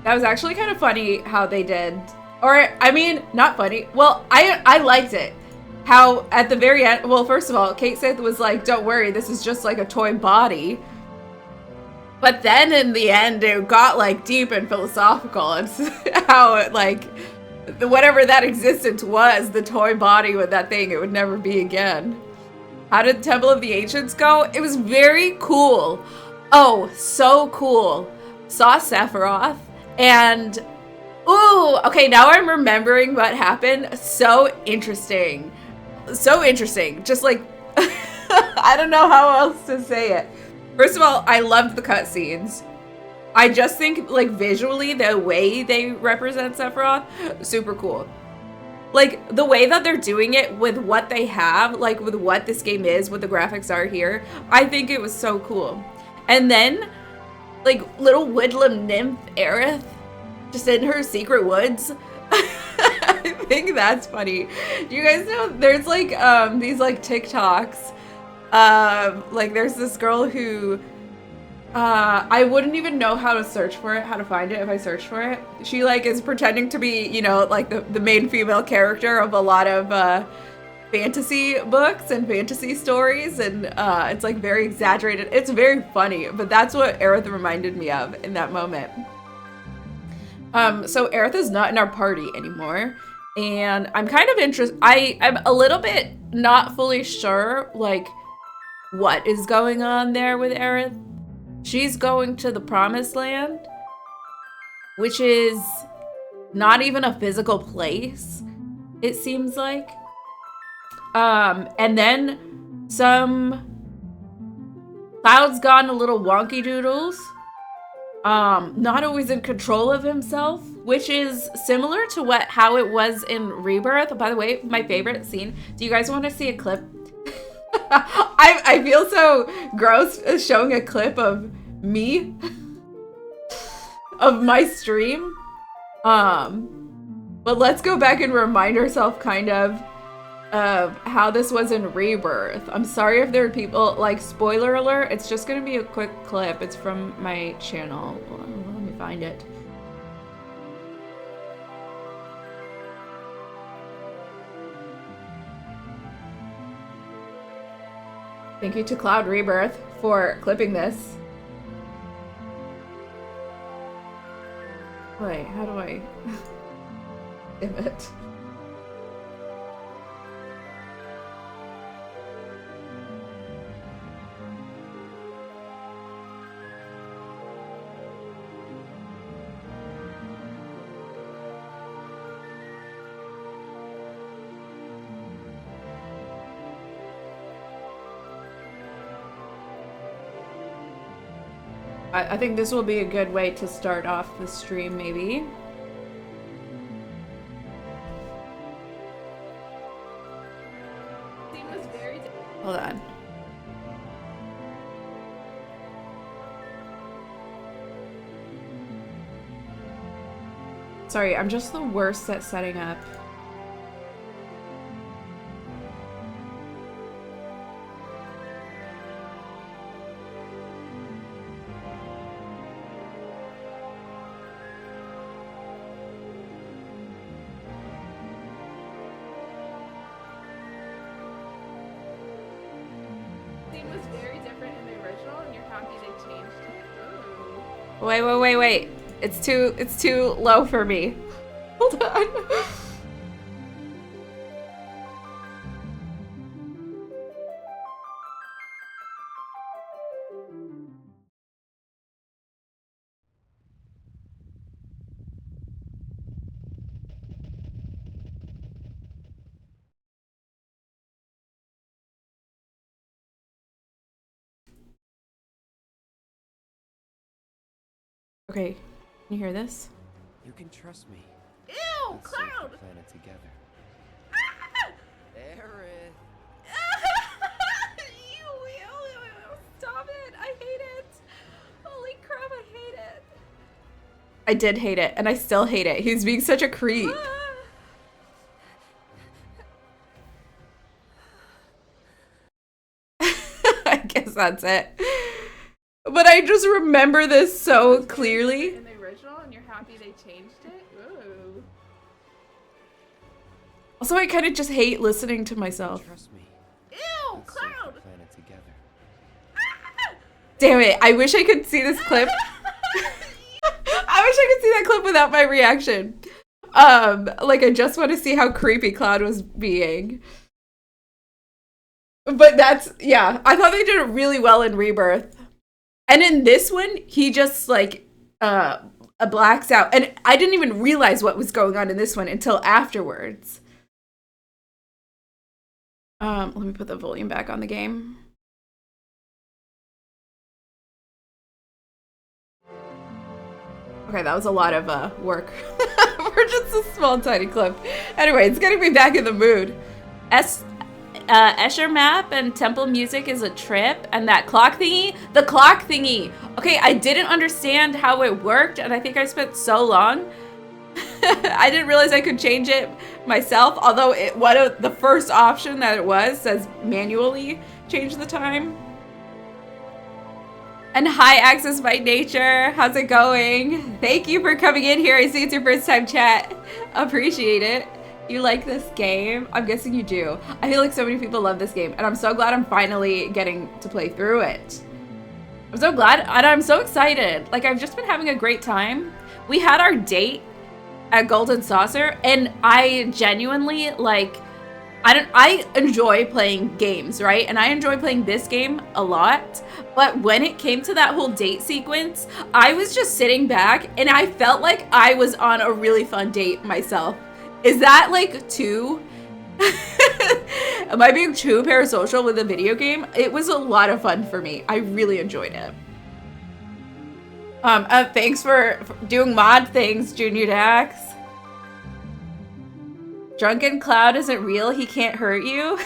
That was actually kind of funny how they did. Or, I mean, not funny. Well, I liked it. How at the very end, well, first of all, Kate Sith was like, don't worry, this is just like a toy body. But then in the end, it got like deep and philosophical. And how it like, whatever that existence was, the toy body with that thing, it would never be again. How did Temple of the Ancients go? It was very cool. Oh, so cool. Saw Sephiroth and ooh, okay, now I'm remembering what happened. So interesting. So interesting. Just like, I don't know how else to say it. First of all, I loved the cutscenes. I just think, like, visually, the way they represent Sephiroth, super cool. Like, the way that they're doing it with what they have, like, with what this game is, what the graphics are here, I think it was so cool. And then, like, little woodland nymph Aerith, just in her secret woods. I think that's funny. Do you guys know there's like these like TikToks, like there's this girl who I wouldn't even know how to search for it, how to find it if I search for it. She like is pretending to be, you know, like the main female character of a lot of fantasy books and fantasy stories, and it's like very exaggerated. It's very funny, but that's what Aerith reminded me of in that moment. So Aerith is not in our party anymore, and I'm kind of interested. I'm a little bit not fully sure, like, what is going on there with Aerith. She's going to the Promised Land, which is not even a physical place, it seems like. And then Cloud's gone a little wonky doodles. Not always in control of himself, which is similar to how it was in Rebirth. By the way, my favorite scene. Do you guys want to see a clip? I feel so gross showing a clip of me of my stream. But let's go back and remind ourselves kind of how this was in Rebirth. I'm sorry if there are people, like, spoiler alert, it's just gonna be a quick clip. It's from my channel. Let me find it. Thank you to Cloud Rebirth for clipping this. Wait, how do I... Damn it. I think this will be a good way to start off the stream, maybe. Hold on. Sorry, I'm just the worst at setting up. Wait. It's too low for me. Hold on. Okay, can you hear this? You can trust me. Ew, Cloud! Let's plan it together. Ah! Aerith! Ew, stop it! I hate it! Holy crap, I hate it! I did hate it, and I still hate it. He's being such a creep. I guess that's it. But I just remember this so clearly. original and you're happy they changed it? Ooh. Also, I kind of just hate listening to myself. Trust me. Ew, Cloud! Planet together. Damn it, I wish I could see this clip. I wish I could see that clip without my reaction. Like, I just want to see how creepy Cloud was being. But that's, yeah, I thought they did it really well in Rebirth. And in this one, he just, like, blacks out. And I didn't even realize what was going on in this one until afterwards. Let me put the volume back on the game. Okay, that was a lot of work for just a small, tiny clip. Anyway, it's getting me back in the mood. Escher map and temple music is a trip, and that clock thingy, the clock thingy. Okay, I didn't understand how it worked, and I think I spent so long. I didn't realize I could change it myself, although one of the first option that it was says manually change the time. And hi, Access by Nature. How's it going? Thank you for coming in here. I see it's your first time chat. Appreciate it. You like this game? I'm guessing you do. I feel like so many people love this game, and I'm so glad I'm finally getting to play through it. I'm so glad, and I'm so excited. Like, I've just been having a great time. We had our date at Golden Saucer, and I genuinely, like, I enjoy playing games, right? And I enjoy playing this game a lot. But when it came to that whole date sequence, I was just sitting back and I felt like I was on a really fun date myself. Is that like too? Am I being too parasocial with a video game? It was a lot of fun for me. I really enjoyed it. Thanks for doing mod things, Junior Dax. Drunken Cloud isn't real. He can't hurt you.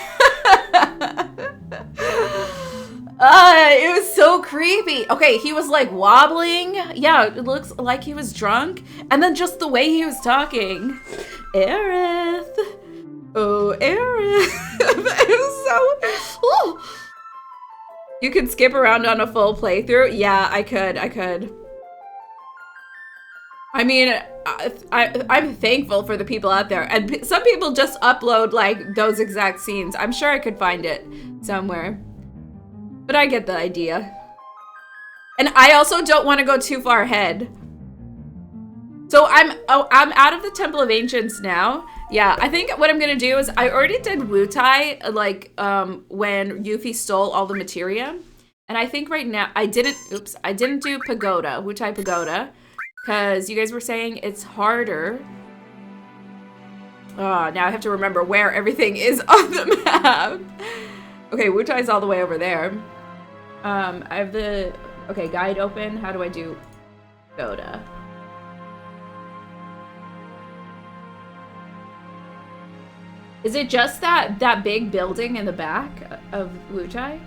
It was so creepy. Okay, he was like wobbling. Yeah, it looks like he was drunk. And then just the way he was talking. Aerith. Oh, Aerith. It was so... Ooh. You could skip around on a full playthrough? Yeah, I could. I mean, I'm thankful for the people out there. And some people just upload, like, those exact scenes. I'm sure I could find it somewhere. But I get the idea. And I also don't want to go too far ahead. So I'm out of the Temple of Ancients now. Yeah, I think what I'm going to do is I already did Wutai, like, when Yuffie stole all the materia. And I think right now, I didn't do Pagoda, Wutai Pagoda. Because you guys were saying it's harder. Oh, now I have to remember where everything is on the map. Okay, Wutai's all the way over there. I have the... Okay, guide open. How do I do Pagoda? Is it just that big building in the back of Wutai?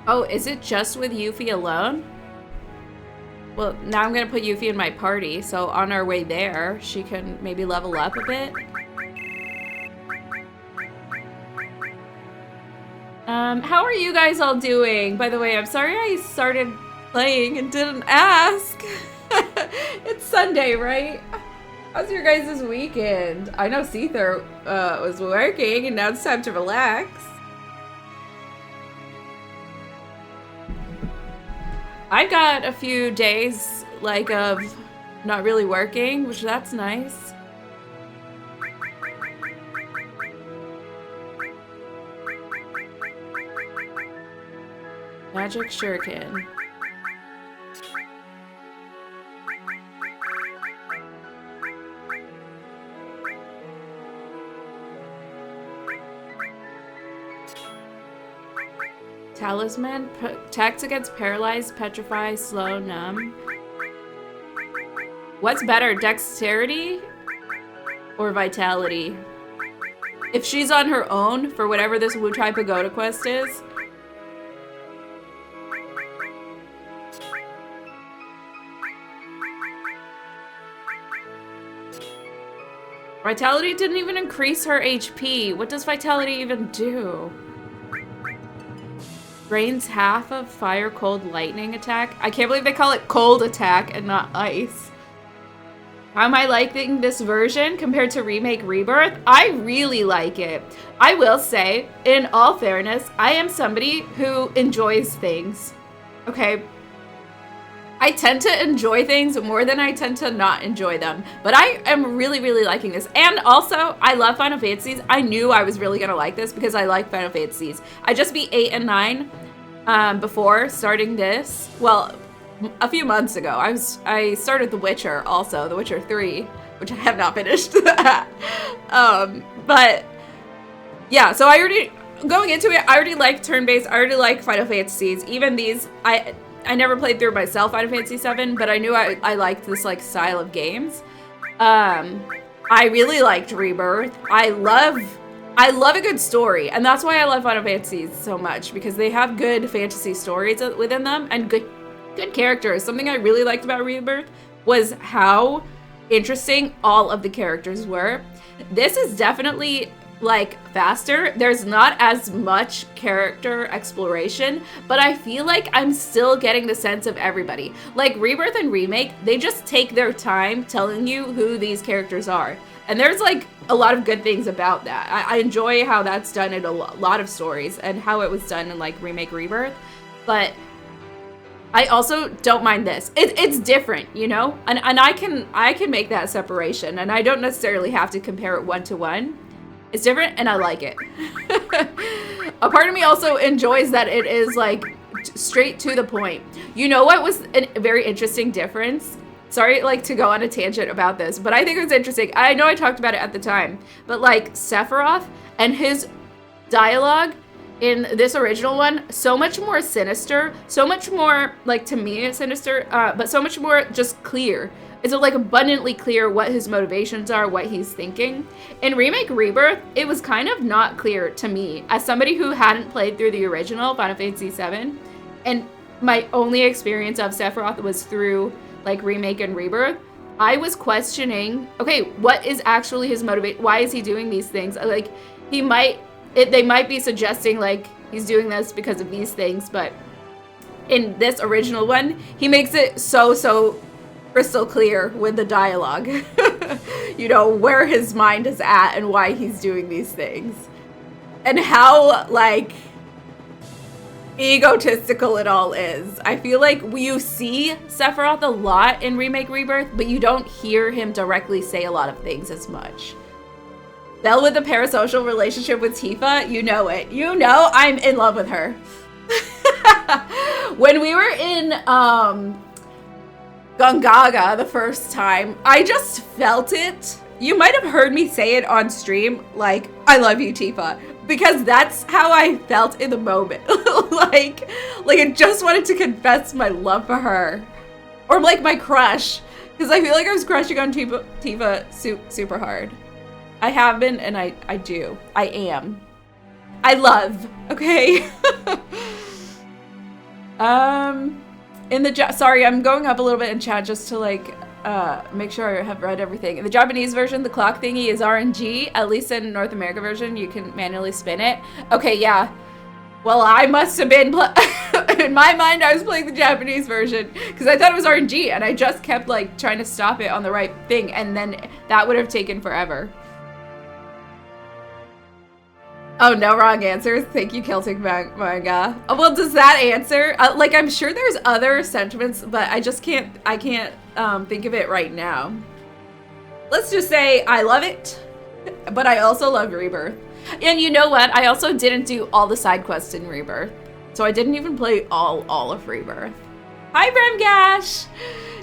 Oh, is it just with Yuffie alone? Well, now I'm gonna put Yuffie in my party, so on our way there, she can maybe level up a bit. How are you guys all doing? By the way, I'm sorry I started playing and didn't ask. It's Sunday, right? How's your guys' weekend? I know Seether was working, and now it's time to relax. I got a few days, like, of not really working, which that's nice. Magic Shuriken. Talisman protects against paralyzed, petrify, slow, numb. What's better, dexterity or vitality? If she's on her own for whatever this Wutai Pagoda quest is. Vitality didn't even increase her HP. What does vitality even do? Drains half of fire, cold, lightning attack. I can't believe they call it cold attack and not ice. How am I liking this version compared to Remake Rebirth? I really like it. I will say, in all fairness, I am somebody who enjoys things. Okay? I tend to enjoy things more than I tend to not enjoy them. But I am really, really liking this. And also, I love Final Fantasies. I knew I was really going to like this because I like Final Fantasies. I just beat 8 and 9 before starting this. Well, a few months ago. I started The Witcher also, The Witcher 3, which I have not finished. But yeah, so going into it, I already like turn-based. I already like Final Fantasies. Even these, I never played through myself Final Fantasy 7, but I knew I liked this like style of games. I really liked Rebirth. I love a good story, and that's why I love Final Fantasies so much, because they have good fantasy stories within them and good characters. Something I really liked about Rebirth was how interesting all of the characters were. This is definitely like faster. There's not as much character exploration, but I feel like I'm still getting the sense of everybody. Like Rebirth and Remake, they just take their time telling you who these characters are. And there's like a lot of good things about that. I enjoy how that's done in a lot of stories and how it was done in like Remake Rebirth. But I also don't mind this. It's different, you know? And I can make that separation, and I don't necessarily have to compare it one-to-one. It's different, and I like it. A part of me also enjoys that it is like straight to the point. You know what was a very interesting difference? Sorry, like to go on a tangent about this, but I think it was interesting. I know I talked about it at the time, but like Sephiroth and his dialogue in this original one, so much more sinister, so much more, like, to me, sinister, but so much more just clear. It's like abundantly clear what his motivations are, what he's thinking. In Remake Rebirth, it was kind of not clear to me, as somebody who hadn't played through the original Final Fantasy 7, and my only experience of Sephiroth was through, like, Remake and Rebirth. I was questioning, okay, what is actually his motivation? Why is he doing these things? Like, they might be suggesting like he's doing this because of these things, but in this original one, he makes it so crystal clear with the dialogue. You know, where his mind is at and why he's doing these things. And how like egotistical it all is. I feel like you see Sephiroth a lot in Remake Rebirth, but you don't hear him directly say a lot of things as much. Belle with a parasocial relationship with Tifa, you know it. You know I'm in love with her. When we were in Gongaga the first time, I just felt it. You might have heard me say it on stream, like, I love you, Tifa. Because that's how I felt in the moment. like I just wanted to confess my love for her. Or like my crush. Because I feel like I was crushing on Tifa super hard. I have been, and I do. I am. I love, okay? Sorry, I'm going up a little bit in chat just to like make sure I have read everything. In the Japanese version, the clock thingy is RNG. At least in North America version, you can manually spin it. Okay, yeah. Well, I must have been, in my mind, I was playing the Japanese version because I thought it was RNG, and I just kept like trying to stop it on the right thing, and then that would have taken forever. Oh, no wrong answers. Thank you, Celtic Manga. Well, does that answer? Like, I'm sure there's other sentiments, but I can't think of it right now. Let's just say I love it, but I also love Rebirth. And you know what? I also didn't do all the side quests in Rebirth, so I didn't even play all of Rebirth. Hi, Bremgash!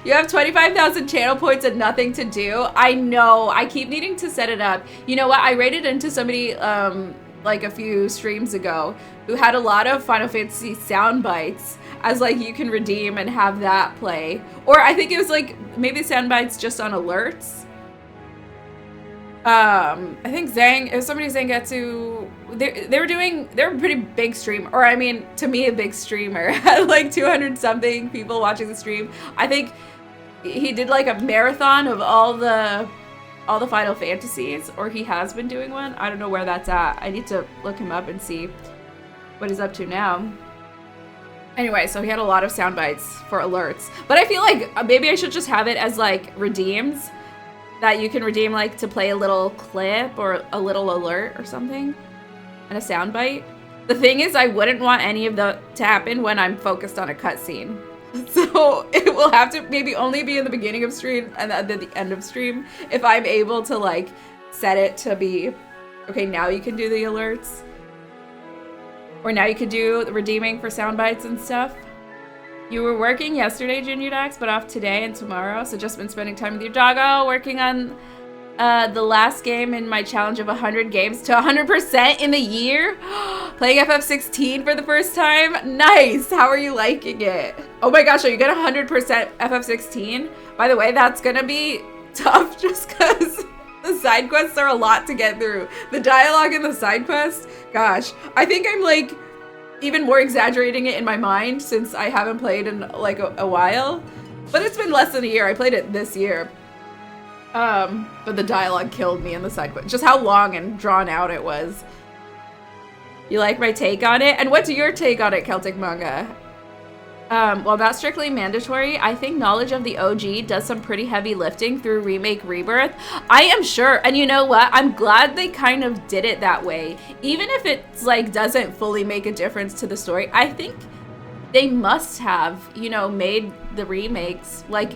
You have 25,000 channel points and nothing to do. I know. I keep needing to set it up. You know what? I raided into somebody like a few streams ago who had a lot of Final Fantasy sound bites as like you can redeem and have that play. Or I think it was like maybe sound bites just on alerts. I think Zang, it was somebody Zangetsu, they're a pretty big stream, or I mean, to me, a big streamer, had like 200 something people watching the stream. I think he did like a marathon of all the Final Fantasies, or he has been doing one. I don't know where that's at. I need to look him up and see what he's up to now. Anyway, so he had a lot of sound bites for alerts, but I feel like maybe I should just have it as like redeems that you can redeem like to play a little clip or a little alert or something and a soundbite. The thing is, I wouldn't want any of that to happen when I'm focused on a cutscene. So it will have to maybe only be in the beginning of stream and at the end of stream if I'm able to like set it to be, okay, now you can do the alerts. Or now you could do the redeeming for sound bites and stuff. You were working yesterday, Junior Dax, but off today and tomorrow, so just been spending time with your doggo, working on the last game in my challenge of 100 games to 100% in the year. Playing FF16 for the first time. Nice! How are you liking it? Oh my gosh, are you gonna 100% FF16? By the way, that's gonna be tough just because the side quests are a lot to get through. The dialogue in the side quests, gosh, I think I'm like even more exaggerating it in my mind since I haven't played in like a while. But it's been less than a year. I played it this year. But the dialogue killed me in the side quest. Just how long and drawn out it was. You like my take on it? And what's your take on it, Celtic Manga? Well, not strictly mandatory. I think knowledge of the OG does some pretty heavy lifting through Remake Rebirth. I am sure. And you know what? I'm glad they kind of did it that way. Even if it's like doesn't fully make a difference to the story, I think they must have, you know, made the remakes like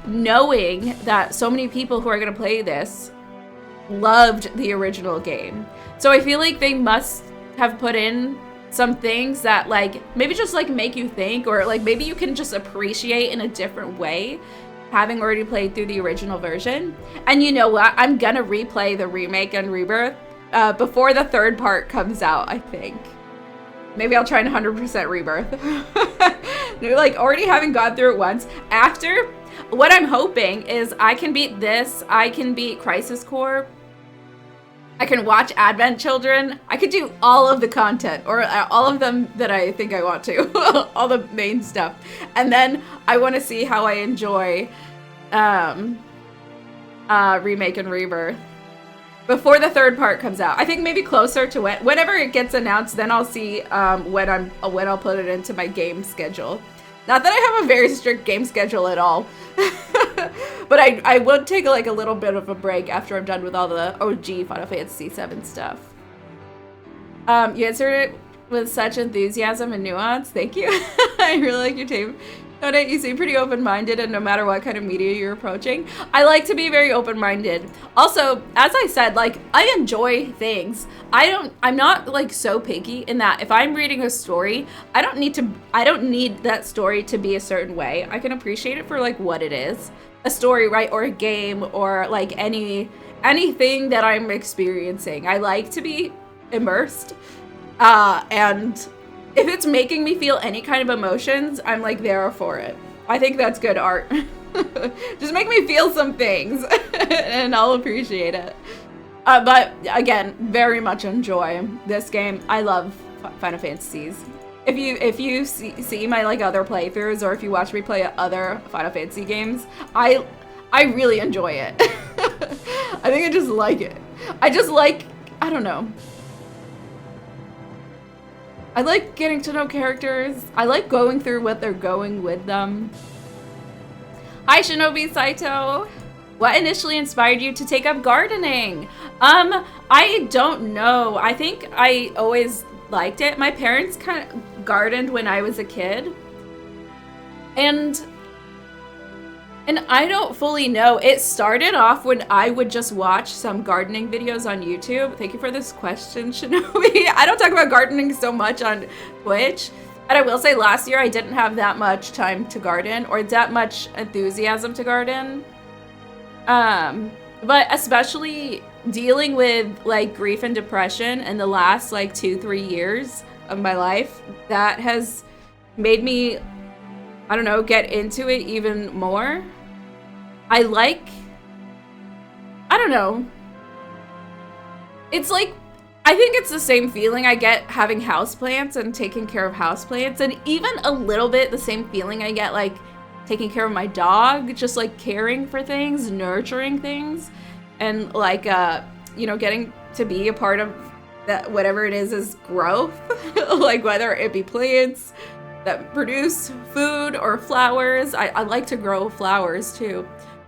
knowing that so many people who are going to play this loved the original game. So I feel like they must have put in some things that like maybe just like make you think, or like maybe you can just appreciate in a different way having already played through the original version. And you know what? I'm gonna replay the remake and rebirth before the third part comes out, I think. Maybe I'll try and 100% rebirth. Like already having gone through it once. After, what I'm hoping is I can beat this, I can beat Crisis Core, I can watch Advent Children. I could do all of the content, or all of them that I think I want to, all the main stuff. And then I want to see how I enjoy Remake and Rebirth before the third part comes out. I think maybe closer to whenever it gets announced, then I'll see when I'll put it into my game schedule. Not that I have a very strict game schedule at all. But I would take like a little bit of a break after I'm done with all the OG Final Fantasy VII stuff. You answered it with such enthusiasm and nuance. Thank you. I really like your take on it. You seem pretty open-minded, and no matter what kind of media you're approaching. I like to be very open-minded. Also, as I said, like I enjoy things. I'm not like so picky in that if I'm reading a story, I don't need that story to be a certain way. I can appreciate it for like what it is. A story, right? Or a game, or like anything that I'm experiencing. I like to be immersed. And if it's making me feel any kind of emotions, I'm like there for it. I think that's good art. Just make me feel some things and I'll appreciate it. But again, very much enjoy this game. I love Final Fantasies. If you see my like other playthroughs, or if you watch me play other Final Fantasy games, I really enjoy it. I think I just like it. I just like, I don't know. I like getting to know characters. I like going through what they're going with them. Hi Shinobi Saito. What initially inspired you to take up gardening? I don't know. I think I always liked it. My parents kind of gardened when I was a kid. And I don't fully know. It started off when I would just watch some gardening videos on YouTube. Thank you for this question, Shinobi. I don't talk about gardening so much on Twitch. And I will say last year I didn't have that much time to garden or that much enthusiasm to garden. But especially dealing with like grief and depression in the last like 2-3 years of my life, that has made me, I don't know, get into it even more. I don't know. It's like, I think it's the same feeling I get having houseplants and taking care of houseplants, and even a little bit the same feeling I get like taking care of my dog, just like caring for things, nurturing things, and like, you know, getting to be a part of that, whatever it is growth, like whether it be plants that produce food or flowers. I like to grow flowers too,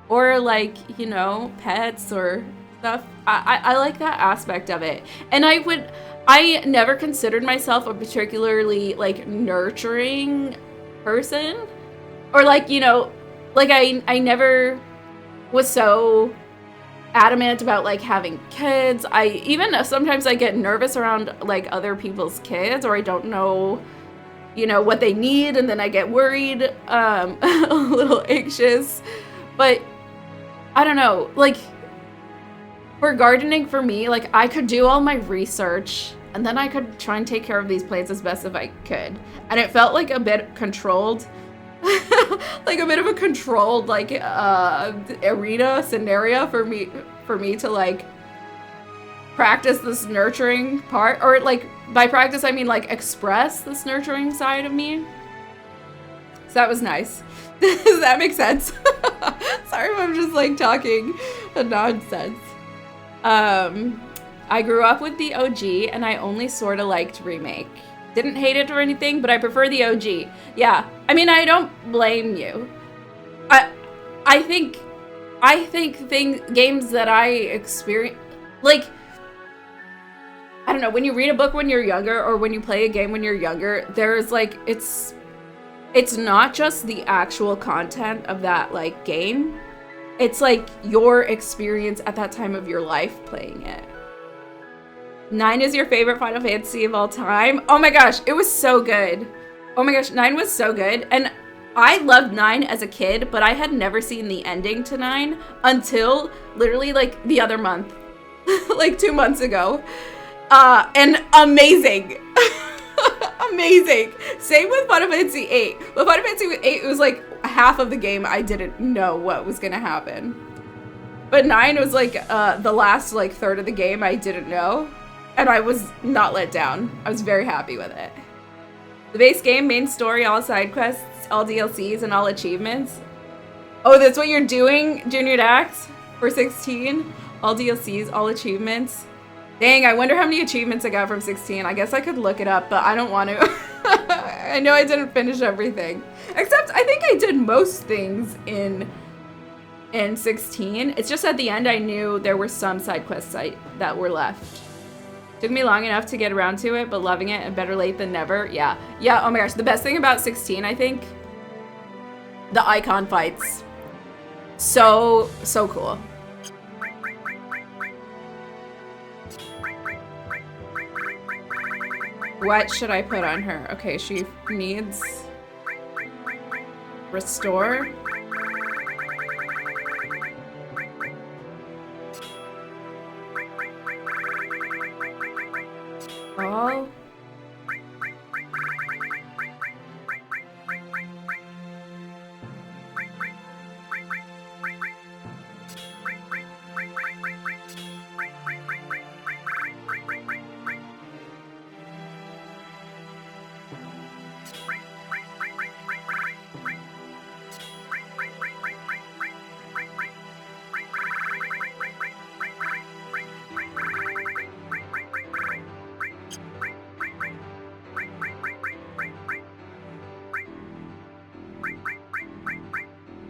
or like, you know, pets or stuff. I like that aspect of it. And I never considered myself a particularly like nurturing person, or like, you know, like I never was so adamant about like having kids. I even sometimes I get nervous around like other people's kids, or I don't know, you know, what they need, and then I get worried, a little anxious. But I don't know, like for gardening, for me, like I could do all my research and then I could try and take care of these plants as best as I could, and it felt like a bit controlled. Like a bit of a controlled like arena scenario for me to like practice this nurturing part, or like by practice I mean like express this nurturing side of me. So that was nice. Does that make sense? Sorry if I'm just like talking nonsense. I grew up with the OG and I only sort of liked remake. Didn't hate it or anything, but I prefer the OG. Yeah, I mean, I don't blame you. I think games that I experience, like, I don't know, when you read a book when you're younger, or when you play a game when you're younger, there's like, it's not just the actual content of that like game. It's like your experience at that time of your life playing it. 9 is your favorite Final Fantasy of all time? Oh my gosh, it was so good. Oh my gosh, 9 was so good. And I loved 9 as a kid, but I had never seen the ending to 9 until literally like the other month, like 2 months ago. And amazing. Amazing. Same with Final Fantasy 8. But Final Fantasy 8, it was like half of the game I didn't know what was gonna happen. But 9 was like the last like third of the game I didn't know. And I was not let down. I was very happy with it. The base game, main story, all side quests, all DLCs, and all achievements. Oh, that's what you're doing, Junior Dax, for 16? All DLCs, all achievements. Dang, I wonder how many achievements I got from 16. I guess I could look it up, but I don't want to. I know I didn't finish everything. Except I think I did most things in 16. It's just at the end I knew there were some side quests that were left. Took me long enough to get around to it, but loving it, and better late than never. Yeah. Yeah, oh my gosh. The best thing about 16, I think, the icon fights. So cool. What should I put on her? Okay, she needs restore. All.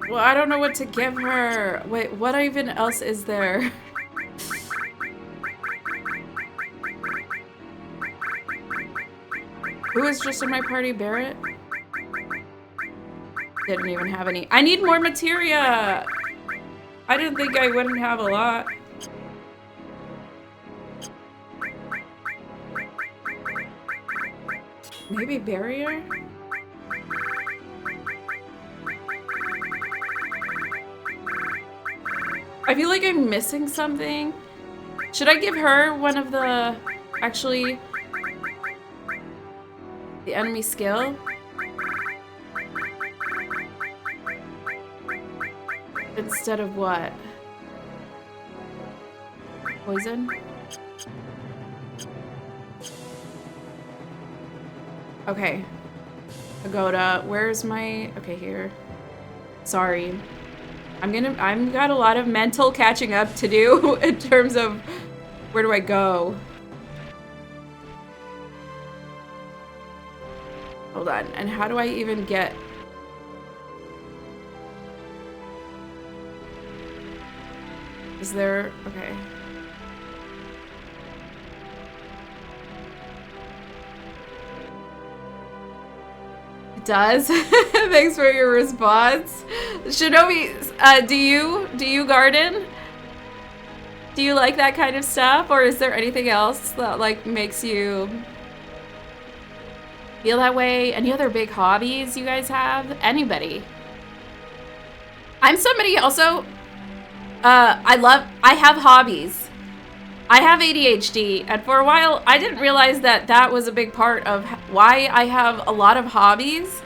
Well, I don't know what to give her. Wait, what even else is there? Who is just in my party? Barrett? Didn't even have any. I need more materia! I didn't think I wouldn't have a lot. Maybe barrier? I feel like I'm missing something. Should I give her one of the, actually, the enemy skill? Instead of what? Poison? Okay. Pagoda, where's my, okay, here. Sorry. I've got a lot of mental catching up to do in terms of where do I go? Hold on, and how do I even get? Is there, okay. It does. Thanks for your response. Shinobi, do you garden? Do you like that kind of stuff? Or is there anything else that like makes you feel that way? Any other big hobbies you guys have? Anybody? I'm somebody also, I have hobbies. I have ADHD, and for a while, I didn't realize that that was a big part of why I have a lot of hobbies,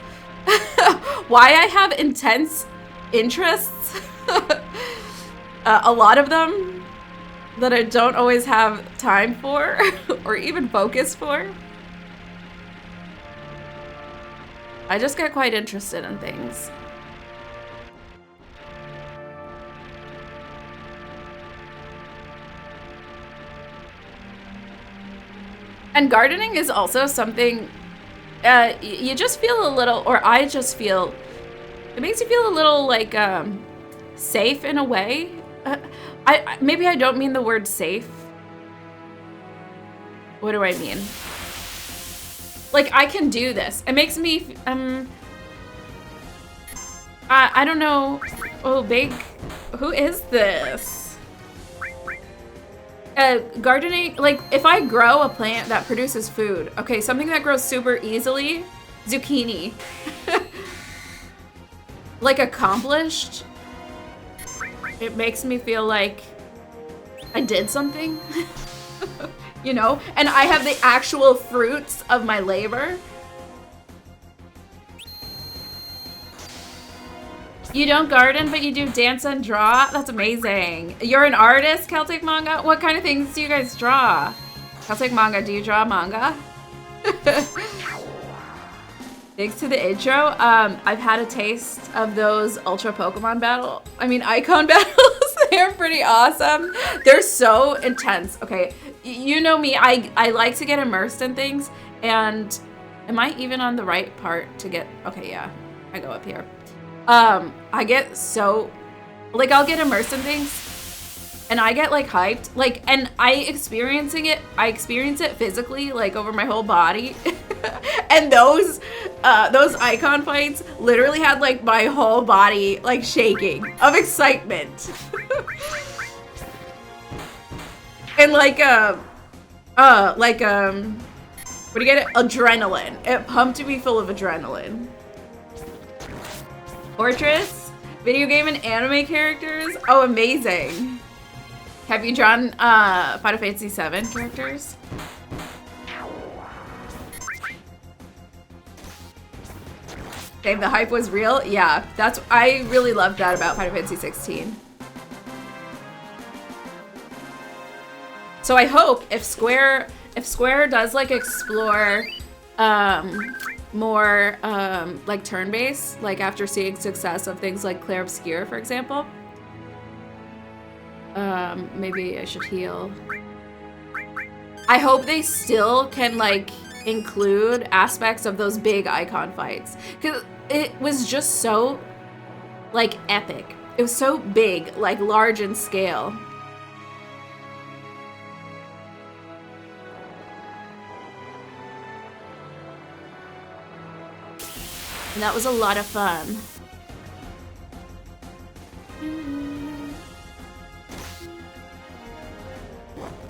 why I have intense interests, a lot of them that I don't always have time for or even focus for. I just get quite interested in things. And gardening is also something you just feel a little, or I just feel, it makes you feel a little like safe in a way. Maybe I don't mean the word safe. What do I mean? Like, I can do this. It makes me, I don't know. Oh, big, who is this? Gardening, like, if I grow a plant that produces food, okay, something that grows super easily, zucchini. Like, accomplished, it makes me feel like I did something, you know? And I have the actual fruits of my labor. You don't garden, but you do dance and draw? That's amazing. You're an artist, Celtic Manga? What kind of things do you guys draw? Celtic Manga, do you draw manga? Thanks to the intro. I've had a taste of those Ultra Pokemon Icon battles. They're pretty awesome. They're so intense. Okay, you know me, I like to get immersed in things, and am I even on the right part to get, okay, yeah, I go up here. I get so, like, I'll get immersed in things and I get like hyped, like, and I experience it physically, like over my whole body. And those icon fights literally had like my whole body like shaking of excitement. And like, what do you get it? Adrenaline. It pumped me full of adrenaline. Fortress, video game and anime characters. Oh, amazing. Have you drawn Final Fantasy VII characters? Dave, the hype was real? Yeah, I really loved that about Final Fantasy 16. So I hope if Square does like explore more like turn-based, like after seeing success of things like Clair Obscure, for example. Maybe I should heal. I hope they still can like include aspects of those big icon fights, because it was just so like epic. It was so big, like large in scale. And that was a lot of fun.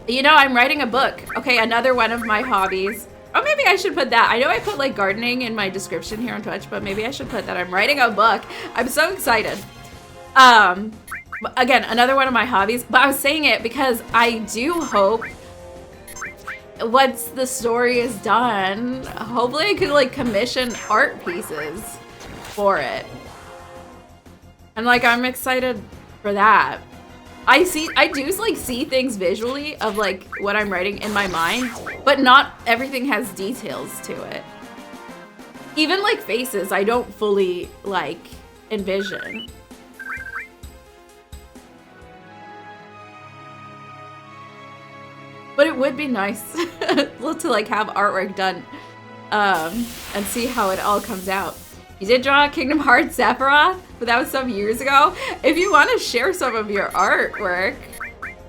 You know, I'm writing a book. Okay, another one of my hobbies. Oh, maybe I should put that. I know I put like gardening in my description here on Twitch, but maybe I should put that I'm writing a book. I'm so excited. Again, another one of my hobbies, but I was saying it because I do hope once the story is done, hopefully I could like commission art pieces for it. And like, I'm excited for that. I do like see things visually of like what I'm writing in my mind, but not everything has details to it. Even like faces, I don't fully like envision. But it would be nice to like have artwork done and see how it all comes out. You did draw Kingdom Hearts Sephiroth, but that was some years ago. If you want to share some of your artwork,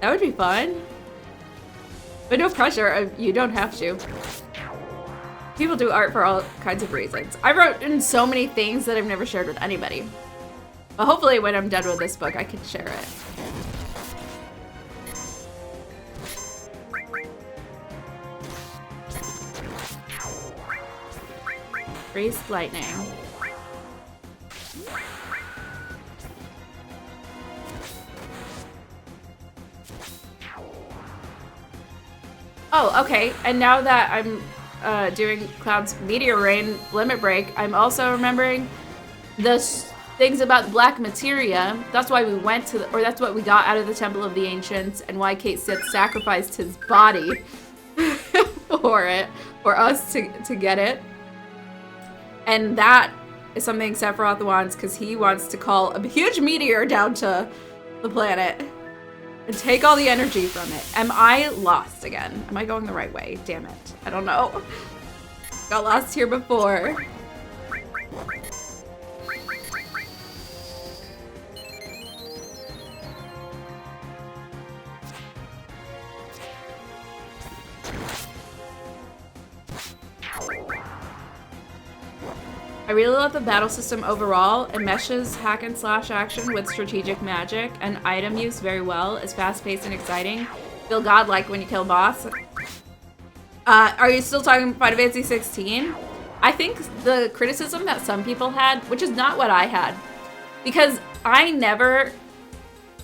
that would be fun. But no pressure, you don't have to. People do art for all kinds of reasons. I wrote in so many things that I've never shared with anybody. But hopefully when I'm done with this book, I can share it. Raised lightning. Oh, okay. And now that I'm doing Cloud's Meteor Rain Limit Break, I'm also remembering the things about the black materia. That's why we went to, or that's what we got out of the Temple of the Ancients, and why Kate Sith sacrificed his body for us to get it. And that is something Sephiroth wants, because he wants to call a huge meteor down to the planet and take all the energy from it. Am I lost again? Am I going the right way? Damn it. I don't know. Got lost here before. I really love the battle system overall. It meshes hack and slash action with strategic magic and item use very well. It's fast-paced and exciting. Feel godlike when you kill a boss. Are you still talking Final Fantasy 16? I think the criticism that some people had, which is not what I had, because I never...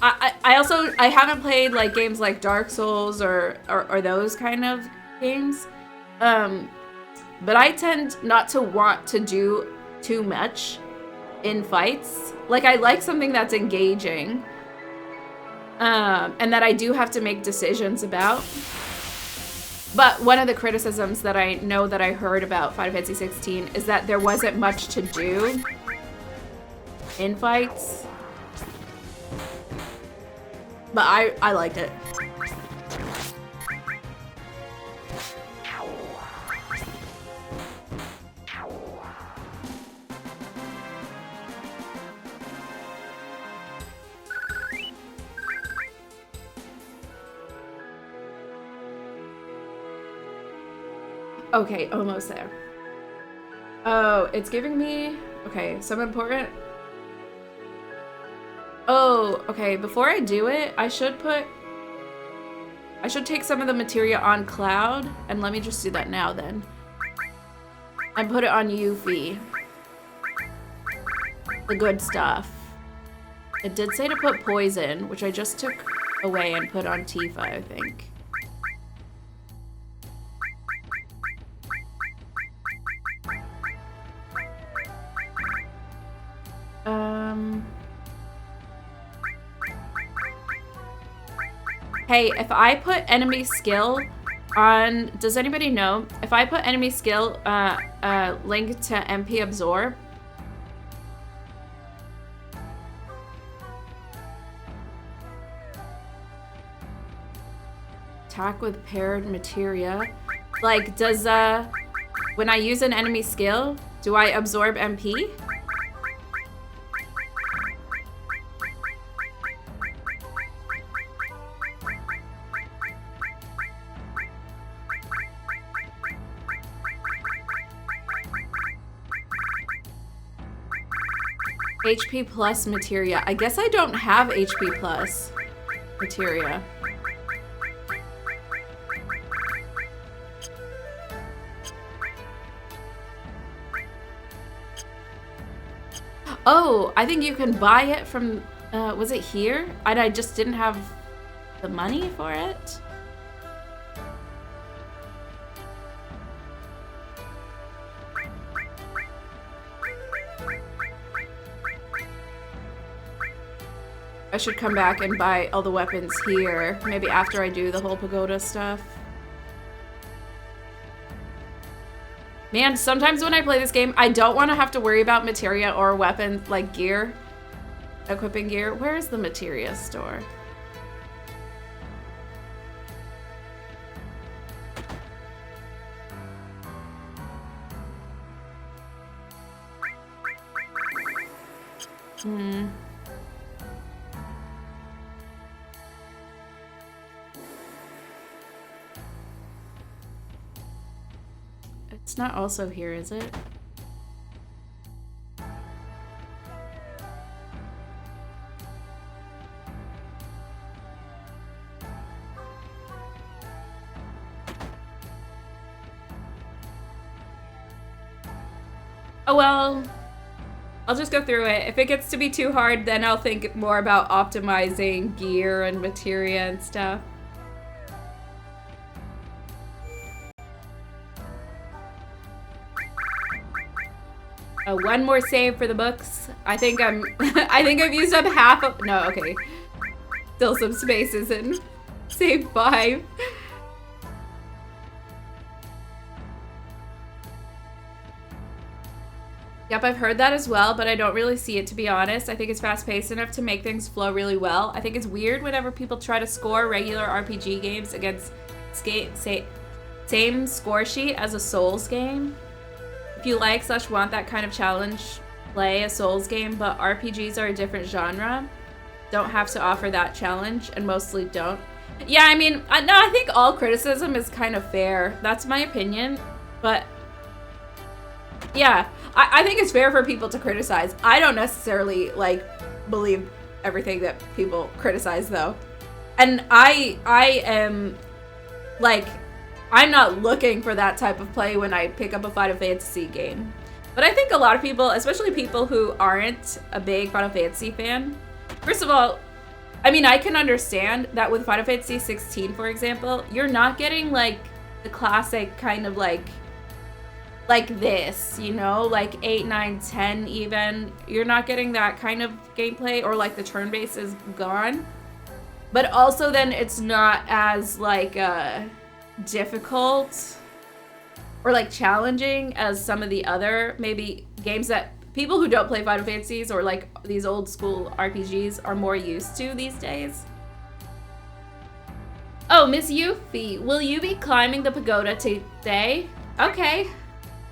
I haven't played like games like Dark Souls or those kind of games. But I tend not to want to do too much in fights. Like, I like something that's engaging. And that I do have to make decisions about. But one of the criticisms that I know that I heard about Final Fantasy 16 is that there wasn't much to do in fights. But I liked it. Okay, almost there. Oh, it's giving me... Okay, some important... Oh, okay, before I do it, I should take some of the materia on Cloud, and let me just do that now then. And put it on Yuffie. The good stuff. It did say to put poison, which I just took away and put on Tifa, I think. Hey, if I put enemy skill on, does anybody know? If I put enemy skill link to MP absorb, attack with paired materia, like does when I use an enemy skill, do I absorb MP? HP plus materia. I guess I don't have HP plus materia. Oh, I think you can buy it from Was it here? I just didn't have the money for it. I should come back and buy all the weapons here. Maybe after I do the whole pagoda stuff. Man, sometimes when I play this game, I don't want to have to worry about materia or weapons, like gear. Equipping gear. Where is the materia store? It's not also here, is it? Oh well, I'll just go through it. If it gets to be too hard, then I'll think more about optimizing gear and materia and stuff. One more save for the books. I think I'm I think I've used up half of no, okay. Still some spaces in save 5. Yep, I've heard that as well, but I don't really see it, to be honest. I think it's fast-paced enough to make things flow really well. I think it's weird whenever people try to score regular RPG games against same score sheet as a Souls game. If you like/want that kind of challenge, play a Souls game, but RPGs are a different genre. Don't have to offer that challenge, and mostly don't. Yeah, I mean, no, I think all criticism is kind of fair. That's my opinion, but yeah, I think it's fair for people to criticize. I don't necessarily, like, believe everything that people criticize, though. And I am, like, I'm not looking for that type of play when I pick up a Final Fantasy game. But I think a lot of people, especially people who aren't a big Final Fantasy fan, first of all, I mean, I can understand that with Final Fantasy 16, for example, you're not getting, like, the classic kind of, like this, you know, like 8, 9, 10 even. You're not getting that kind of gameplay, or, like, the turn-based is gone. But also then it's not as, like, difficult or like challenging as some of the other maybe games that people who don't play Final Fantasies or like these old school RPGs are more used to these days. Oh, Miss Yuffie, will you be climbing the pagoda today? Okay.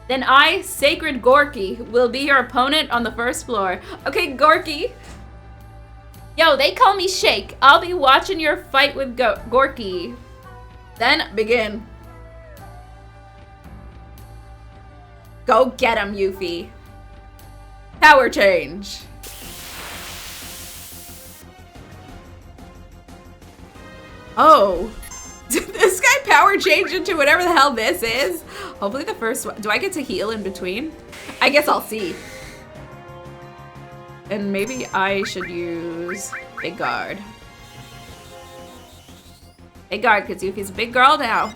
Then I, Sacred Gorky, will be your opponent on the first floor. Okay, Gorky. Yo, they call me Shake. I'll be watching your fight with Gorky. Then begin. Go get him, Yuffie. Power change. Oh. Did this guy power change into whatever the hell this is? Hopefully the first one. Do I get to heal in between? I guess I'll see. And maybe I should use Big Guard. Big Guard, because Yuffie's a big girl now.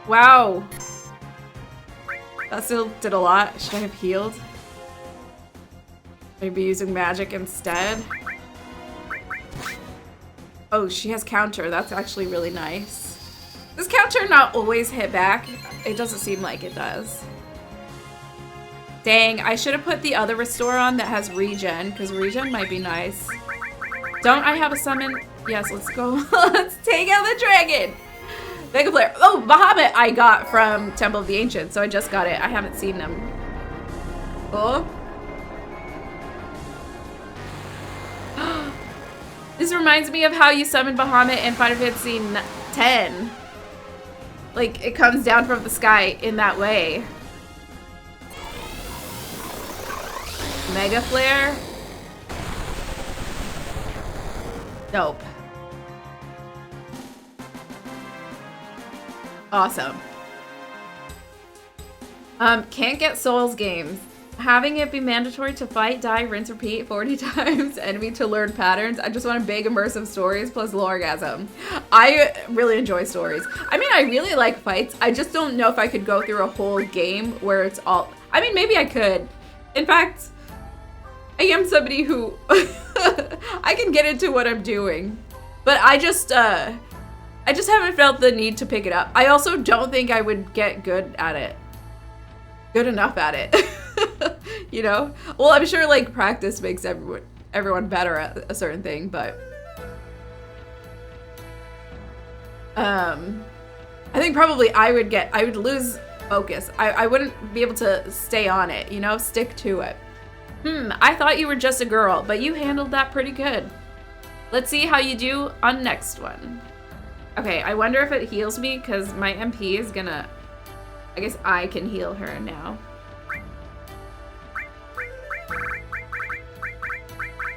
Wow. That still did a lot. Should I have healed? Maybe using magic instead. Oh, she has counter. That's actually really nice. Does counter not always hit back? It doesn't seem like it does. Dang, I should have put the other restore on that has regen, because regen might be nice. Don't I have a summon? Yes, let's go. Let's take out the dragon. Mega Flare. Oh, Bahamut I got from Temple of the Ancients, so I just got it. I haven't seen them. Cool. This reminds me of how you summon Bahamut in Final Fantasy X. Like, it comes down from the sky in that way. Mega Flare. Dope. Awesome. Can't get Souls games. Having it be mandatory to fight, die, rinse, repeat 40 times, enemy to learn patterns. I just want big immersive stories plus orgasm. I really enjoy stories. I mean, I really like fights. I just don't know if I could go through a whole game where it's all... I mean, maybe I could. In fact, I am somebody who... I can get into what I'm doing. But I just haven't felt the need to pick it up. I also don't think I would get good at it. Good enough at it. You know? Well, I'm sure like practice makes everyone better at a certain thing, but I think probably I would lose focus. I wouldn't be able to stay on it, you know, stick to it. I thought you were just a girl, but you handled that pretty good. Let's see how you do on next one. Okay, I wonder if it heals me because my MP is gonna, I guess I can heal her now.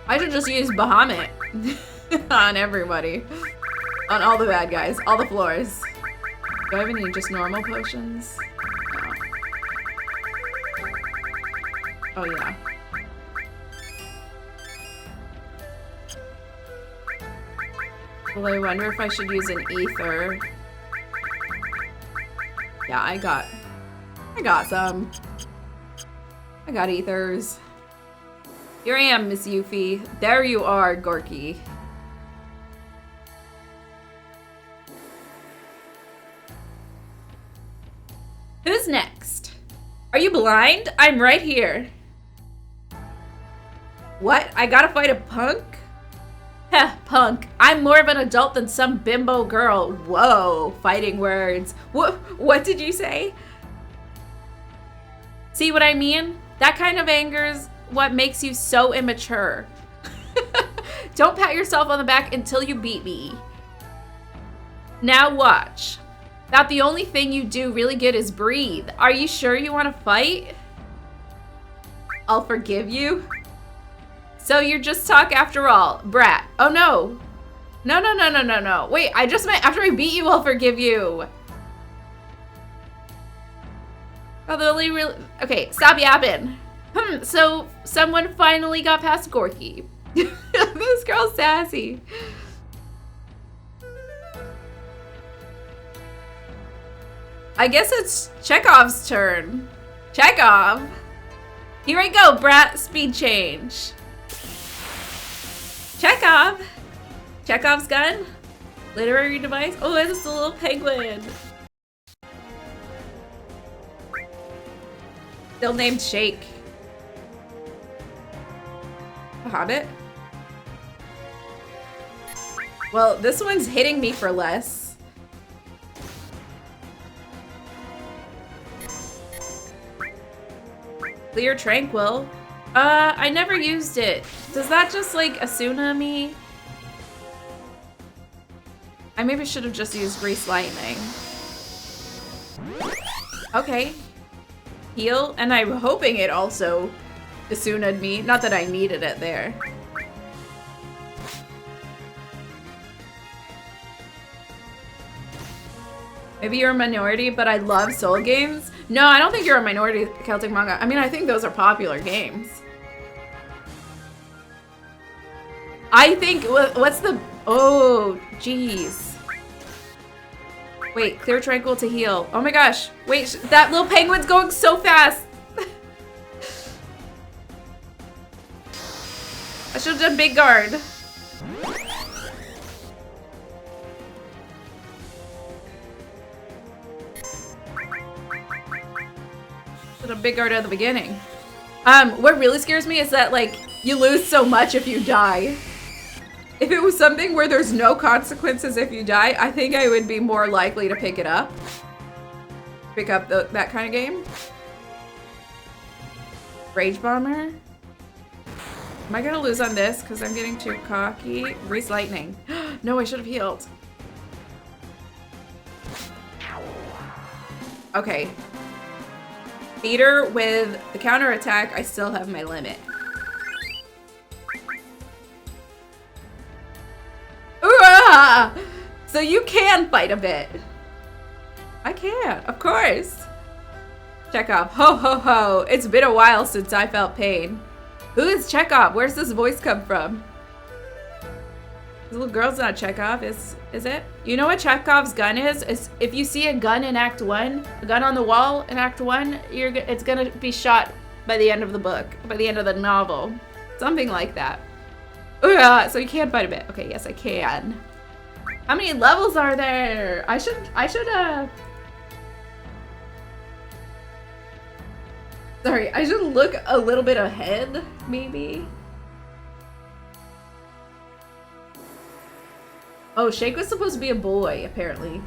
I should just use Bahamut on everybody. On all the bad guys, all the floors. Do I have any just normal potions? No. Oh yeah. Well, I wonder if I should use an ether. Yeah, I got some. I got ethers. Here I am, Miss Yuffie. There you are, Gorky. Who's next? Are you blind? I'm right here. What? I gotta fight a punk? Heh, punk. I'm more of an adult than some bimbo girl. Whoa, fighting words. What did you say? See what I mean? That kind of anger's what makes you so immature. Don't pat yourself on the back until you beat me. Now watch. About the only thing you do really good is breathe. Are you sure you want to fight? I'll forgive you. So you're just talk after all. Brat. Oh no. No. Wait, I just meant after I beat you, I'll forgive you. Oh, the only real... Okay, stop yapping. So someone finally got past Gorky. This girl's sassy. I guess it's Chekhov's turn. Chekhov. Here I go, brat. Speed change. Chekhov. Chekhov's gun. Literary device. Oh, it's a little penguin. Still named Shake. A hobbit? Well, this one's hitting me for less. Clear Tranquil. I never used it. Does that just like Asuna me? I maybe should have just used Grease Lightning. Okay. Heal, and I'm hoping it also Asuna'd me. Not that I needed it there. Maybe you're a minority, but I love Soul games. No, I don't think you're a minority Celtic manga. I mean, I think those are popular games. I think, what's the, oh, jeez. Wait, Clear Tranquil to heal. Oh my gosh. Wait, that little penguin's going so fast. I should have done Big Guard. Should have Big Guard at the beginning. What really scares me is that, like, you lose so much if you die. If it was something where there's no consequences if you die, I think I would be more likely to pick it up. Pick up that kind of game. Rage Bomber. Am I gonna lose on this because I'm getting too cocky? Grease Lightning. No, I should have healed. Okay. Beater with the counter attack, I still have my limit. Ooh, so you can fight a bit. I can, of course. Chekhov. Ho ho ho. It's been a while since I felt pain. Who is Chekhov? Where's this voice come from? This little girl's not Chekhov, is it? You know what Chekhov's gun is? Is if you see a gun in Act 1, a gun on the wall in Act 1, it's gonna be shot by the end of the book, by the end of the novel. Something like that. So you can't fight a bit. Okay, yes I can. How many levels are there? I should sorry, I should look a little bit ahead, maybe. Oh, Shake was supposed to be a boy, apparently.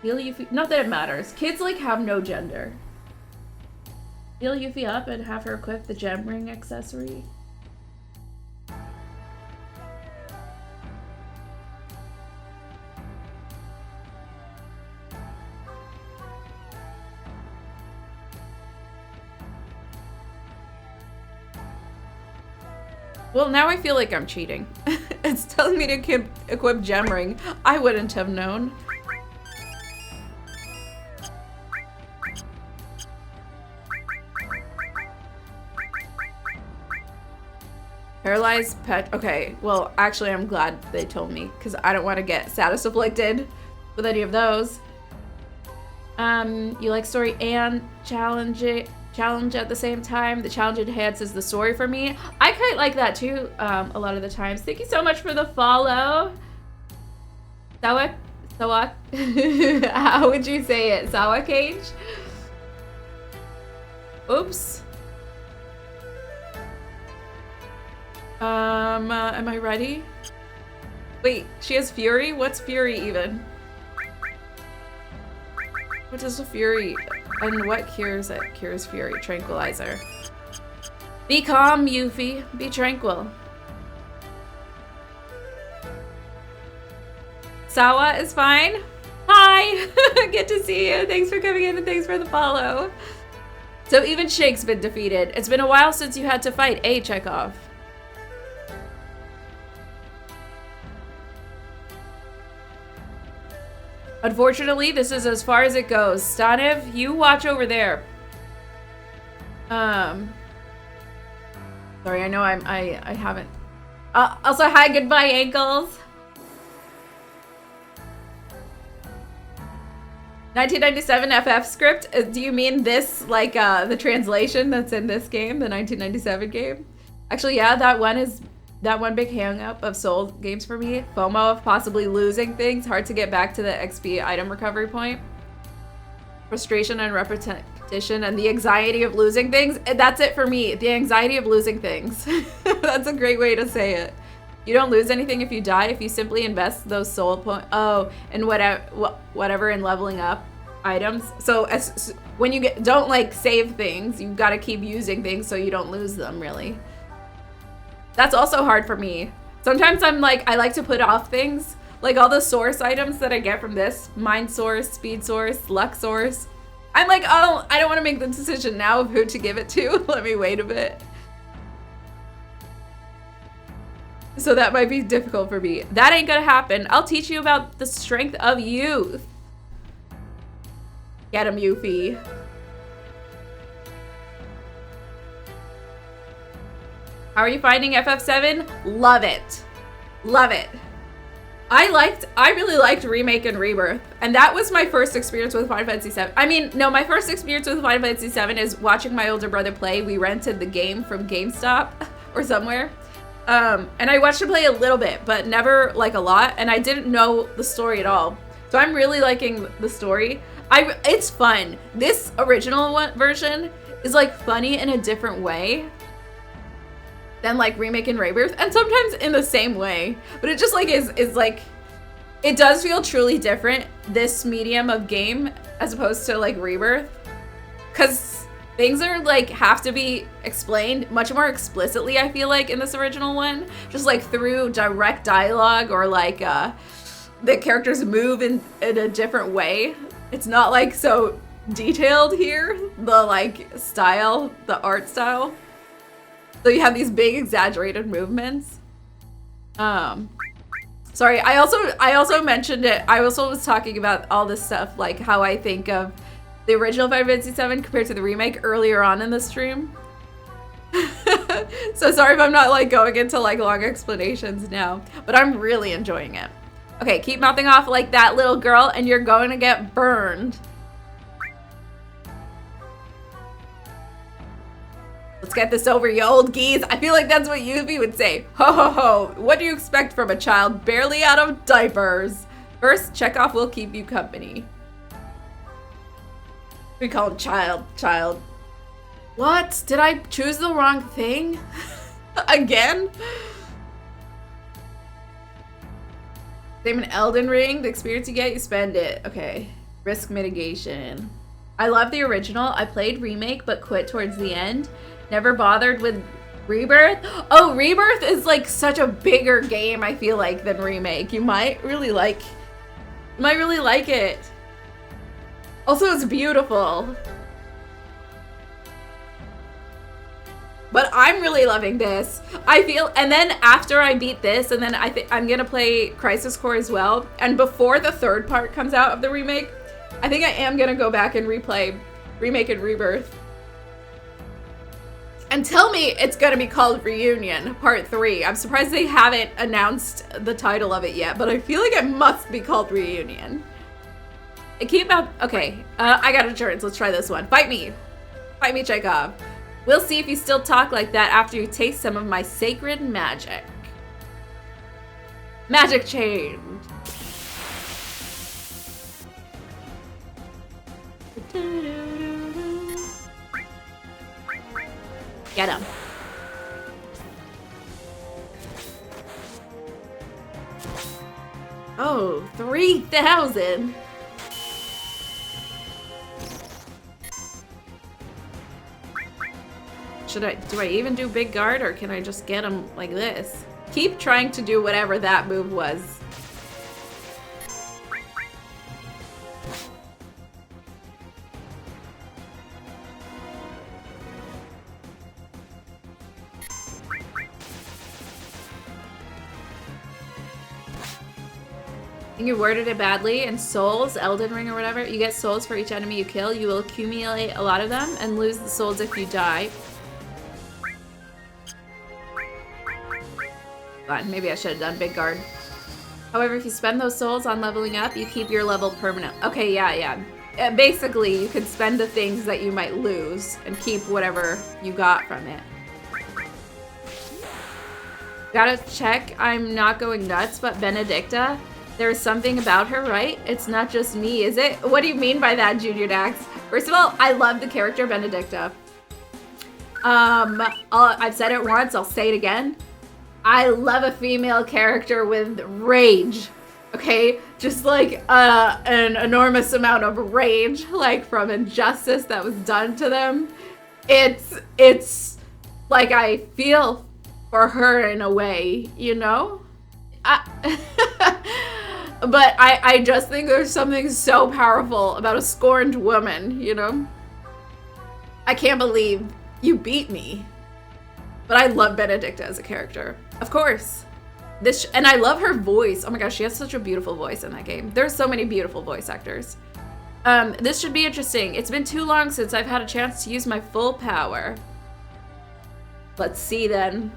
Heal Yuffie, not that it matters. Kids like have no gender. Heal Yuffie up and have her equip the gem ring accessory. Well, now I feel like I'm cheating. It's telling me to equip gem ring. I wouldn't have known. Paralyzed pet. Okay, well, actually, I'm glad they told me because I don't want to get status afflicted with any of those. You like story and challenge at the same time. The challenge enhances the story for me. I quite like that too, a lot of the times. Thank you so much for the follow. Sawak? How would you say it? Sawak Cage? Oops. Am I ready? Wait, she has Fury? What's Fury even? What is a Fury? And what cures it? Cures Fury. Tranquilizer. Be calm, Yuffie. Be tranquil. Sawa is fine. Hi! Good to see you. Thanks for coming in and thanks for the follow. So even Shake's been defeated. It's been a while since you had to fight a Chekhov. Unfortunately, this is as far as it goes. Stanev, you watch over there. Sorry, I know I haven't. Also, hi, goodbye, ankles. 1997 FF script. Do you mean this, like the translation that's in this game, the 1997 game? Actually, yeah, that one big hang-up of Soul games for me. FOMO of possibly losing things. Hard to get back to the XP item recovery point. Frustration and repetition and the anxiety of losing things. That's it for me. The anxiety of losing things. That's a great way to say it. You don't lose anything if you die, if you simply invest those soul points. Oh, and whatever in leveling up items. So when you don't like save things, you've got to keep using things so you don't lose them, really. That's also hard for me. Sometimes I like to put off things. Like all the source items that I get from this. Mind source, speed source, luck source. I'm like, oh, I don't want to make the decision now of who to give it to. Let me wait a bit. So that might be difficult for me. That ain't gonna happen. I'll teach you about the strength of youth. Get him, Yuffie. How are you finding FF7? Love it. Love it. I really liked Remake and Rebirth. And that was my first experience with Final Fantasy VII. I mean, no, my first experience with Final Fantasy VII is watching my older brother play. We rented the game from GameStop or somewhere. And I watched him play a little bit, but never like a lot. And I didn't know the story at all. So I'm really liking the story. It's fun. This original version is like funny in a different way than like Remake and Rebirth, and sometimes in the same way, but it just like is like, it does feel truly different, this medium of game, as opposed to like Rebirth, because things are like have to be explained much more explicitly, I feel like, in this original one, just like through direct dialogue, or like the characters move in a different way. It's not like so detailed here, the like style, the art style. So you have these big exaggerated movements. Sorry, I also mentioned it. I also was talking about all this stuff, like how I think of the original FF7 compared to the remake earlier on in the stream. So sorry if I'm not like going into like long explanations now, but I'm really enjoying it. Okay, keep mouthing off like that, little girl, and you're going to get burned. Let's get this over, you old geese. I feel like that's what Yuffie would say. Ho ho ho, what do you expect from a child barely out of diapers? First, Chekhov will keep you company. We call him child. What? Did I choose the wrong thing? Again? Same in Elden Ring. The experience you get, you spend it. Okay. Risk mitigation. I love the original. I played Remake, but quit towards the end. Never bothered with Rebirth. Oh, Rebirth is like such a bigger game, I feel like, than Remake. You might really like it. Also, it's beautiful. But I'm really loving this. I feel, and then after I beat this, and then I'm gonna play Crisis Core as well. And before the third part comes out of the remake, I think I am gonna go back and replay Remake and Rebirth. And tell me it's gonna be called Reunion Part 3. I'm surprised they haven't announced the title of it yet, but I feel like it must be called Reunion. It came out, okay, I got insurance. Let's try this one. Fight me, Chekhov. We'll see if you still talk like that after you taste some of my sacred magic. Magic change. Get him. Oh, 3,000. Do I even do big guard, or can I just get him like this? Keep trying to do whatever that move was. I think you worded it badly. In Souls, Elden Ring or whatever, you get souls for each enemy you kill. You will accumulate a lot of them and lose the souls if you die. God, maybe I should have done big guard. However, if you spend those souls on leveling up, you keep your level permanent. Okay, yeah. Basically, you can spend the things that you might lose and keep whatever you got from it. Gotta check I'm not going nuts, but Benedicta, there's something about her, right? It's not just me, is it? What do you mean by that, Junior Dax? First of all, I love the character Benedicta. I've said it once, I'll say it again. I love a female character with rage, okay? Just like an enormous amount of rage, like from injustice that was done to them. It's like I feel for her in a way, you know? But I just think there's something so powerful about a scorned woman, you know? I can't believe you beat me. But I love Benedicta as a character. Of course. And I love her voice. Oh my gosh, she has such a beautiful voice in that game. There's so many beautiful voice actors. This should be interesting. It's been too long since I've had a chance to use my full power. Let's see then.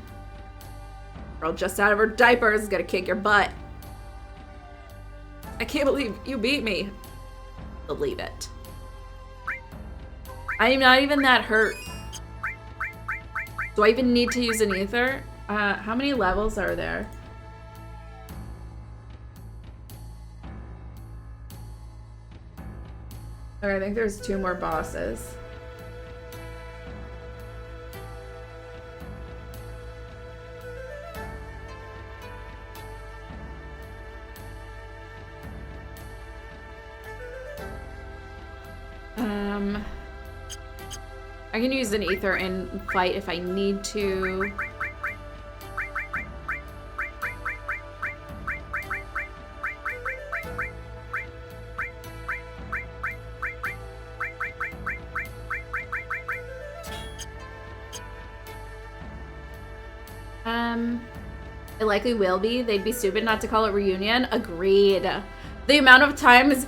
Girl just out of her diapers is gonna kick your butt. I can't believe you beat me. Believe it. I am not even that hurt. Do I even need to use an ether? How many levels are there? Okay, I think there's 2 more bosses. I can use an ether and fight if I need to. It likely will be. They'd be stupid not to call it Reunion. Agreed. The amount of times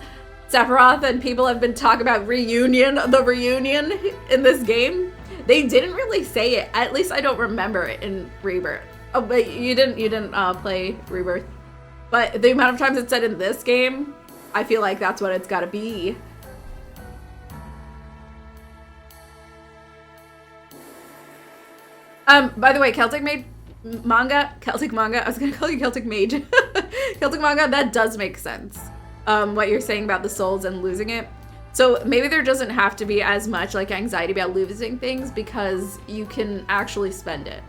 Sephiroth and people have been talking about the reunion in this game. They didn't really say it. At least I don't remember it in Rebirth. Oh, but you didn't play Rebirth. But the amount of times it's said in this game, I feel like that's what it's got to be. By the way, Celtic manga, I was gonna call you Celtic Mage. Celtic manga, that does make sense. What you're saying about the souls and losing it. So maybe there doesn't have to be as much like anxiety about losing things because you can actually spend it.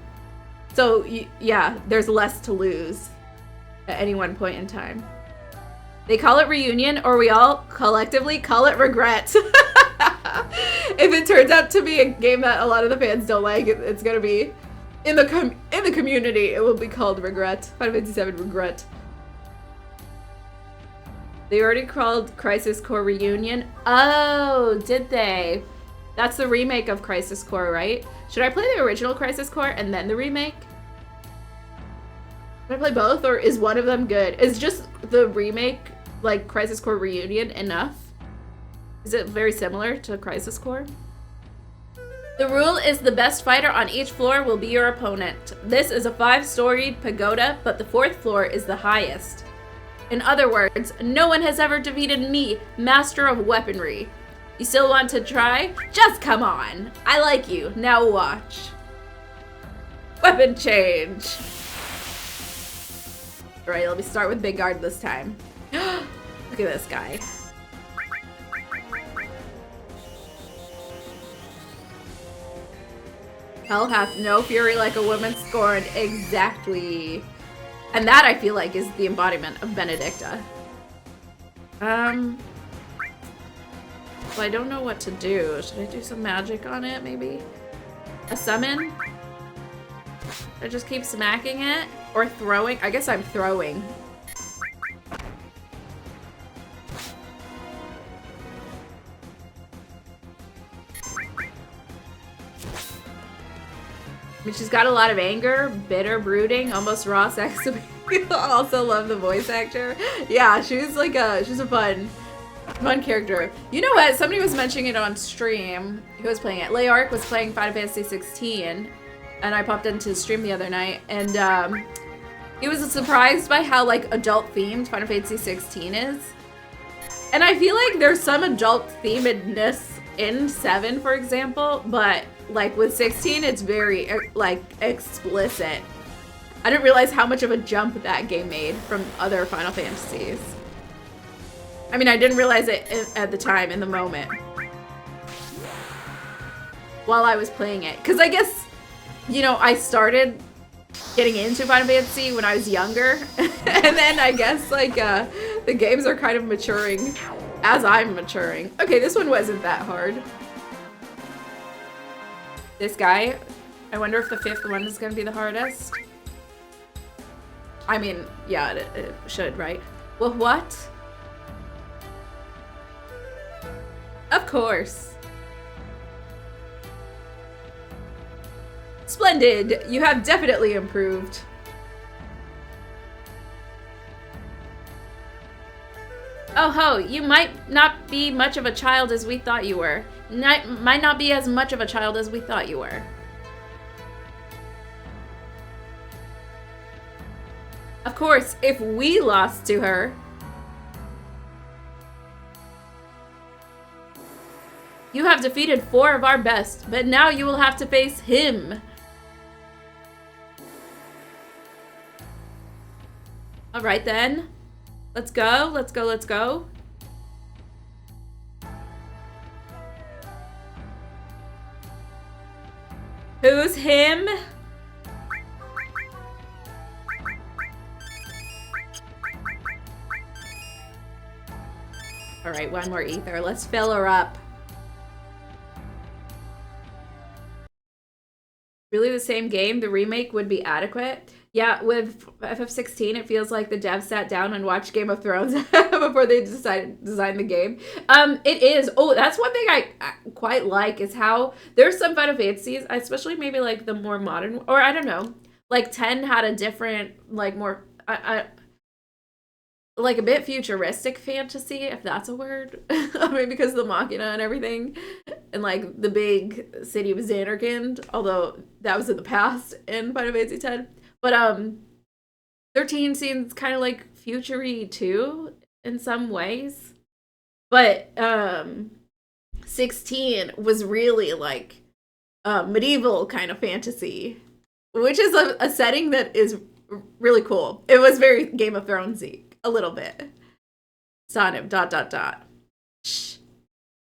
So yeah, there's less to lose at any one point in time. They call it reunion, or we all collectively call it regret. If it turns out to be a game that a lot of the fans don't like, it's gonna be in the community. It will be called regret. Final Fantasy VII Regret. They already called Crisis Core Reunion. Oh, did they? That's the remake of Crisis Core, right? Should I play the original Crisis Core and then the remake? Should I play both, or is one of them good? Is just the remake, like Crisis Core Reunion, enough? Is it very similar to Crisis Core? The rule is the best fighter on each floor will be your opponent. This is a 5-storied pagoda, but the 4th floor is the highest. In other words, no one has ever defeated me, Master of Weaponry. You still want to try? Just come on. I like you. Now watch. Weapon change. Alright, let me start with Big Guard this time. Look at this guy. Hell hath no fury like a woman scorned. Exactly. And that, I feel like, is the embodiment of Benedicta. Well, I don't know what to do. Should I do some magic on it, maybe? A summon? Should I just keep smacking it? Or throwing? I guess I'm throwing. I mean, she's got a lot of anger, bitter, brooding, almost raw sex appeal. Also love the voice actor. Yeah, she's a fun character. You know what? Somebody was mentioning it on stream. Who was playing it? Leark was playing Final Fantasy 16, and I popped into his stream the other night, and he was surprised by how like adult themed Final Fantasy 16 is. And I feel like there's some adult themedness in 7, for example, but like with 16, it's very like explicit. I didn't realize how much of a jump that game made from other Final Fantasies. I mean, I didn't realize it at the time, in the moment, while I was playing it. Because I guess, you know, I started getting into Final Fantasy when I was younger. And then I guess like the games are kind of maturing as I'm maturing. Okay, this one wasn't that hard. This guy, I wonder if the 5th one is gonna be the hardest. I mean, yeah, it should, right? Well, what? Of course. Splendid! You have definitely improved. Oh ho, you might not be much of a child as we thought you were. Might not be as much of a child as we thought you were. Of course, if we lost to her, you have defeated 4 of our best, but now you will have to face him. Alright then. Let's go, let's go, let's go. Who's him? Alright, one more ether. Let's fill her up. Really the same game? The remake would be adequate? Yeah, with FF16, it feels like the devs sat down and watched Game of Thrones before they designed the game. It is. Oh, that's one thing I quite like is how there's some Final Fantasies, especially maybe like the more modern, or I don't know, like 10 had a different, like more, like a bit futuristic fantasy, if that's a word. I mean, because of the Machina and everything, and like the big city of Xanarkand, although that was in the past in Final Fantasy X. But 13 seems kind of like future-y too in some ways. But 16 was really like medieval kind of fantasy, which is a setting that is really cool. It was very Game of Thronesy a little bit. Sonim ... Shh.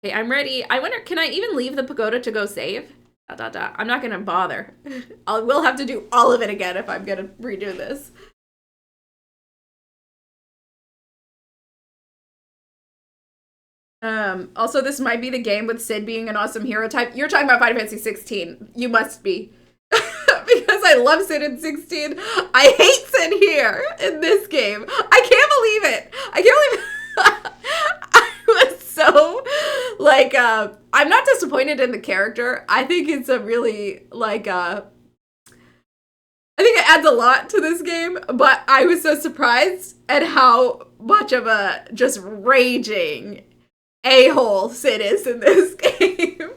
Okay, I'm ready. I wonder, can I even leave the pagoda to go save? ... I'm not gonna bother. We'll have to do all of it again if I'm gonna redo this. Also, this might be the game with Sid being an awesome hero type. You're talking about Final Fantasy 16. You must be. Because I love Sid in 16. I hate Sid here in this game. I can't believe it. I can't believe it. I was so, like, I'm not disappointed in the character. I think it's a really, like, I think it adds a lot to this game, but I was so surprised at how much of a just raging a-hole Sid is in this game.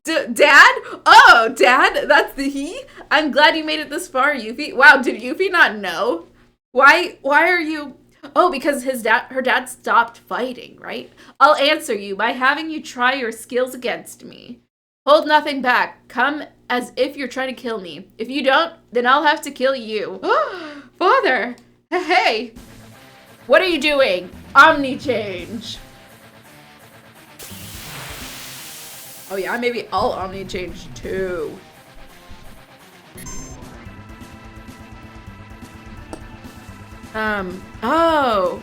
Dad? Oh, Dad? That's the he? I'm glad you made it this far, Yuffie. Wow, did Yuffie not know? Why are you... Oh, because her dad stopped fighting, right? I'll answer you by having you try your skills against me. Hold nothing back. Come as if you're trying to kill me. If you don't, then I'll have to kill you. Father! Hey! What are you doing? Omni change. Oh yeah, maybe I'll Omni change too. Oh.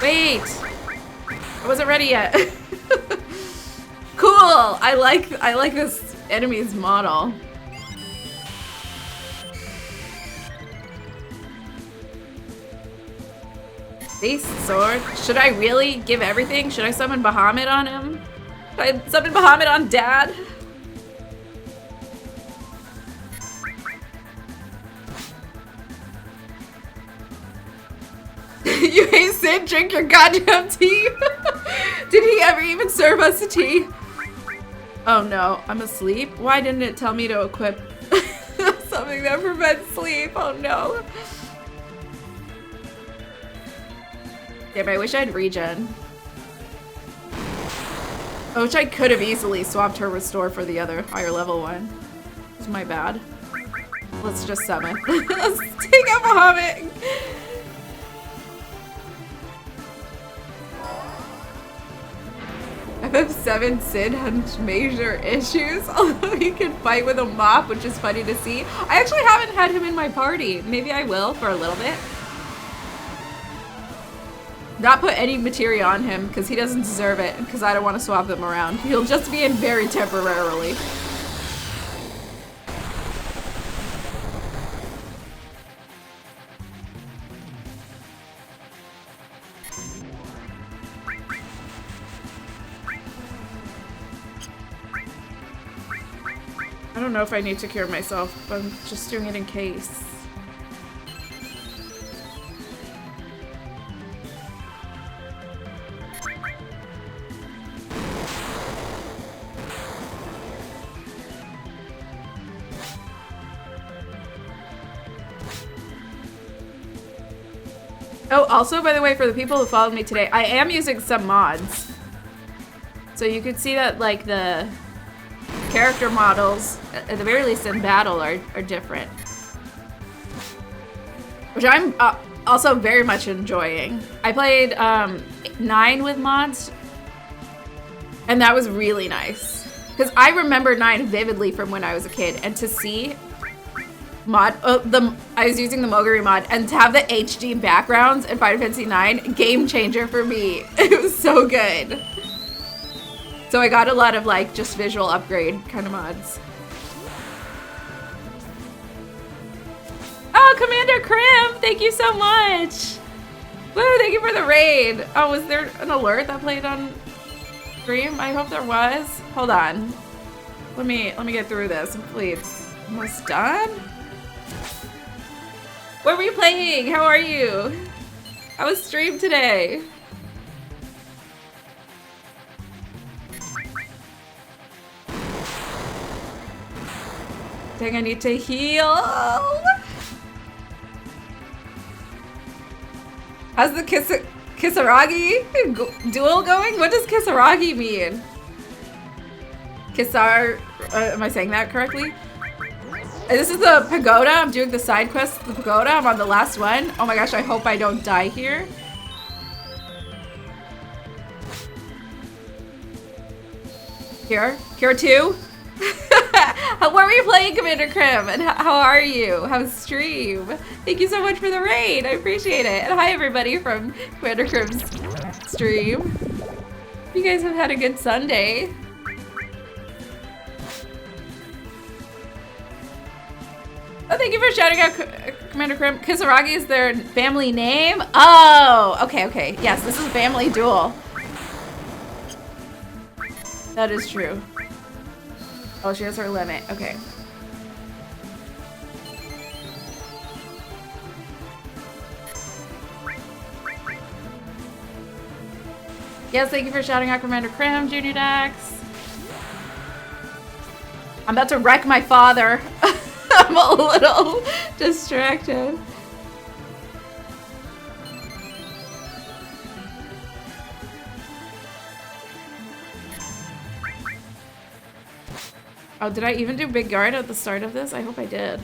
Wait. I wasn't ready yet. Cool. I like this enemy's model. Base sword. Should I really give everything? Should I summon Bahamut on him? Should I summon Bahamut on Dad? You hate Sid? Drink your goddamn tea? Did he ever even serve us a tea? Oh no, I'm asleep? Why didn't it tell me to equip something that prevents sleep? Oh no. Damn, I wish I had regen. I wish I could have easily swapped her restore for the other higher level one. It's my bad. Let's just summon. Let's take out Bahamut. FF7 Sid had major issues, although he can fight with a mop, which is funny to see. I actually haven't had him in my party. Maybe I will for a little bit. Not put any materia on him because he doesn't deserve it, because I don't want to swap them around. He'll just be in very temporarily. I don't know if I need to cure myself, but I'm just doing it in case. Oh, also, by the way, for the people who followed me today, I am using some mods. So you could see that, like, the character models, at the very least in battle, are different. Which I'm also very much enjoying. I played 9 with mods, and that was really nice. Because I remember 9 vividly from when I was a kid, and to see mod, I was using the Moguri mod, and to have the HD backgrounds in Final Fantasy 9, game changer for me. It was so good. So I got a lot of like just visual upgrade kind of mods. Oh, Commander Krim, thank you so much. Woo, thank you for the raid. Oh, was there an alert that played on stream? I hope there was. Hold on. Let me get through this, please. Almost done? What were you playing? How are you? How was stream today? Dang, I need to heal. How's the Kisaragi duel going? What does Kisaragi mean? Kisar, am I saying that correctly? This is the pagoda. I'm doing the side quest, the pagoda. I'm on the last one. Oh my gosh, I hope I don't die here. Here 2. What were you playing, Commander Krim? And how are you? How's stream? Thank you so much for the raid. I appreciate it. And hi everybody from Commander Krim's stream. You guys have had a good Sunday. Oh, thank you for shouting out Commander Krim. Kisaragi is their family name? Oh, okay. Yes, this is family duel. That is true. Oh, she has her limit. Okay. Yes, thank you for shouting out Commander Krim, Junior Dax. I'm about to wreck my father. I'm a little distracted. Oh, did I even do Big Guard at the start of this? I hope I did.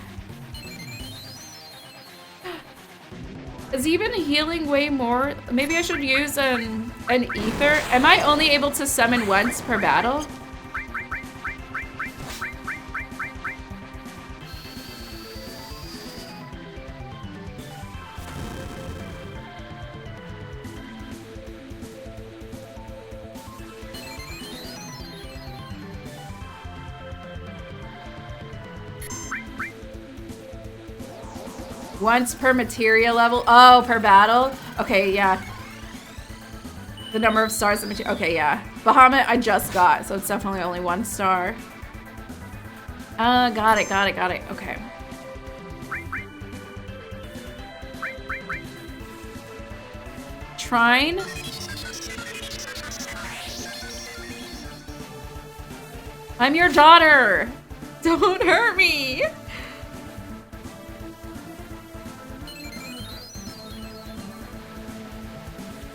Is he even healing way more? Maybe I should use an ether. Am I only able to summon once per battle? Once per materia level. Oh, per battle? Okay, yeah. The number of stars of materia. Okay, yeah. Bahamut I just got, so it's definitely only 1 star. Got it. Okay. Trine. I'm your daughter. Don't hurt me.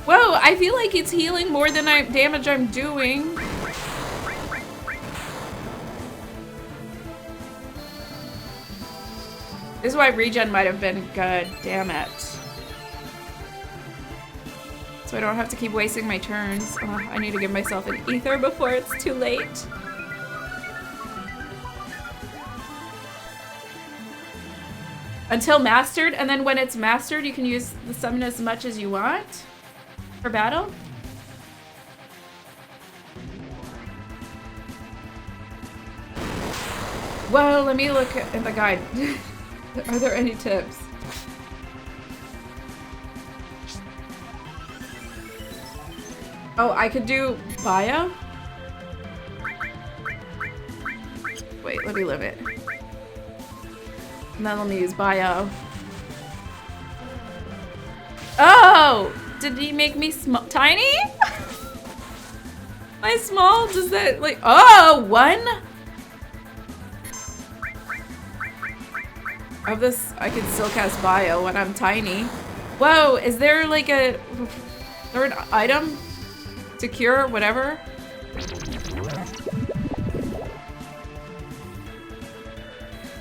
Whoa, I feel like it's healing more than damage I'm doing. This is why regen might have been good. Damn it. So I don't have to keep wasting my turns. Oh, I need to give myself an ether before it's too late. Until mastered, and then when it's mastered, you can use the summon as much as you want for battle. Whoa, let me look at the guide. Are there any tips? Oh, I could do bio? Wait, let me live it. And then let me use bio. Oh! Did he make me tiny? Am I small? Does that like... Oh! 1? Of this, I can still cast bio when I'm tiny. Whoa! Is there like a third item? To cure whatever?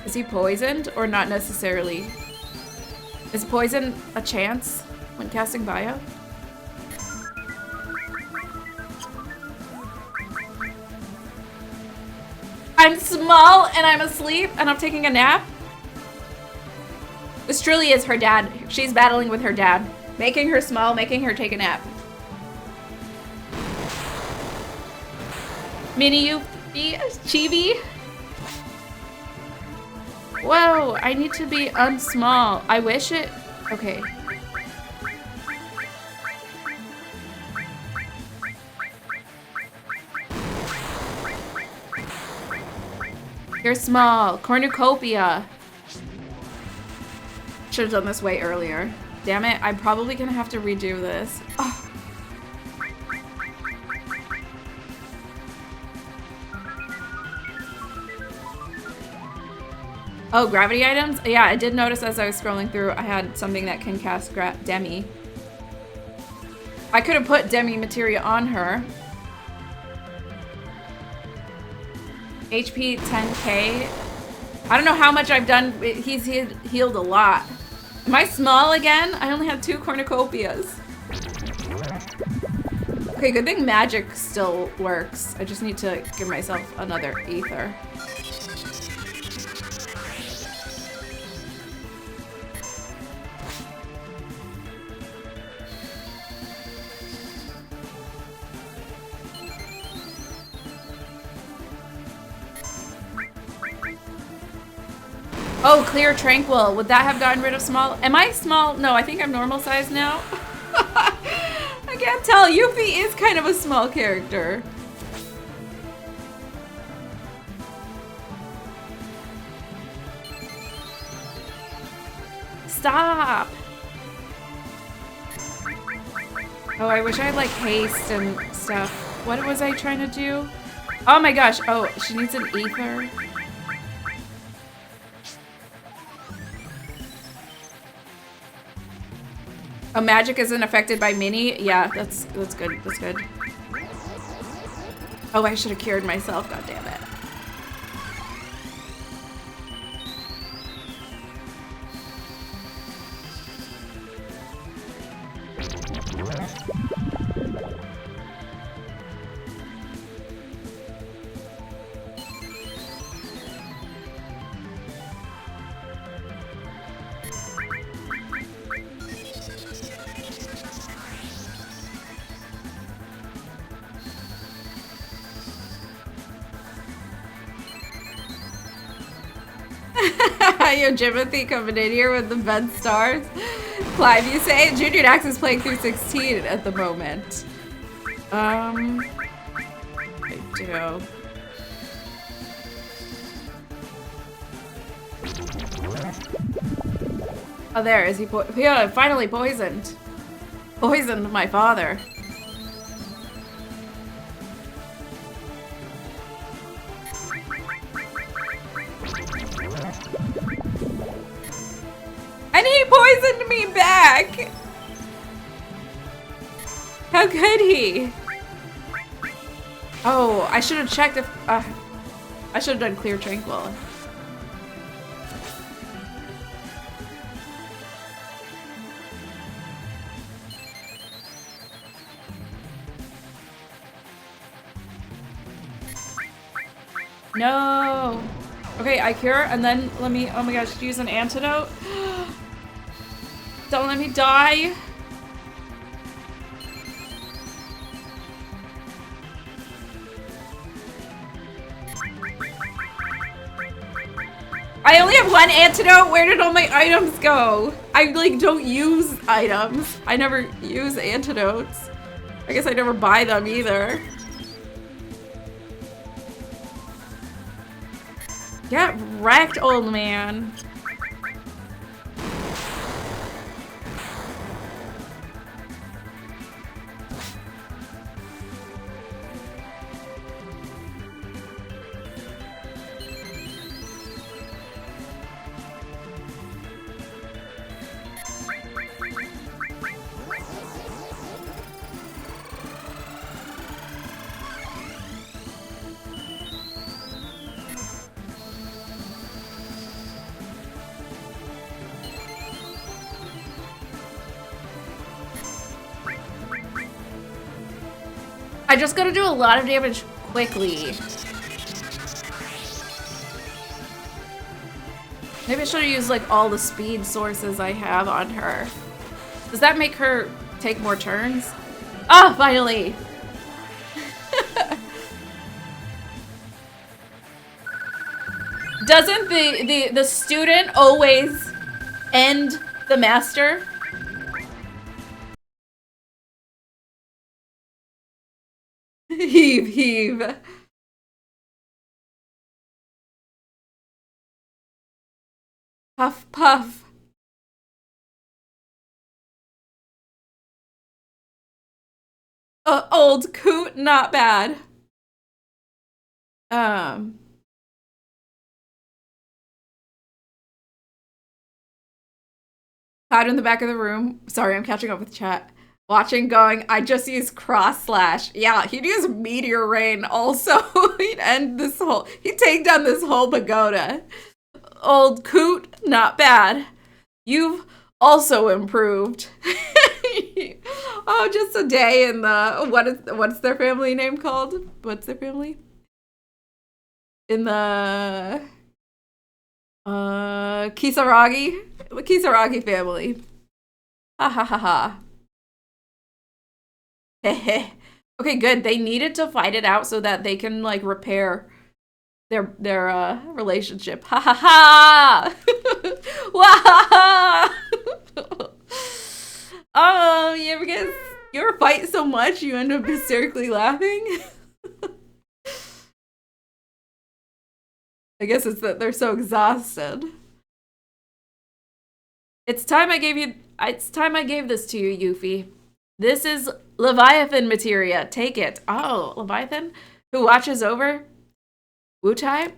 Is he poisoned or not necessarily? Is poison a chance when casting bio? I'm small and I'm asleep and I'm taking a nap? This truly is her dad. She's battling with her dad. Making her small, making her take a nap. Mini Yuffie, Chibi. Whoa, I need to be unsmall. I wish it... Okay. You're small. Cornucopia. Should have done this way earlier. Damn it, I'm probably gonna have to redo this. Oh. Oh, gravity items? Yeah, I did notice as I was scrolling through, I had something that can cast Demi. I could have put Demi materia on her. HP 10k. I don't know how much I've done. He's healed a lot. Am I small again? I only have 2 cornucopias. Okay, good thing magic still works. I just need to give myself another ether. Oh, clear tranquil. Would that have gotten rid of small? Am I small? No, I think I'm normal size now. I can't tell. Yuffie is kind of a small character. Stop. Oh, I wish I had like haste and stuff. What was I trying to do? Oh my gosh. Oh, she needs an ether. Oh, magic isn't affected by mini? Yeah, that's good. That's good. Oh, I should have cured myself. God damn it. Yo, Jimothy coming in here with the bed stars. Clive, you say Junior Dax is playing through 16 at the moment. I do. Oh, there is he? Yeah, finally poisoned. Poisoned my father. And he poisoned me back! How could he? Oh, I should have checked if... I should have done clear tranquil. No! Okay, I cure, and then let me... Oh my gosh, use an antidote. Don't let me die. I only have 1 antidote. Where did all my items go? I like don't use items. I never use antidotes. I guess I never buy them either. Get wrecked, old man. I just gotta do a lot of damage quickly. Maybe I should have used like all the speed sources I have on her. Does that make her take more turns? Ah, finally! Doesn't the student always end the master? Heave, heave. Puff, puff. Old coot, not bad. Cloud in the back of the room. Sorry, I'm catching up with chat. Watching, going, I just used cross slash. Yeah, he'd use meteor rain also. He'd end this whole, he'd take down this whole pagoda. Old coot, not bad. You've also improved. Oh, just a day in the, what's their family name called? What's their family? In the, Kisaragi family. Ha ha ha ha. Okay, good. They needed to fight it out so that they can like repair their relationship. Ha ha ha! Wow! Oh, you ever fight so much you end up hysterically laughing? I guess it's that they're so exhausted. It's time I gave this to you, Yuffie. This is Leviathan materia. Take it. Oh, Leviathan? Who watches over Wutai?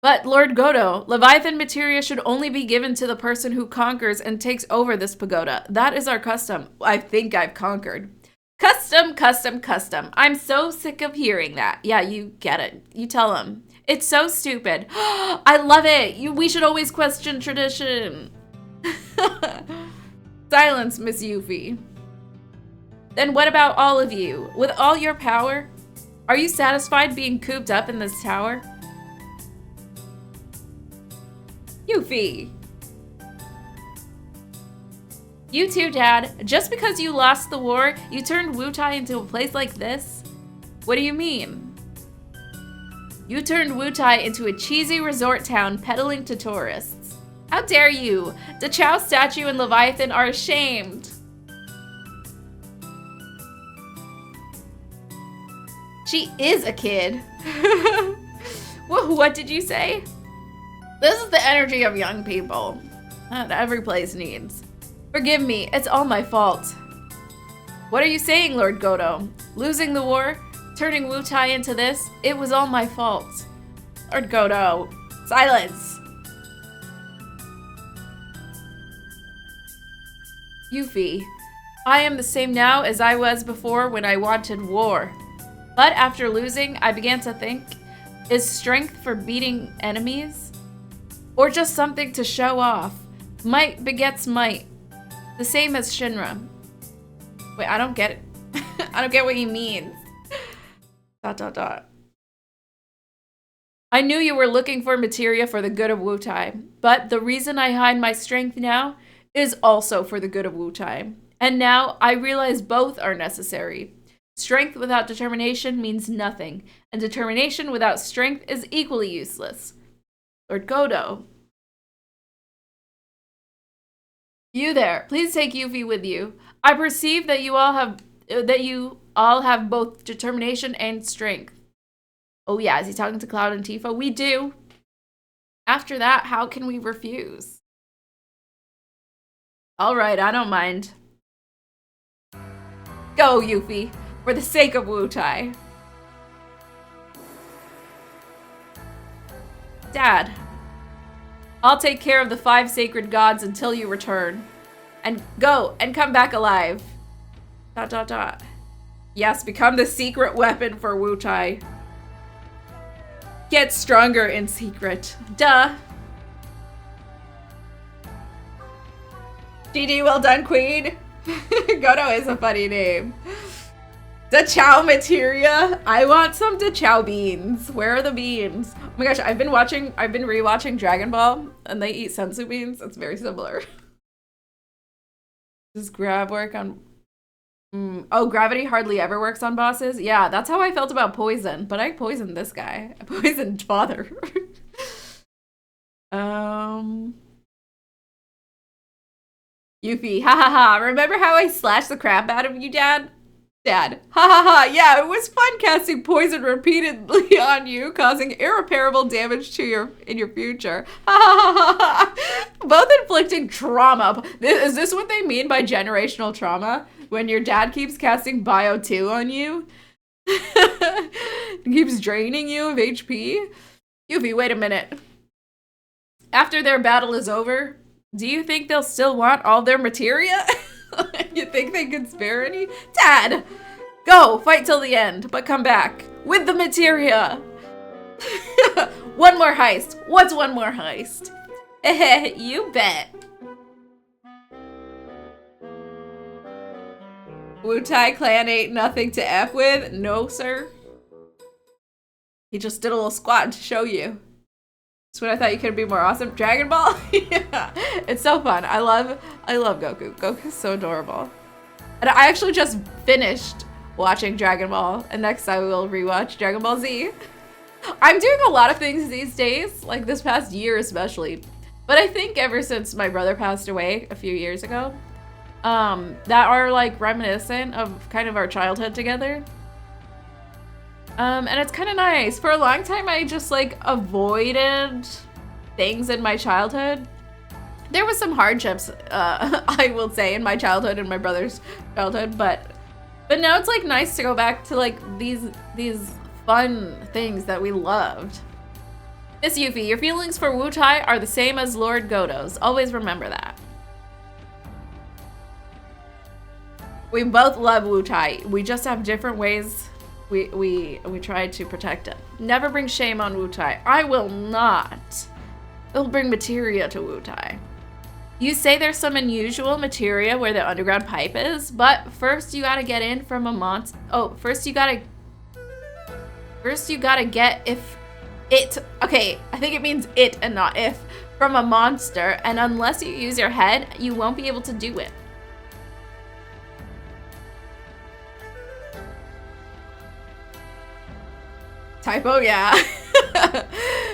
But, Lord Godo, Leviathan materia should only be given to the person who conquers and takes over this pagoda. That is our custom. I think I've conquered. Custom, custom, custom. I'm so sick of hearing that. Yeah, you get it. You tell them. It's so stupid. I love it. We should always question tradition. Silence, Miss Yuffie. Then what about all of you? With all your power, are you satisfied being cooped up in this tower? Yuffie. You too, Dad. Just because you lost the war, you turned Wutai into a place like this? What do you mean? You turned Wutai into a cheesy resort town peddling to tourists. How dare you? The Chao statue and Leviathan are ashamed. She is a kid. What did you say? This is the energy of young people that every place needs. Forgive me, it's all my fault. What are you saying, Lord Godo? Losing the war? Turning Wutai into this? It was all my fault. Lord Godo, silence. Yuffie, I am the same now as I was before when I wanted war. But after losing, I began to think, is strength for beating enemies? Or just something to show off? Might begets might. The same as Shinra. Wait, I don't get it. I don't get what he means. ... I knew you were looking for materia for the good of Wutai, but the reason I hide my strength now is also for the good of Wutai. And now I realize both are necessary. Strength without determination means nothing, and determination without strength is equally useless. Lord Godo. You there, please take Yuffie with you. I perceive that you all have both determination and strength. Oh yeah, is he talking to Cloud and Tifa? We do. After that, how can we refuse? All right, I don't mind. Go, Yuffie, for the sake of Wutai. Dad, I'll take care of the 5 sacred gods until you return. And go and come back alive. ... Yes, become the secret weapon for Wutai. Get stronger in secret. Duh. GG, well done, Queen. Godo is a funny name. DeChao materia. I want some DeChao beans. Where are the beans? Oh my gosh, I've been rewatching Dragon Ball and they eat senzu beans. It's very similar. Does grab work on... Oh, gravity hardly ever works on bosses. Yeah, that's how I felt about poison, but I poisoned this guy. I poisoned father. Yuffie, ha ha ha. Remember how I slashed the crap out of you, Dad? Dad, ha ha ha, yeah, it was fun casting poison repeatedly on you, causing irreparable damage to in your future. Ha ha ha ha. Both inflicting trauma. Is this what they mean by generational trauma? When your dad keeps casting Bio 2 on you? Keeps draining you of HP? Yuffie, wait a minute. After their battle is over, do you think they'll still want all their materia? You think they can spare any? Dad! Go! Fight till the end, but come back. With the materia! One more heist. What's one more heist? You bet. Wutai clan ain't nothing to F with? No, sir. He just did a little squat to show you. That's what I thought you could be more awesome. Dragon Ball? Yeah. It's so fun. I love Goku. Goku's so adorable. And I actually just finished watching Dragon Ball, and next I will rewatch Dragon Ball Z. I'm doing a lot of things these days, like this past year especially. But I think ever since my brother passed away a few years ago, that are like reminiscent of kind of our childhood together. And it's kind of nice. For a long time, I just like avoided things in my childhood. There was some hardships, I will say, in my childhood and my brother's childhood, but now it's like nice to go back to like these fun things that we loved. Miss Yuffie, your feelings for Wutai are the same as Lord Goto's. Always remember that. We both love Wutai. We just have different ways we try to protect it. Never bring shame on Wutai. I will not. It'll bring materia to Wutai. You say there's some unusual materia where the underground pipe is, but first you gotta get in from a monster. Oh, first you gotta get if it. Okay, I think it means it and not if. From a monster, and unless you use your head, you won't be able to do it. Typo, yeah.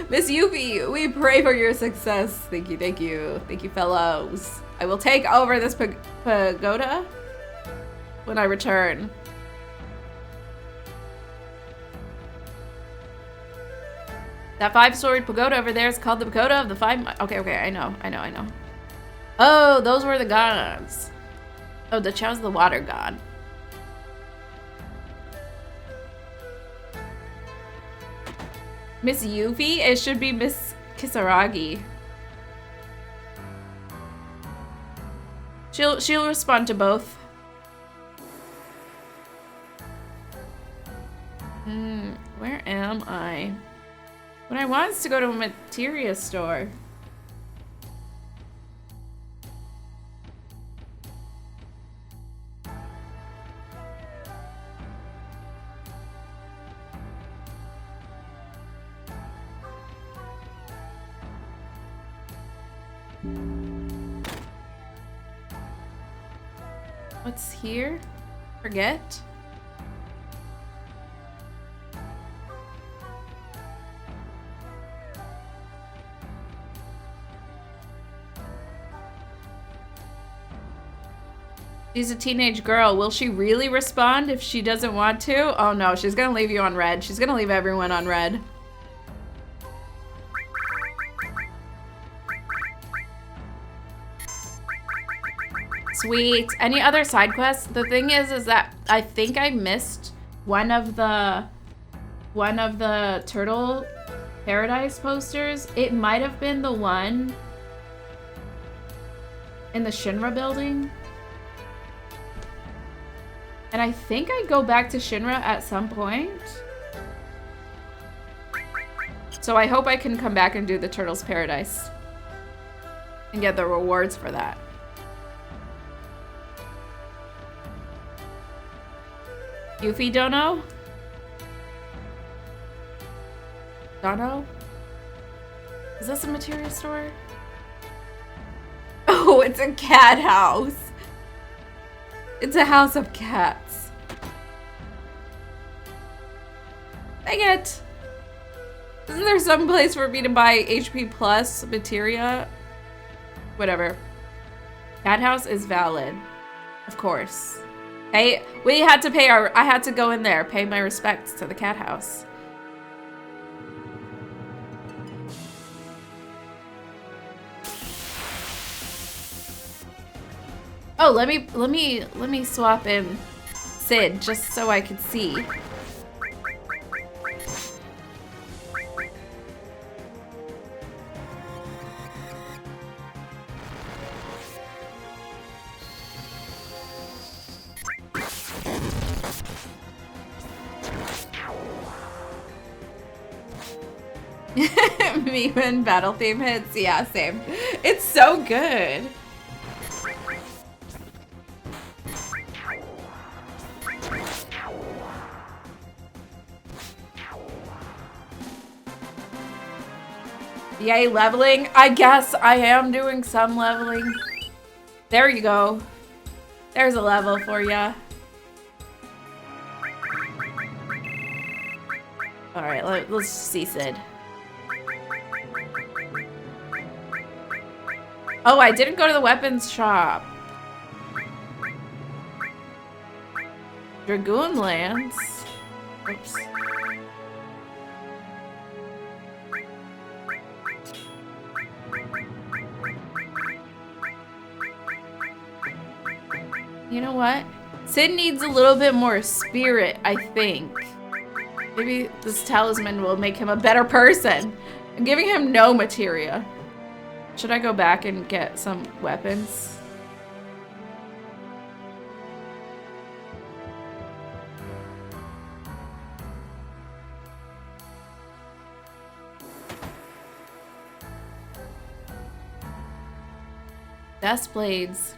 Miss Yuffie, we pray for your success. Thank you, thank you. Thank you, fellows. I will take over this pagoda when I return. That 5-storied pagoda over there is called the Pagoda of the 5... Okay, I know. Oh, those were the gods. Oh, the Chow's the water god. Miss Yuffie? It should be Miss Kisaragi. She'll respond to both. Where am I? What I want is to go to a materia store. What's here? Forget? She's a teenage girl. Will she really respond if she doesn't want to? Oh no, she's gonna leave you on red. She's gonna leave everyone on red. Sweet. Any other side quests? The thing is that I think I missed one of the Turtle Paradise posters. It might have been the one in the Shinra building. And I think I go back to Shinra at some point. So I hope I can come back and do the Turtles Paradise and get the rewards for that. Yuffie Dono? Dono? Is this a materia store? Oh, it's a cat house. It's a house of cats. Dang it. Isn't there some place for me to buy HP plus materia? Whatever. Cat house is valid. Of course. Hey, we had to pay our, I had to go in there, pay my respects to the cat house. Oh, let me swap in Sid just so I could see. Me when battle theme hits, yeah, same. It's so good. Yay, leveling. I guess I am doing some leveling. There you go. There's a level for ya. Alright, let's see Sid. Oh, I didn't go to the weapons shop. Dragoon Lance. Oops. You know what? Sid needs a little bit more spirit, I think. Maybe this talisman will make him a better person. I'm giving him no materia. Should I go back and get some weapons? Best blades.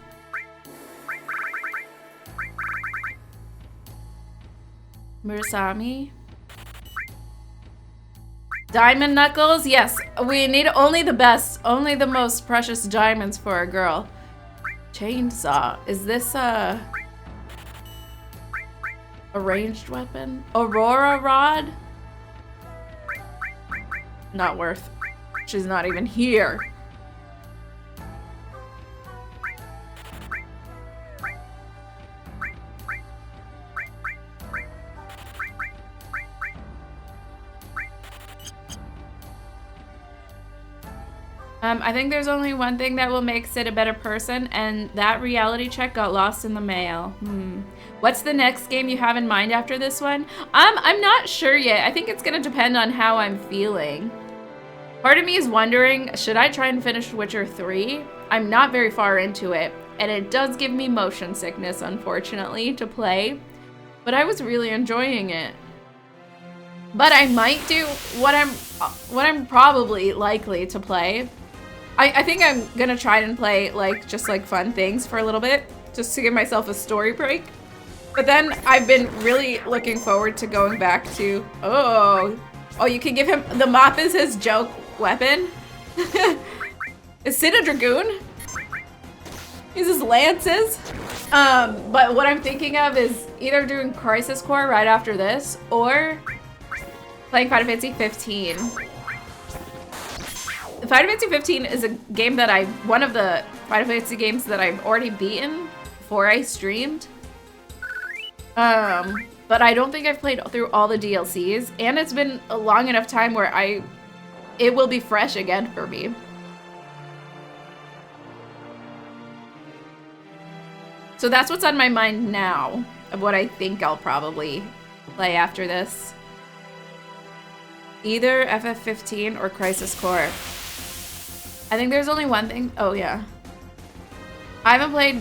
Murasami. Diamond knuckles? Yes, we need only the best, only the most precious diamonds for a girl. Chainsaw. Is this a ranged weapon? Aurora rod? Not worth. She's not even here. I think there's only one thing that will make Sid a better person, and that reality check got lost in the mail. What's the next game you have in mind after this one? I'm not sure yet. I think it's gonna depend on how I'm feeling. Part of me is wondering, should I try and finish Witcher 3? I'm not very far into it, and it does give me motion sickness, unfortunately, to play. But I was really enjoying it. But I might do what I'm probably likely to play. I think I'm gonna try and play just fun things for a little bit, just to give myself a story break. But then I've been really looking forward to going back to, oh, you can give him, the mop is his joke weapon. Is Sid a dragoon? He's his lances. But what I'm thinking of is either doing Crisis Core right after this, or playing Final Fantasy 15. Final Fantasy 15 is a game that one of the Final Fantasy games that I've already beaten before I streamed. But I don't think I've played through all the DLCs, and it's been a long enough time where it will be fresh again for me. So that's what's on my mind now, of what I think I'll probably play after this. Either FF15 or Crisis Core. I think there's only one thing. Oh, yeah. I haven't played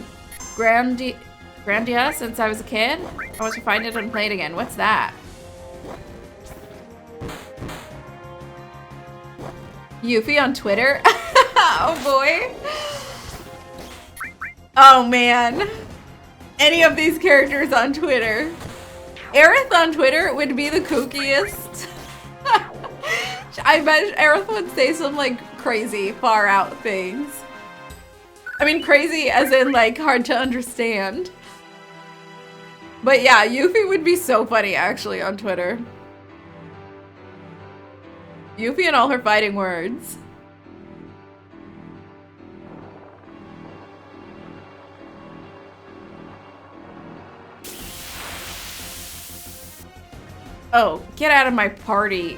Grandia since I was a kid. I want to find it and play it again. What's that? Yuffie on Twitter? Oh, boy. Oh, man. Any of these characters on Twitter. Aerith on Twitter would be the kookiest. I bet Aerith would say some crazy far out things. I mean crazy as in hard to understand. But yeah, Yuffie would be so funny actually on Twitter. Yuffie and all her fighting words. Oh, get out of my party.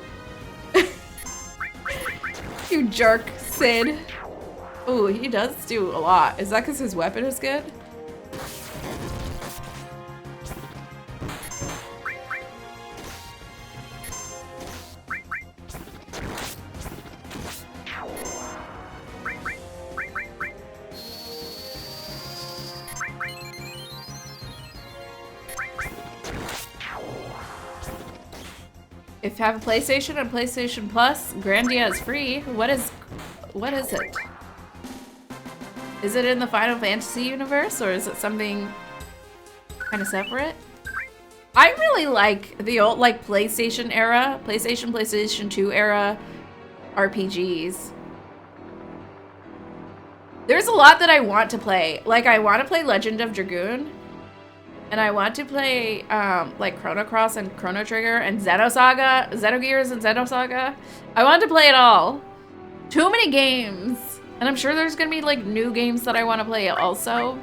You jerk, Sid. Ooh, he does do a lot. Is that because his weapon is good? If you have a PlayStation and PlayStation Plus, Grandia is free. What is it? Is it in the Final Fantasy universe, or is it something kind of separate? I really like the old, like, PlayStation era, PlayStation 2 era RPGs. There's a lot that I want to play. Like, I want to play Legend of Dragoon. And I want to play, like, Chrono Cross and Chrono Trigger and Xenosaga, Xenogears and Xenosaga. I want to play it all. Too many games. And I'm sure there's gonna be, like, new games that I want to play also.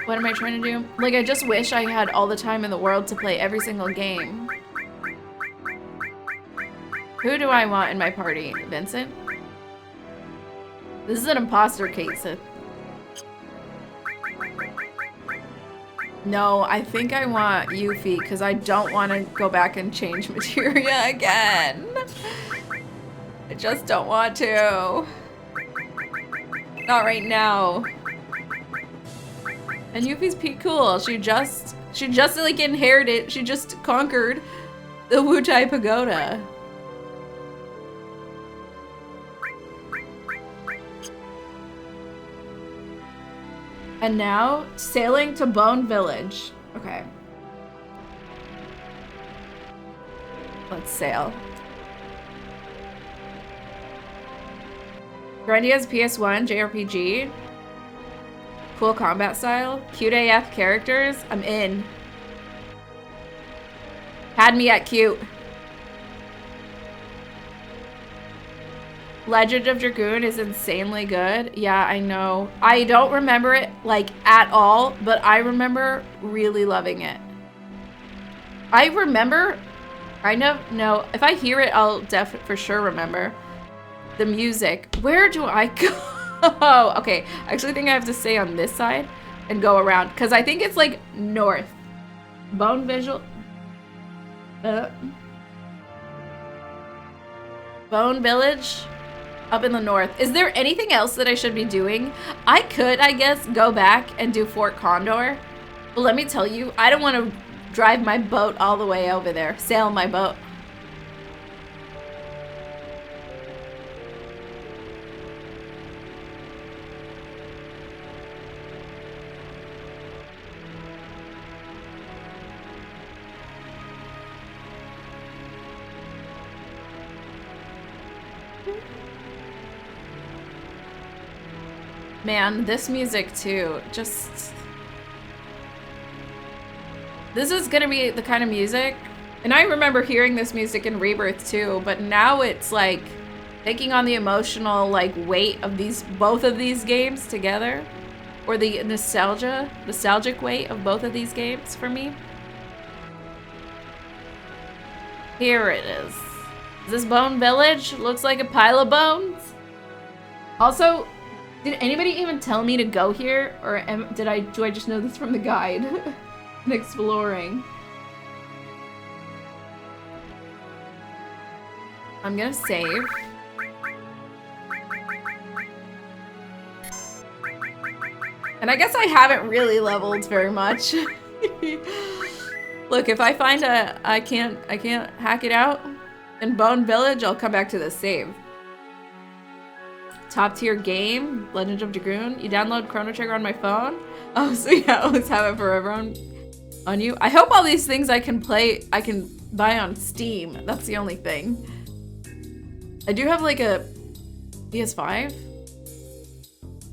What am I trying to do? Like, I just wish I had all the time in the world to play every single game. Who do I want in my party? Vincent? This is an imposter case. No, I think I want Yuffie because I don't want to go back and change materia again. I just don't want to. Not right now. And Yuffie's pretty cool. She just like inherited, she just conquered the Wutai Pagoda. And now, sailing to Bone Village. Okay. Let's sail. Grandia's PS1 JRPG. Cool combat style. Cute AF characters. I'm in. Had me at cute. Legend of Dragoon is insanely good. Yeah, I know. I don't remember it, like, at all, but I remember really loving it. I remember, kind of, no, if I hear it, I'll for sure remember. The music. Where do I go? Okay, I actually think I have to stay on this side and go around, because I think it's, like, north. Bone Visual. Bone Village. Up in the north. Is there anything else that I should be doing? I could, I guess, go back and do Fort Condor. But let me tell you, I don't want to drive my boat all the way over there. Sail my boat. Man, this music too, just... This is gonna be the kind of music, and I remember hearing this music in Rebirth too, but now it's like taking on the emotional like weight of both of these games together, or the nostalgic weight of both of these games for me. Here it is. Is this Bone Village? Looks like a pile of bones. Also, did anybody even tell me to go here, or do I just know this from the guide and exploring? I'm gonna save. And I guess I haven't really leveled very much. Look, if I find I can't hack it out in Bone Village, I'll come back to this save. Top tier game, Legend of Dragoon. You download Chrono Trigger on my phone? Oh, so yeah, always have it forever on you. I hope all these things I can buy on Steam. That's the only thing. I do have like a PS5,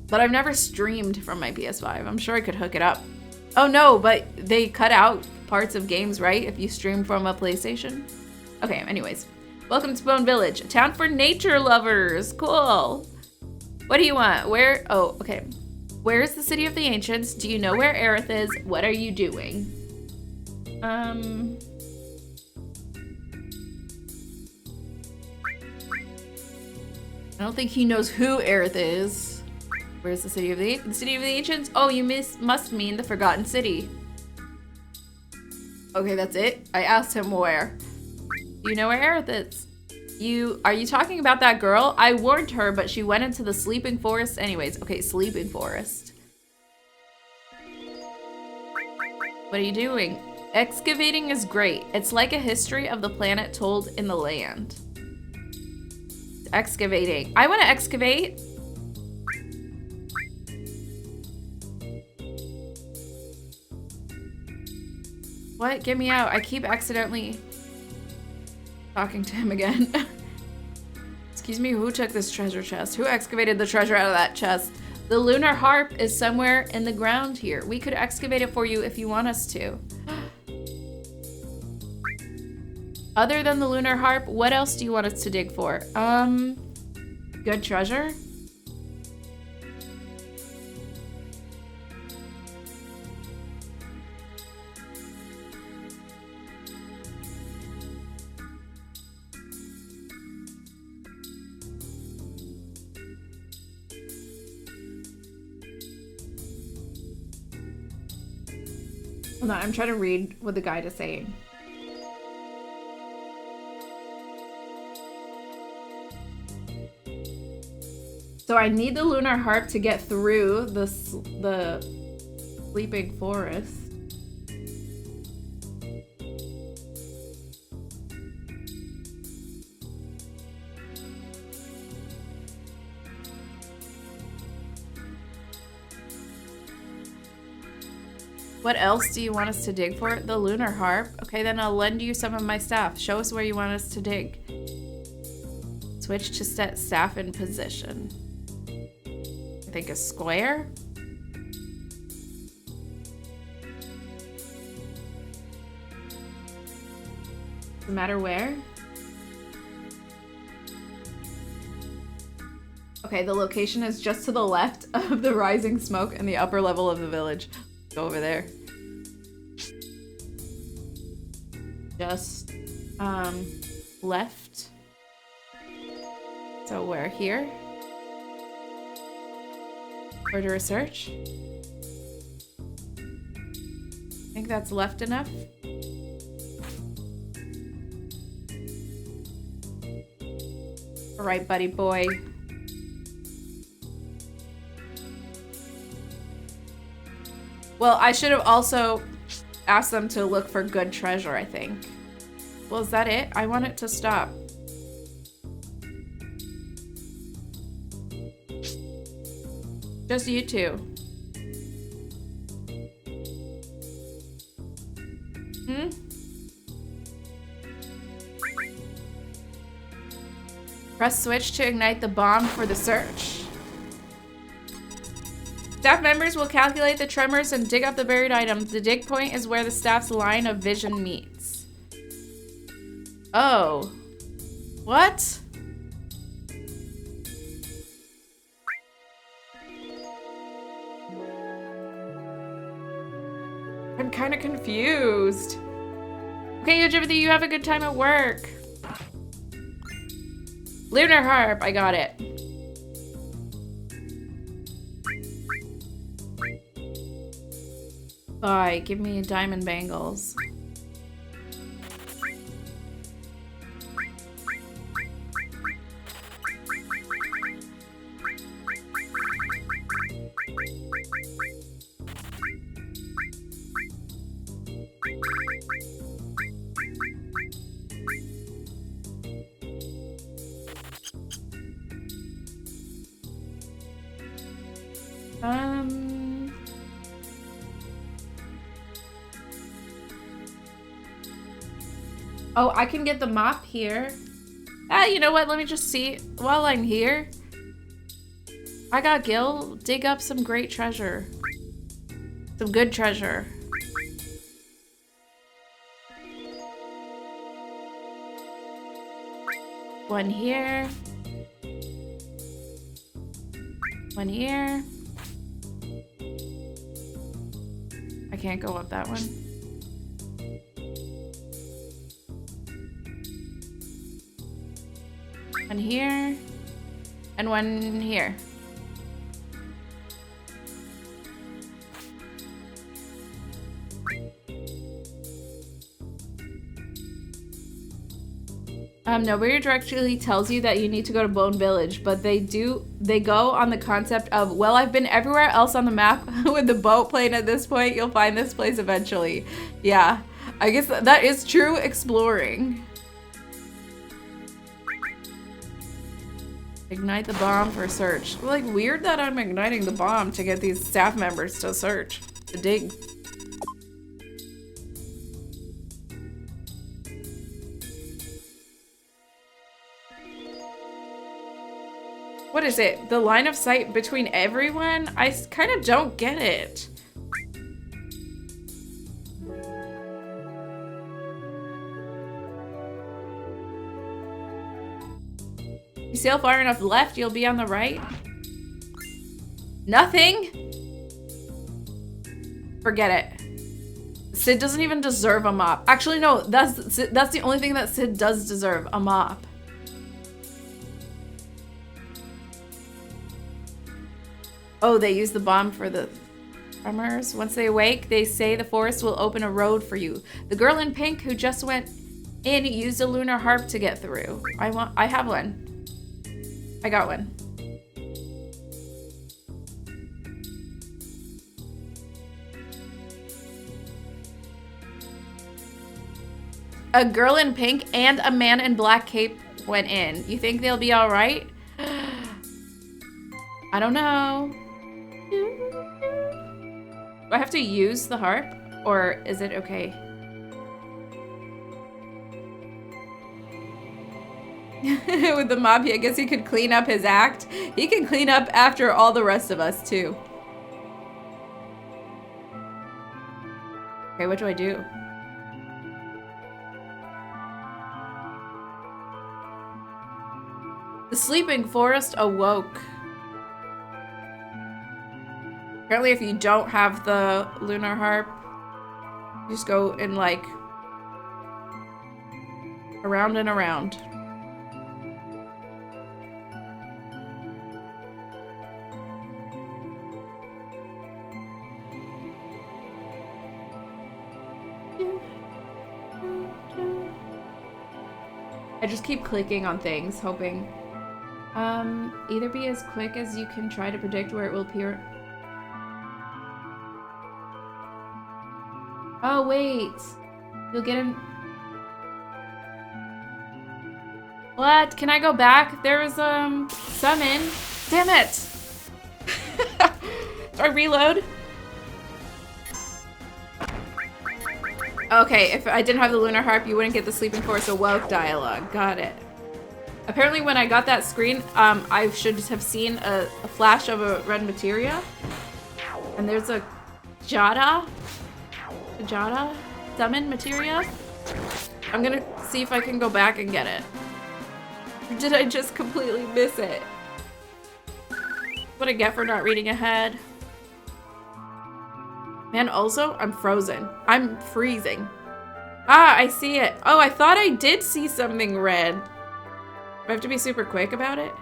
but I've never streamed from my PS5. I'm sure I could hook it up. Oh no, but they cut out parts of games, right? If you stream from a PlayStation? Okay, anyways. Welcome to Bone Village, a town for nature lovers. Cool. What do you want? Where? Oh, okay. Where is the city of the ancients? Do you know where Aerith is? What are you doing? I don't think he knows who Aerith is. Where's the city of the city of the ancients? Oh, you must mean the Forgotten City. Okay, that's it. I asked him where. Do you know where Aerith is? Are you talking about that girl? I warned her, but she went into the sleeping forest anyways. Okay, sleeping forest. What are you doing? Excavating is great. It's like a history of the planet told in the land. Excavating. I want to excavate. What? Get me out. I keep accidentally talking to him again. Excuse me, who took this treasure chest? Who excavated the treasure out of that chest? The lunar harp is somewhere in the ground here. We could excavate it for you if you want us to. Other than the lunar harp, what else do you want us to dig for? Good treasure? Hold on, I'm trying to read what the guide is saying. So I need the lunar harp to get through the sleeping forest. What else do you want us to dig for? The lunar harp. Okay, then I'll lend you some of my staff. Show us where you want us to dig. Switch to set staff in position. I think a square. No matter where. Okay, the location is just to the left of the rising smoke and the upper level of the village. Go over there. Just left. So we're here. Order a search. I think that's left enough. All right, buddy boy. Well, I should have also asked them to look for good treasure, I think. Well, is that it? I want it to stop. Just you two. Hmm? Press switch to ignite the bomb for the search. Staff members will calculate the tremors and dig up the buried items. The dig point is where the staff's line of vision meets. Oh. What? I'm kind of confused. Okay, Ojibithy, you have a good time at work. Lunar harp, I got it. Alright, give me diamond bangles. Oh, I can get the mop here. Ah, you know what? Let me just see. While I'm here, I got Gil. Dig up some great treasure. Some good treasure. One here. One here. I can't go up that one. One here. And one here. Nobody directly tells you that you need to go to Bone Village, but they go on the concept of, well, I've been everywhere else on the map with the boat plane at this point, you'll find this place eventually. Yeah, I guess that is true exploring. Ignite the bomb for search. Like, weird that I'm igniting the bomb to get these staff members to search, to dig. What is it? The line of sight between everyone? I kind of don't get it. You sail far enough left, you'll be on the right. Nothing? Forget it. Sid doesn't even deserve a mop. Actually, no, that's the only thing that Sid does deserve, a mop. Oh, they use the bomb for the tremors. Once they awake, they say the forest will open a road for you. The girl in pink who just went in used a lunar harp to get through. I have one. I got one. A girl in pink and a man in black cape went in. You think they'll be all right? I don't know. Do I have to use the harp, or is it okay? With the mob, I guess he could clean up his act. He can clean up after all the rest of us, too. Okay, what do I do? The sleeping forest awoke. Apparently, if you don't have the lunar harp, you just go in, like, around and around. I just keep clicking on things, hoping. Either be as quick as you can try to predict where it will appear. Oh, wait. You'll get him. What? Can I go back? There's, summon. Damn it! Do I reload? Okay, if I didn't have the lunar harp, you wouldn't get the Sleeping Forest Awoke dialogue. Got it. Apparently, when I got that screen, I should have seen a flash of a red materia. And there's a Jada summon materia. I'm gonna see if I can go back and get it. Or did I just completely miss it? What I get for not reading ahead. Man, also, I'm frozen. I'm freezing. Ah, I see it. Oh, I thought I did see something red. Do I have to be super quick about it?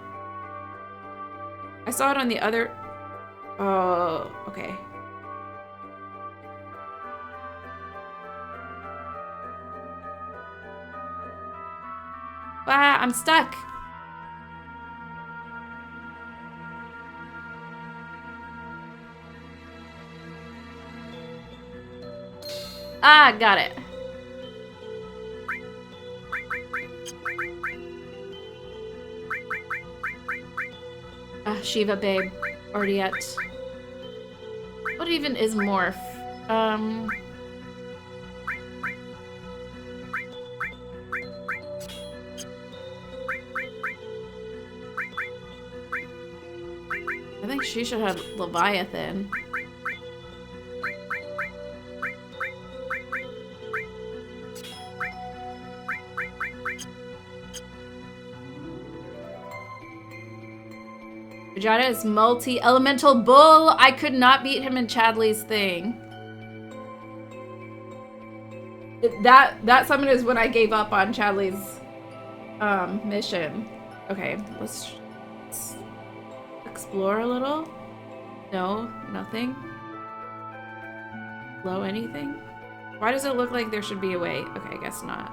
I saw it on the other... Oh, okay. Ah, I'm stuck. Ah, got it. Ah, Shiva babe. Already at... What even is morph? I think she should have Leviathan. Vegeta is multi-elemental bull. I could not beat him in Chadley's thing. That summon is when I gave up on Chadley's mission. Okay, let's explore a little. No, nothing. Low anything? Why does it look like there should be a way? Okay, I guess not.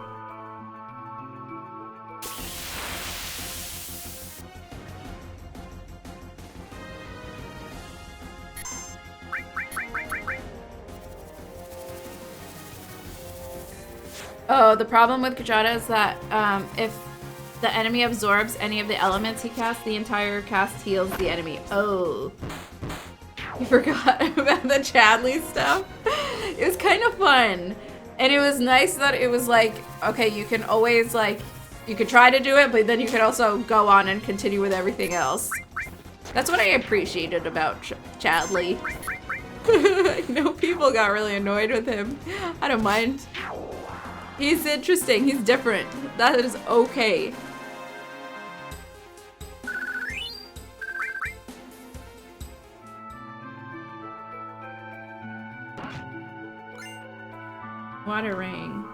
Oh, the problem with Kajada is that if the enemy absorbs any of the elements he casts, the entire cast heals the enemy. Oh. You forgot about the Chadley stuff? It was kind of fun. And it was nice that it was like, okay, you can always like, you could try to do it, but then you could also go on and continue with everything else. That's what I appreciated about Chadley. I know people got really annoyed with him. I don't mind. He's interesting. He's different. That is okay. Water ring.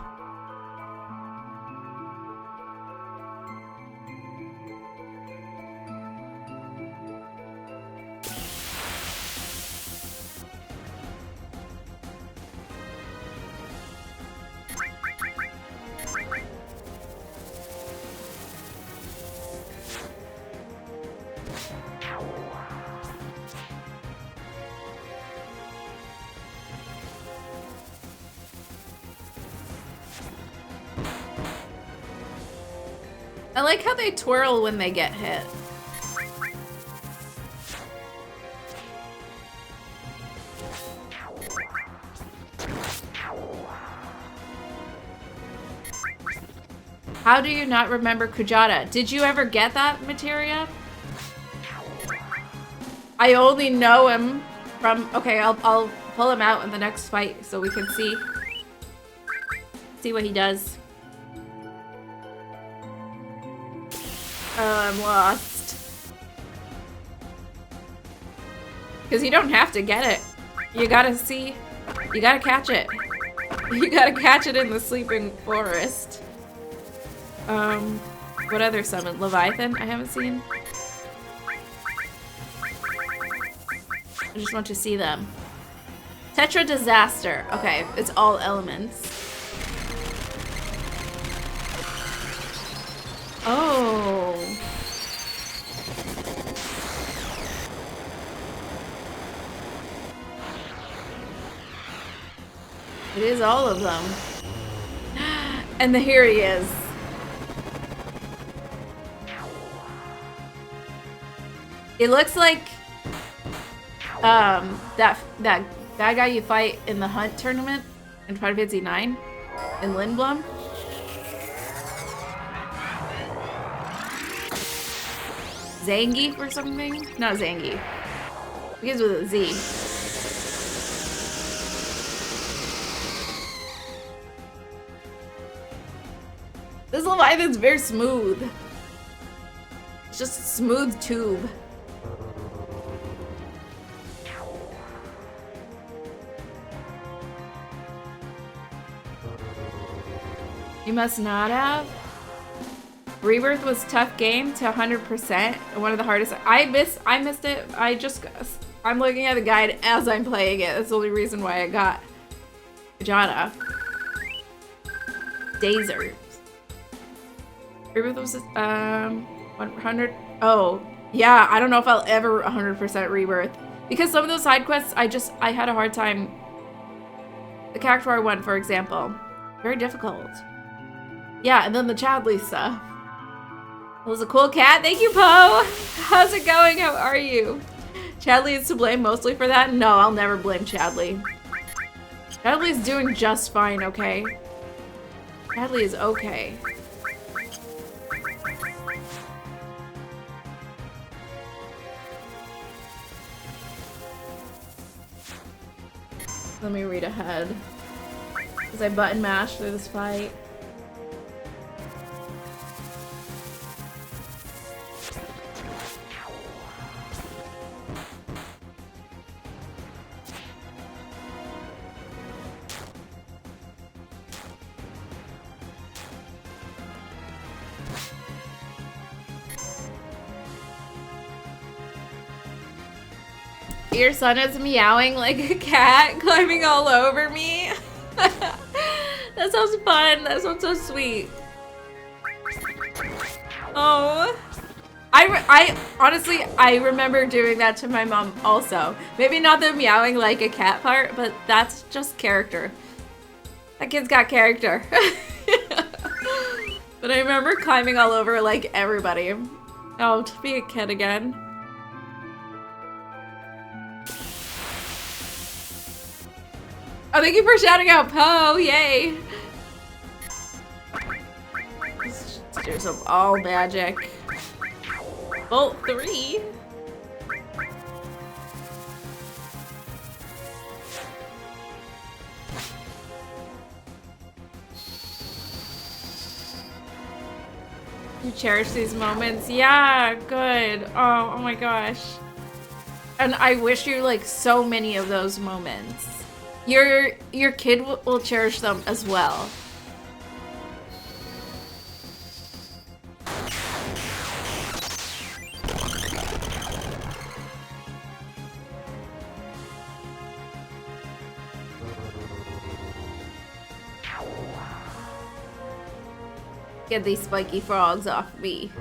I like how they twirl when they get hit. How do you not remember Kujata? Did you ever get that materia? I only know him from... Okay, I'll pull him out in the next fight so we can see what he does. I'm lost. Because you don't have to get it. You gotta see. You gotta catch it. You gotta catch it in the sleeping forest. What other summon? Leviathan? I haven't seen. I just want to see them. Tetra Disaster. Okay, it's all elements. Oh. It is all of them. And here he is. It looks like that bad guy you fight in the Hunt tournament in Final Fantasy IX in Lindblom. Zangief or something? Not Zangief. It begins with a Z. This Leviathan's very smooth. It's just a smooth tube. You must not have. Rebirth was a tough game to 100%. One of the hardest. I missed it. I'm looking at the guide as I'm playing it. That's the only reason why I got Jana. Dazer. Rebirth was 100. Oh, yeah. I don't know if I'll ever 100% Rebirth because some of those side quests I had a hard time. The Cactuar one, for example, very difficult. Yeah, and then the Chadley stuff. That was a cool cat. Thank you, Poe. How's it going? How are you? Chadley is to blame mostly for that? No, I'll never blame Chadley. Chadley's doing just fine, okay? Chadley is okay. Let me read ahead. As I button mash through this fight. Your son is meowing like a cat, climbing all over me. That sounds fun. That sounds so sweet. Oh. I honestly, I remember doing that to my mom also. Maybe not the meowing like a cat part, but that's just character. That kid's got character. But I remember climbing all over like everybody. Oh, to be a kid again. Oh, thank you for shouting out Poe, yay! Let's do some all magic. Bolt 3. You cherish these moments? Yeah, good. Oh my gosh. And I wish you like so many of those moments. Your kid will cherish them as well. Get these spiky frogs off me.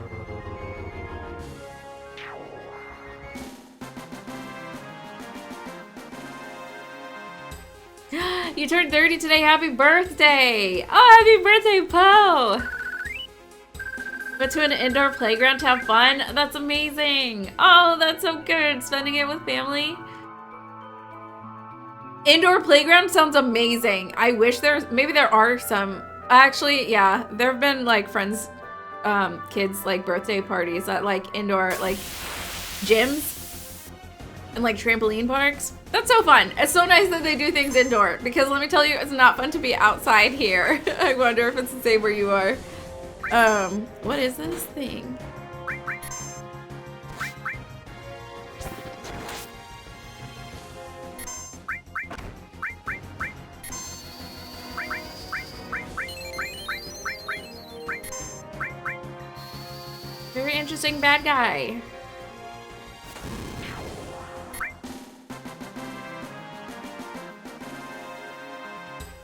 You turned 30 today. Happy birthday! Oh, happy birthday, Poe! But to an indoor playground to have fun? That's amazing! Oh, that's so good. Spending it with family. Indoor playground sounds amazing. I wish maybe there are some. Actually, yeah, there have been like friends, kids like birthday parties at like indoor like gyms and like trampoline parks. That's so fun. It's so nice that they do things indoor because let me tell you, it's not fun to be outside here. I wonder if it's the same where you are. What is this thing? Very interesting bad guy.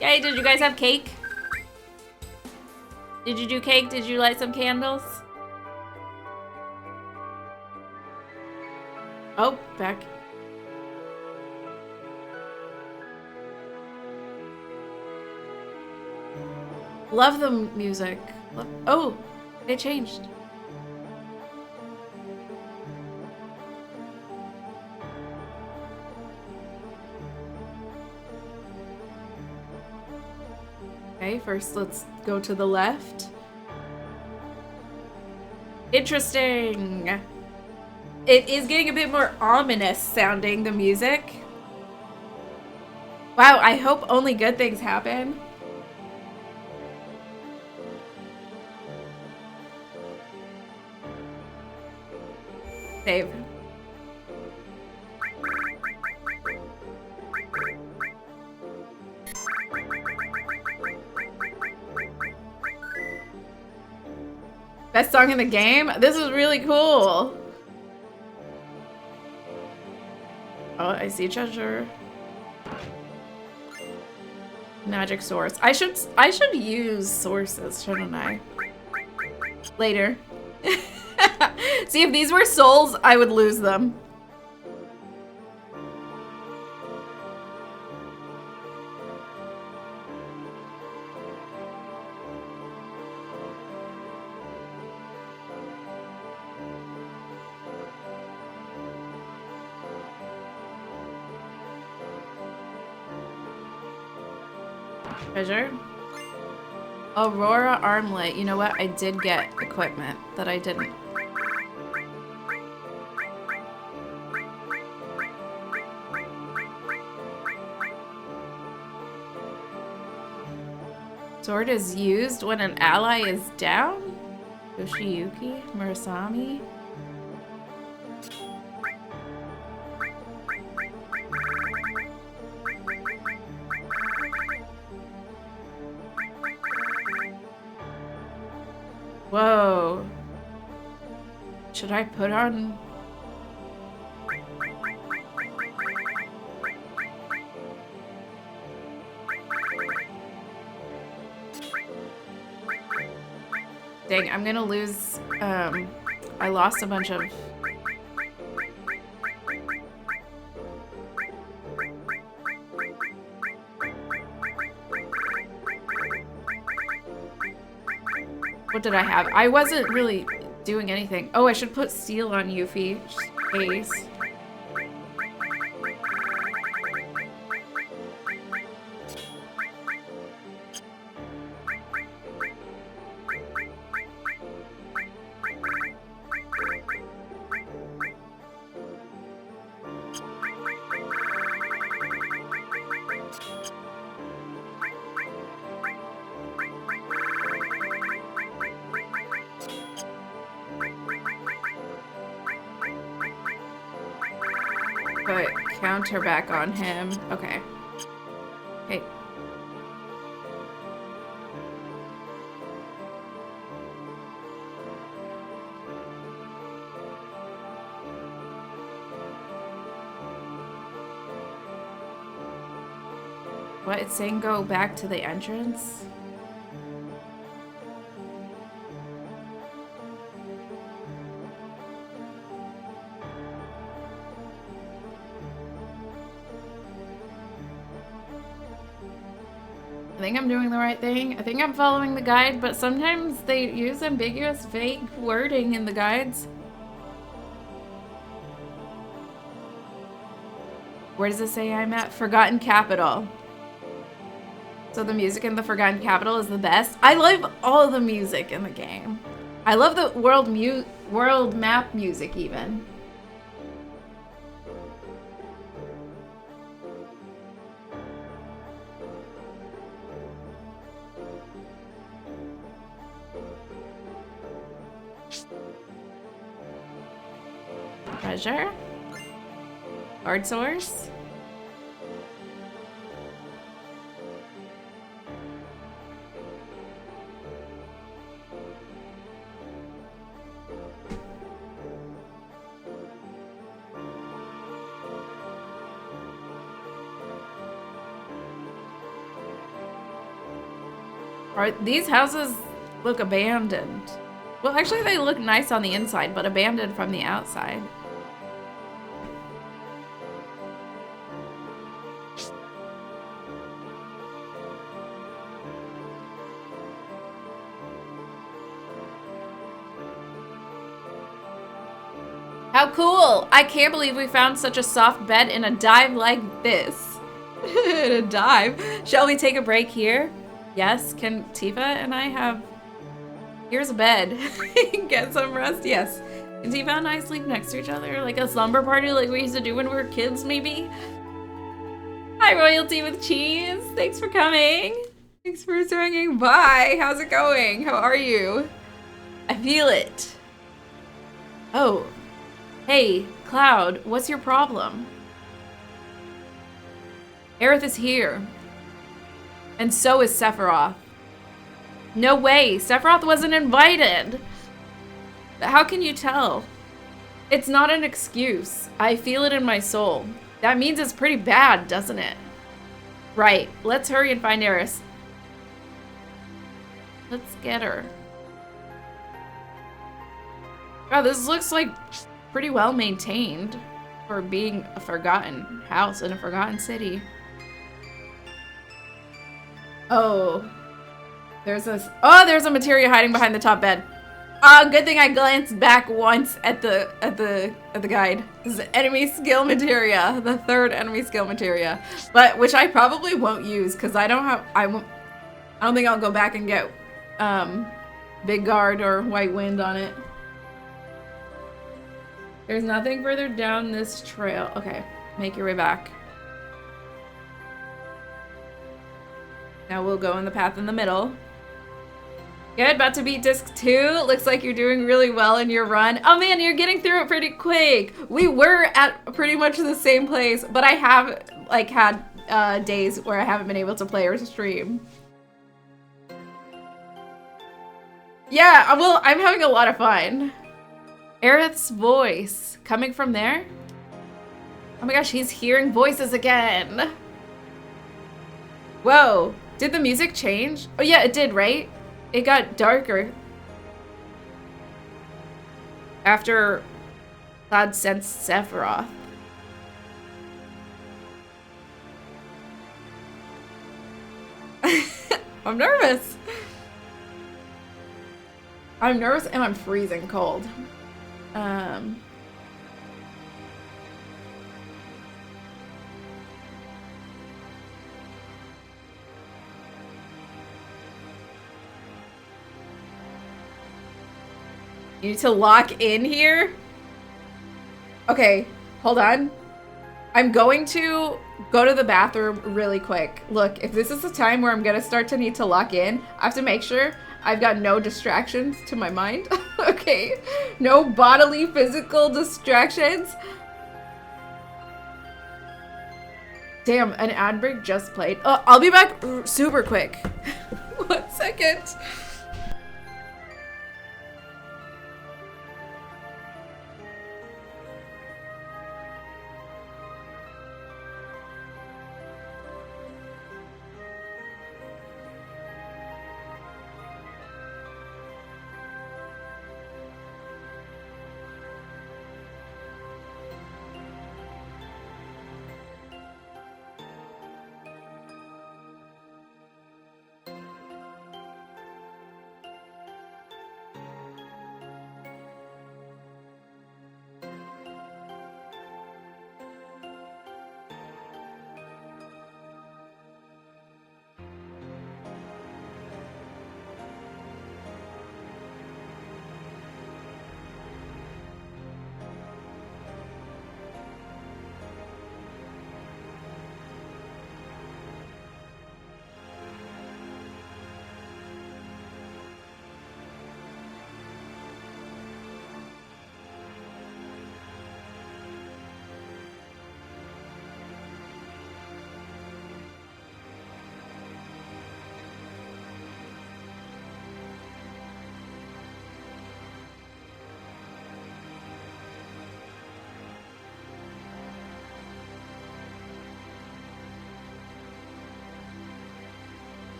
Yay, did you guys have cake? Did you do cake? Did you light some candles? Oh, back. Love the music. Oh, it changed. Okay, first let's go to the left. Interesting. It is getting a bit more ominous sounding, the music. Wow, I hope only good things happen. Save. Best song in the game? This is really cool. Oh, I see treasure. Magic source. I should use sources, shouldn't I? Later. See, if these were souls, I would lose them. Treasure. Aurora armlet. You know what? I did get equipment that I didn't. Sword is used when an ally is down? Yoshiyuki? Murasami? Whoa. Should I put on... Dang, I'm gonna lose, I lost a bunch of... What did I have? I wasn't really doing anything. Oh, I should put steel on Yuffie. Just in case. Put counter back on him. Okay. Okay. What? It's saying go back to the entrance? I think I'm doing the right thing. I think I'm following the guide, but sometimes they use ambiguous, vague wording in the guides. Where does it say I'm at? Forgotten Capital. So the music in the Forgotten Capital is the best. I love all the music in the game. I love the world map music even. Treasure? Card source? These houses look abandoned. Well, actually they look nice on the inside, but abandoned from the outside. How cool! I can't believe we found such a soft bed in a dive like this. In a dive? Shall we take a break here? Yes, can Tifa and I have... Here's a bed. Get some rest? Yes. Can Tifa and I sleep next to each other? Like a slumber party like we used to do when we were kids, maybe? Hi, Royalty with Cheese. Thanks for coming. Thanks for swinging by. How's it going? How are you? I feel it. Oh. Hey, Cloud, what's your problem? Aerith is here. And so is Sephiroth. No way, Sephiroth wasn't invited. How can you tell? It's not an excuse. I feel it in my soul. That means it's pretty bad, doesn't it? Right, let's hurry and find Aerith. Let's get her. Oh, this looks like pretty well maintained for being a forgotten house in a forgotten city. Oh, there's a materia hiding behind the top bed. Good thing I glanced back once at the guide. This is enemy skill materia, the third enemy skill materia, but which I probably won't use because I don't think I'll go back and get Big Guard or White Wind on it. There's nothing further down this trail. Okay, make your way back. Now we'll go in the path in the middle. Good, about to beat disc 2. Looks like you're doing really well in your run. Oh man, you're getting through it pretty quick. We were at pretty much the same place, but I have like had days where I haven't been able to play or stream. Yeah, well, I'm having a lot of fun. Aerith's voice coming from there? Oh my gosh, he's hearing voices again. Whoa. Did the music change? Oh yeah, it did, right? It got darker. after Cloud sensed Sephiroth. I'm nervous. I'm nervous and I'm freezing cold. You need to lock in here? Okay, hold on. I'm going to go to the bathroom really quick. Look, if this is the time where I'm gonna start to need to lock in, I have to make sure I've got no distractions to my mind. Okay, no bodily, physical distractions. Damn, an ad break just played. I'll be back super quick. 1 second.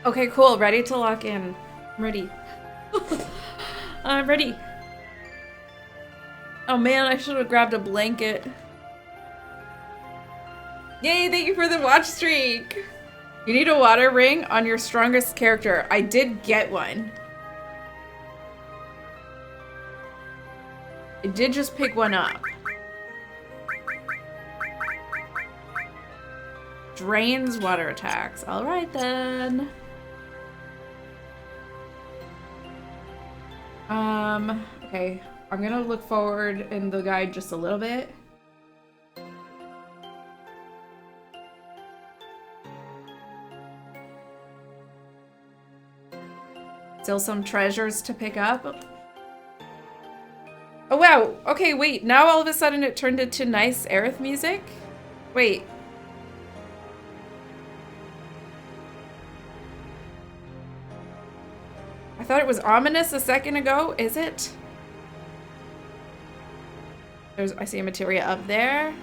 Okay, cool. Ready to lock in. I'm ready. I'm ready. Oh man, I should have grabbed a blanket. Yay, thank you for the watch streak. You need a water ring on your strongest character. I did get one. I did just pick one up. Drains water attacks. All right then. Okay. I'm gonna look forward in the guide just a little bit. Still some treasures to pick up. Oh wow, okay, wait, now all of a sudden it turned into nice Aerith music? Wait. I thought it was ominous a second ago, is it? I see a materia up there.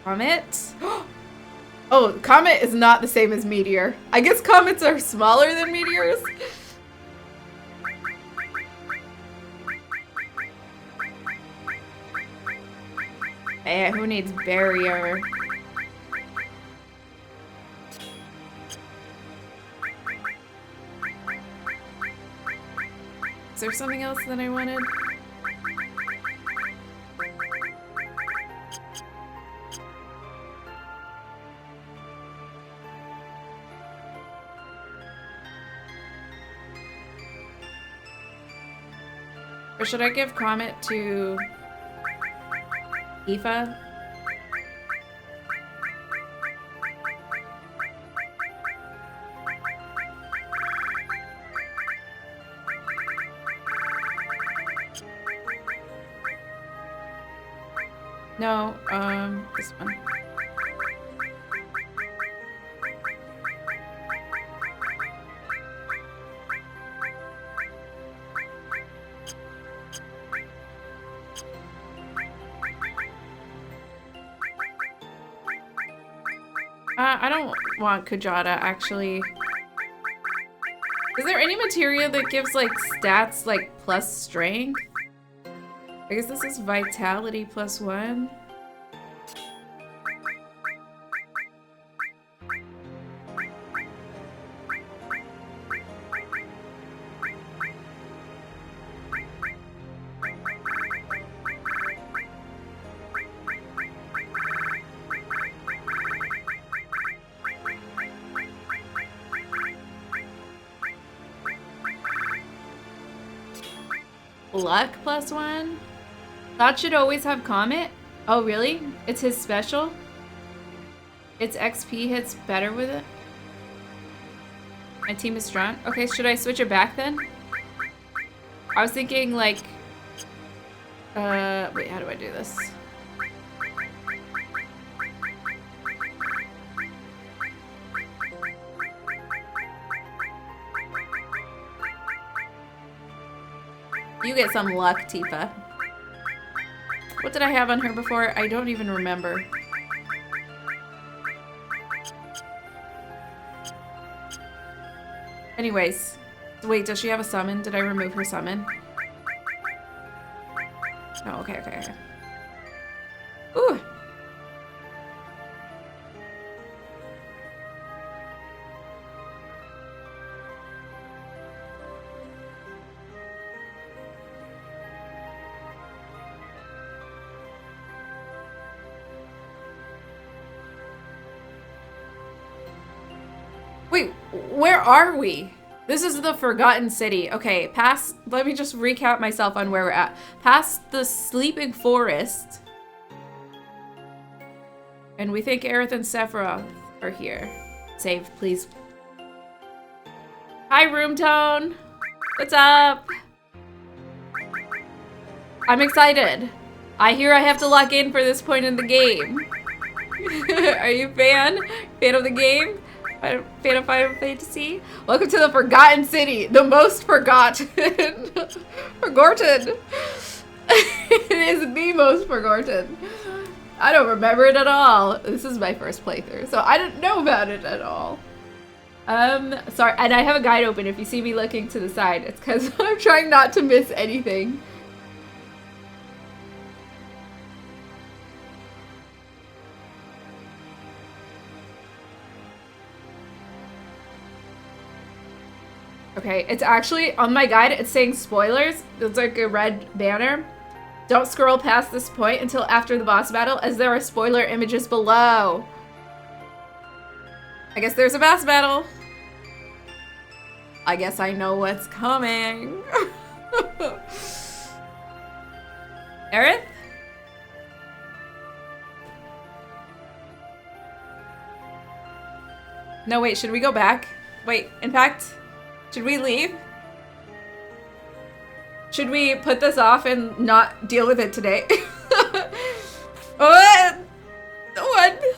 Comet. Oh, comet is not the same as meteor. I guess comets are smaller than meteors. Hey, who needs barrier? Is there something else that I wanted? Or should I give Comet to Aoife? No, this one. I don't want Kujata, actually. Is there any materia that gives, like, stats, like, plus strength? I guess this is vitality plus 1. Luck plus 1? That should always have Comet? Oh, really? It's his special? Its XP hits better with it? My team is strong? Okay, should I switch it back then? I was thinking, like... wait, how do I do this? You get some luck, Tifa. What did I have on her before? I don't even remember. Anyways. Wait, does she have a summon? Did I remove her summon? Oh, okay, okay, okay. Ooh! Wait, where are we? This is the Forgotten City. Okay, let me just recap myself on where we're at. Past the Sleeping Forest. And we think Aerith and Sephiroth are here. Save, please. Hi, Room Tone. What's up? I'm excited. I hear I have to lock in for this point in the game. Are you a fan? Fan of the game? Fan of Final Fantasy? Welcome to the Forgotten City, the most forgotten. Forgotten. It is the most forgotten. I don't remember it at all. This is my first playthrough, so I didn't know about it at all. Sorry, and I have a guide open if you see me looking to the side. It's because I'm trying not to miss anything. Okay, it's actually, on my guide, it's saying spoilers. It's like a red banner. Don't scroll past this point until after the boss battle, as there are spoiler images below. I guess there's a boss battle. I guess I know what's coming. Aerith? No, wait, should we go back? Wait, in fact... should we leave? Should we put this off and not deal with it today? One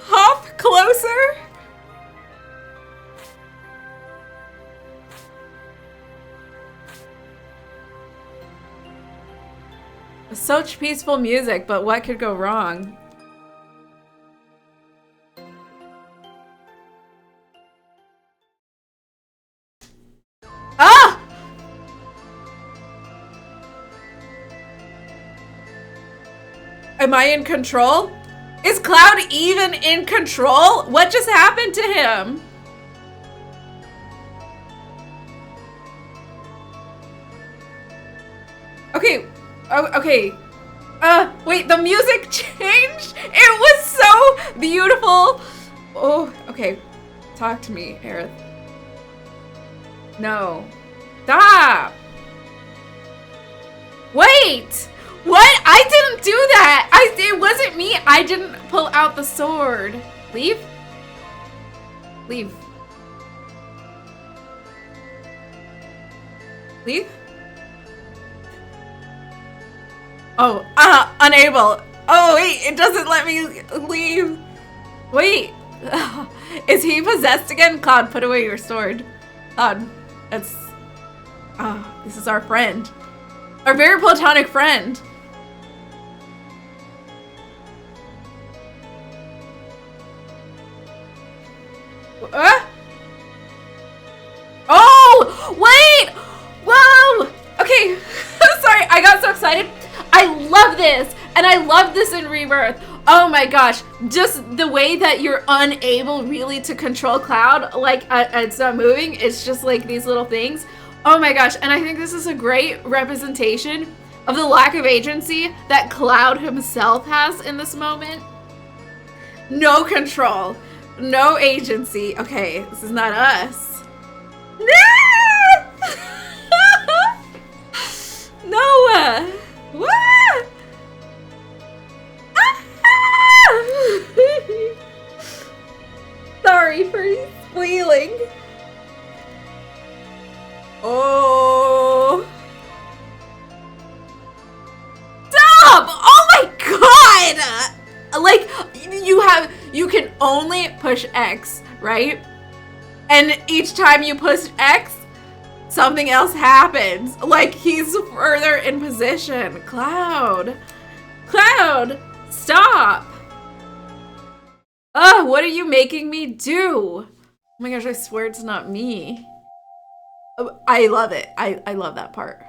hop closer? Such peaceful music, but what could go wrong? Ah! Am I in control? Is Cloud even in control? What just happened to him? Okay. Oh, okay. Wait, the music changed? It was so beautiful. Oh, okay. Talk to me, Aerith. No. Stop! Wait! What? I didn't do that! It wasn't me! I didn't pull out the sword. Leave? Leave. Leave? Oh, unable. Oh, wait, it doesn't let me leave. Wait. Is he possessed again? Cloud, put away your sword. Cloud. That's... oh, this is our friend. Our very platonic friend. Oh, wait! Whoa! Okay, sorry, I got so excited. I love this, and I love this in Rebirth. Oh my gosh, just the way that you're unable really to control Cloud, like it's not moving, it's just like these little things. Oh my gosh, and I think this is a great representation of the lack of agency that Cloud himself has in this moment. No control, no agency. Okay, this is not us. No! No! What? Sorry for squealing. Oh. Stop! Oh my god! Like, you can only push X, right? And each time you push X, something else happens. Like, he's further in position. Cloud. Cloud, stop. Ugh, what are you making me do? Oh my gosh, I swear it's not me. I love it. I love that part.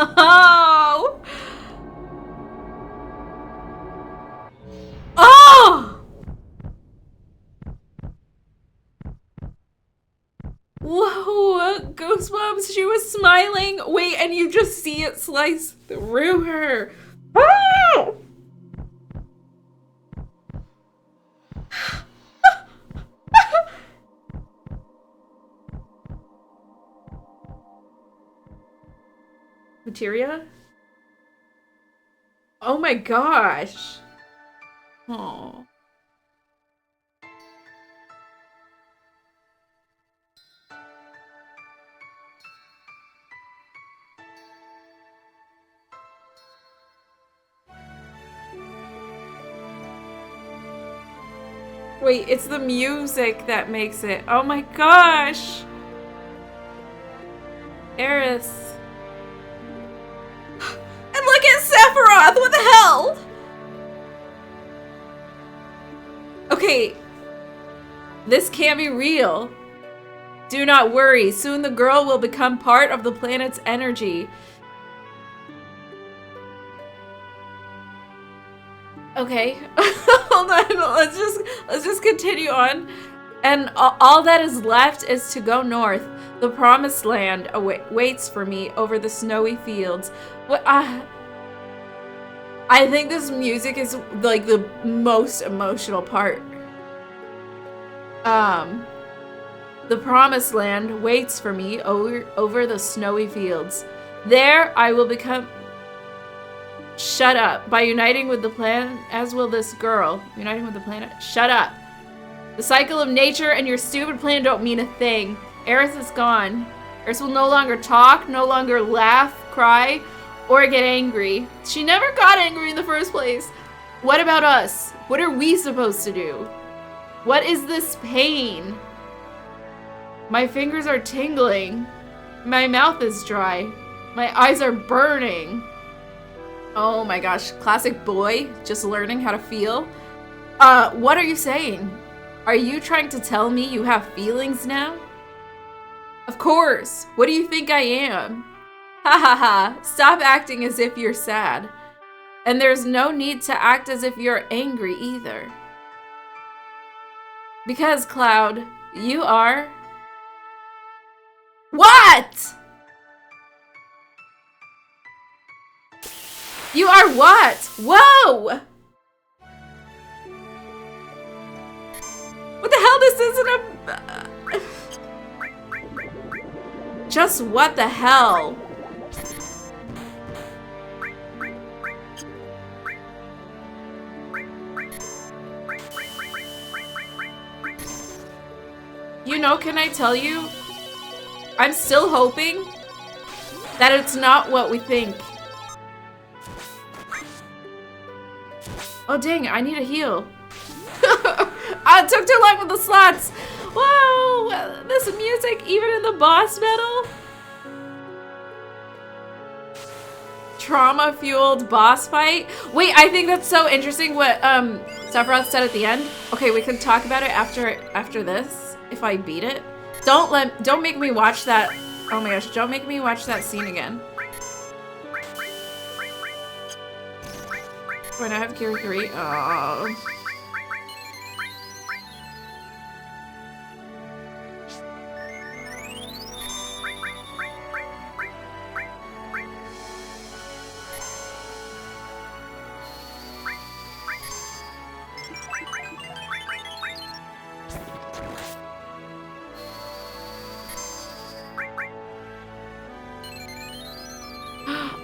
Oh! Oh! Whoa, goosebumps, she was smiling. Wait, and you just see it slice through her. Oh! Materia? Oh my gosh. Oh. Wait, it's the music that makes it. Oh my gosh. Eris. And look at Sephiroth! What the hell? Okay. This can't be real. Do not worry. Soon the girl will become part of the planet's energy. Okay. Hold on. Let's just continue on. And all that is left is to go north. The promised land waits for me over the snowy fields. What? I think this music is like the most emotional part. The promised land waits for me over the snowy fields. There I will become... Shut up. By uniting with the planet, as will this girl. Uniting with the planet. Shut up. The cycle of nature and your stupid plan don't mean a thing. Eris is gone. Eris will no longer talk, no longer laugh, cry, or get angry. She never got angry in the first place. What about us? What are we supposed to do? What is this pain? My fingers are tingling. My mouth is dry. My eyes are burning. Oh my gosh, classic boy, just learning how to feel. What are you saying? Are you trying to tell me you have feelings now? Of course. What do you think I am? Ha ha ha. Stop acting as if you're sad. And there's no need to act as if you're angry either. Because, Cloud, you are... What? You are what? Whoa! What the hell? This isn't a... Just what the hell? You know, can I tell you? I'm still hoping that it's not what we think. Oh dang, I need a heal. It took too long with the slots. Whoa! This music, even in the boss battle? Trauma-fueled boss fight? Wait, I think that's so interesting what Sephiroth said at the end. Okay, we can talk about it after this, if I beat it. Don't make me watch that. Oh my gosh, don't make me watch that scene again. When I have Kirikiri. Oh.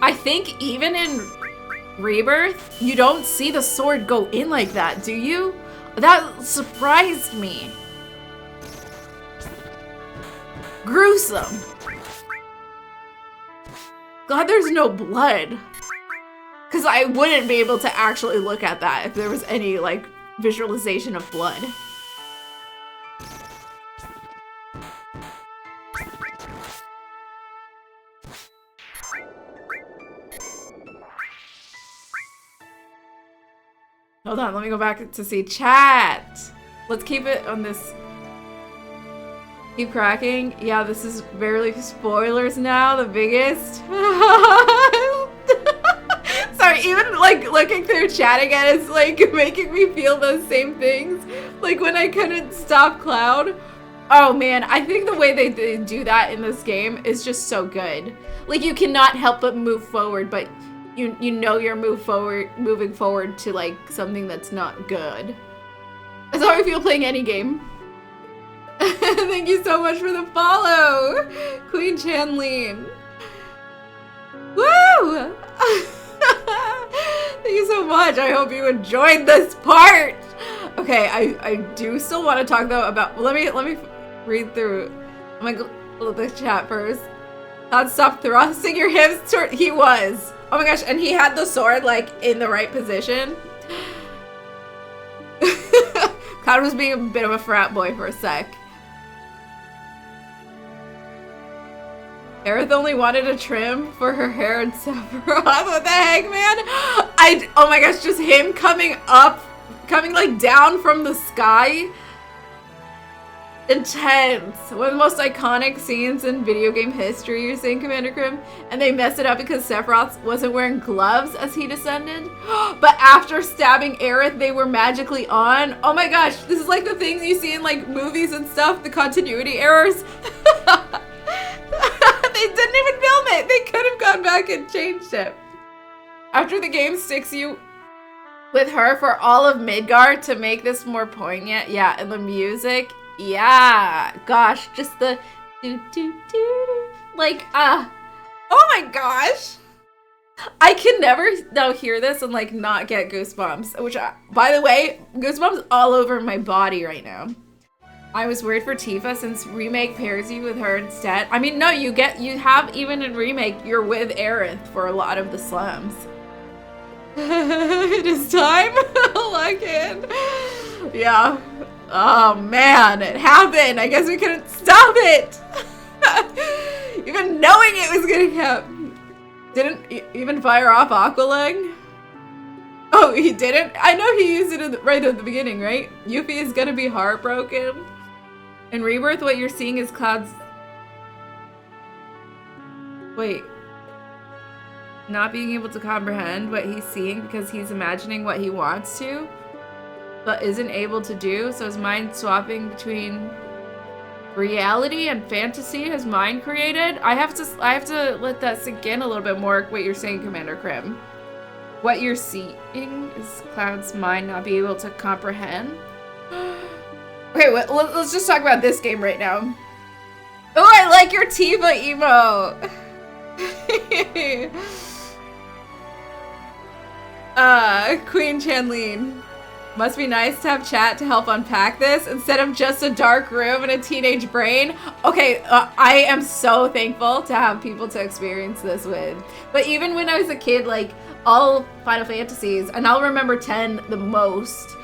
I think even in Rebirth, you don't see the sword go in like that, do you? That surprised me. Gruesome. Glad there's no blood. Because I wouldn't be able to actually look at that if there was any, like, visualization of blood. Hold on, let me go back to see chat. Let's keep it on this. Keep cracking. Yeah, this is barely spoilers now, the biggest. Sorry, even like looking through chat again is like making me feel those same things. Like when I couldn't stop Cloud. Oh man, I think the way they do that in this game is just so good. Like you cannot help but move forward, but you know you're moving forward to like something that's not good. That's how I feel playing any game. Thank you so much for the follow, Queen Chanlene. Woo! Thank you so much. I hope you enjoyed this part. Okay, I do still want to talk though about. Let me read through. I'm gonna go look at the chat first. God, stop thrusting your hips toward. He was. Oh my gosh, and he had the sword like in the right position. Cloud was being a bit of a frat boy for a sec. Aerith only wanted a trim for her hair and Sephiroth. What the heck, man? Oh my gosh, just him coming like down from the sky. Intense. One of the most iconic scenes in video game history, you're saying, Commander Krim? And they messed it up because Sephiroth wasn't wearing gloves as he descended. But after stabbing Aerith, they were magically on. Oh my gosh, this is like the thing you see in like movies and stuff, the continuity errors. They didn't even film it. They could have gone back and changed it. After the game sticks you with her for all of Midgard to make this more poignant. Yeah, and the music. Yeah, gosh, just the do do do, like oh my gosh, I can never now hear this and like not get goosebumps. Which, by the way, goosebumps all over my body right now. I was worried for Tifa since remake pairs you with her instead. I mean, no, you have even in remake you're with Aerith for a lot of the slums. It is time, lock in. Yeah. Oh man, it happened. I guess we couldn't stop it. Even knowing it was gonna happen. Didn't even fire off Aqualung? Oh, he didn't? I know he used it right at the beginning, right? Yuffie is gonna be heartbroken. In Rebirth, what you're seeing is Cloud's... Wait. Not being able to comprehend what he's seeing because he's imagining what he wants to, but isn't able to do, so his mind swapping between reality and fantasy his mind created. I have to let that sink in a little bit more, what you're saying, Commander Krim. What you're seeing is Cloud's mind not be able to comprehend. Okay, let's just talk about this game right now. Oh, I like your Tifa emo. Queen Chanlene. Must be nice to have chat to help unpack this instead of just a dark room and a teenage brain. Okay, I am so thankful to have people to experience this with. But even when I was a kid, like all Final Fantasies, and I'll remember 10 the most,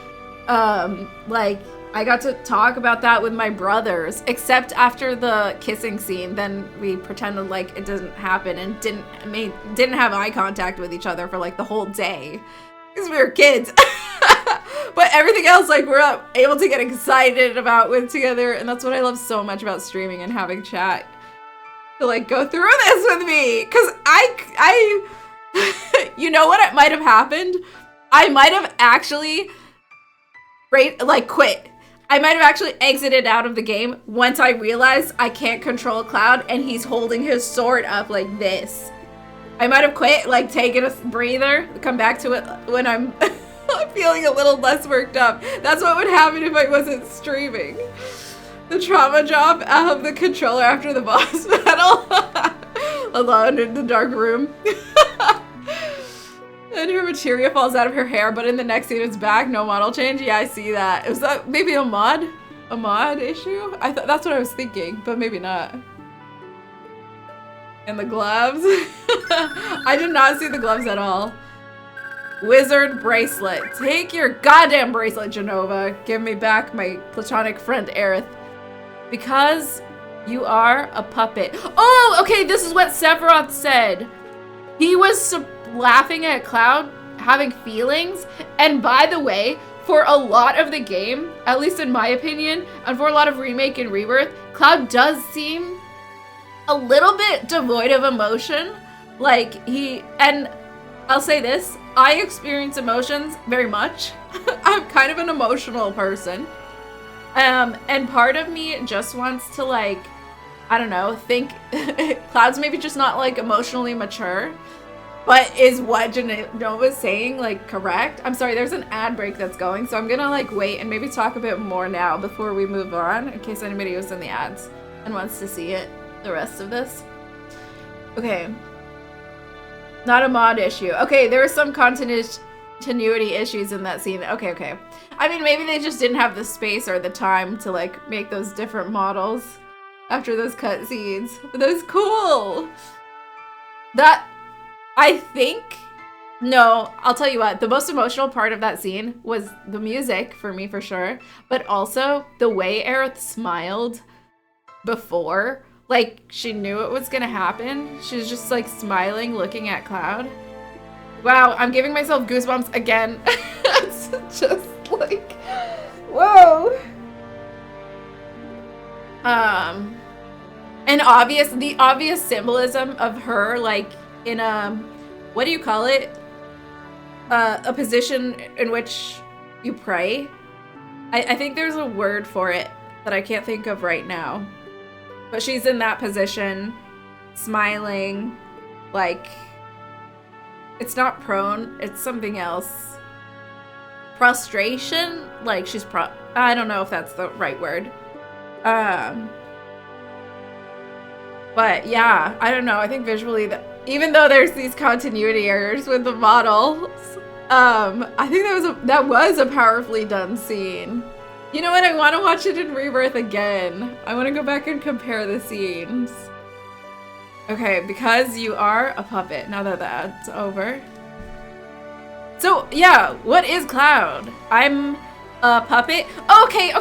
like I got to talk about that with my brothers, except after the kissing scene. Then we pretended like it didn't happen and didn't have eye contact with each other for like the whole day because we were kids. But everything else, like, we're able to get excited about with together, and that's what I love so much about streaming and having chat to like go through this with me. Because I you know what might have happened? I might have actually quit. I might have actually exited out of the game once I realized I can't control Cloud and he's holding his sword up like this. I might have quit, like taken a breather, come back to it when I'm feeling a little less worked up. That's what would happen if I wasn't streaming. The trauma drop of the controller after the boss battle. Alone in the dark room. And her materia falls out of her hair, but in the next scene it's back, no model change. Yeah, I see that. Was that maybe a mod issue? I thought that's what I was thinking, but maybe not. And the gloves. I did not see the gloves at all. Wizard bracelet. Take your goddamn bracelet, Genova. Give me back my platonic friend, Aerith. Because you are a puppet. Oh, okay, this is what Sephiroth said. He was laughing at Cloud having feelings. And by the way, for a lot of the game, at least in my opinion, and for a lot of Remake and Rebirth, Cloud does seem a little bit devoid of emotion. Like, and I'll say this, I experience emotions very much. I'm kind of an emotional person. And part of me just wants to, like, I don't know, think Cloud's maybe just not, like, emotionally mature. But is what Genova's saying, like, correct? I'm sorry, there's an ad break that's going, so I'm gonna, like, wait and maybe talk a bit more now before we move on, in case anybody was in the ads and wants to see it, the rest of this. Okay. Not a mod issue. Okay, there were some continuity issues in that scene. Okay. I mean, maybe they just didn't have the space or the time to, like, make those different models after those cutscenes. But that was cool! I think, no, I'll tell you what, the most emotional part of that scene was the music, for me, for sure, but also the way Aerith smiled before, like, she knew it was gonna happen. She was just, like, smiling, looking at Cloud. Wow, I'm giving myself goosebumps again. It's just, like, whoa. And the obvious symbolism of her, like, in a, what do you call it? A position in which you pray. I think there's a word for it that I can't think of right now. But she's in that position, smiling, like, it's not prone, it's something else. Prostration? Like, she's I don't know if that's the right word. But yeah, I don't know, I think visually even though there's these continuity errors with the models, I think that was a powerfully done scene. You know what? I want to watch it in Rebirth again. I want to go back and compare the scenes. Okay, because you are a puppet. Now that that's over. So yeah, what is Cloud? I'm a puppet. Okay.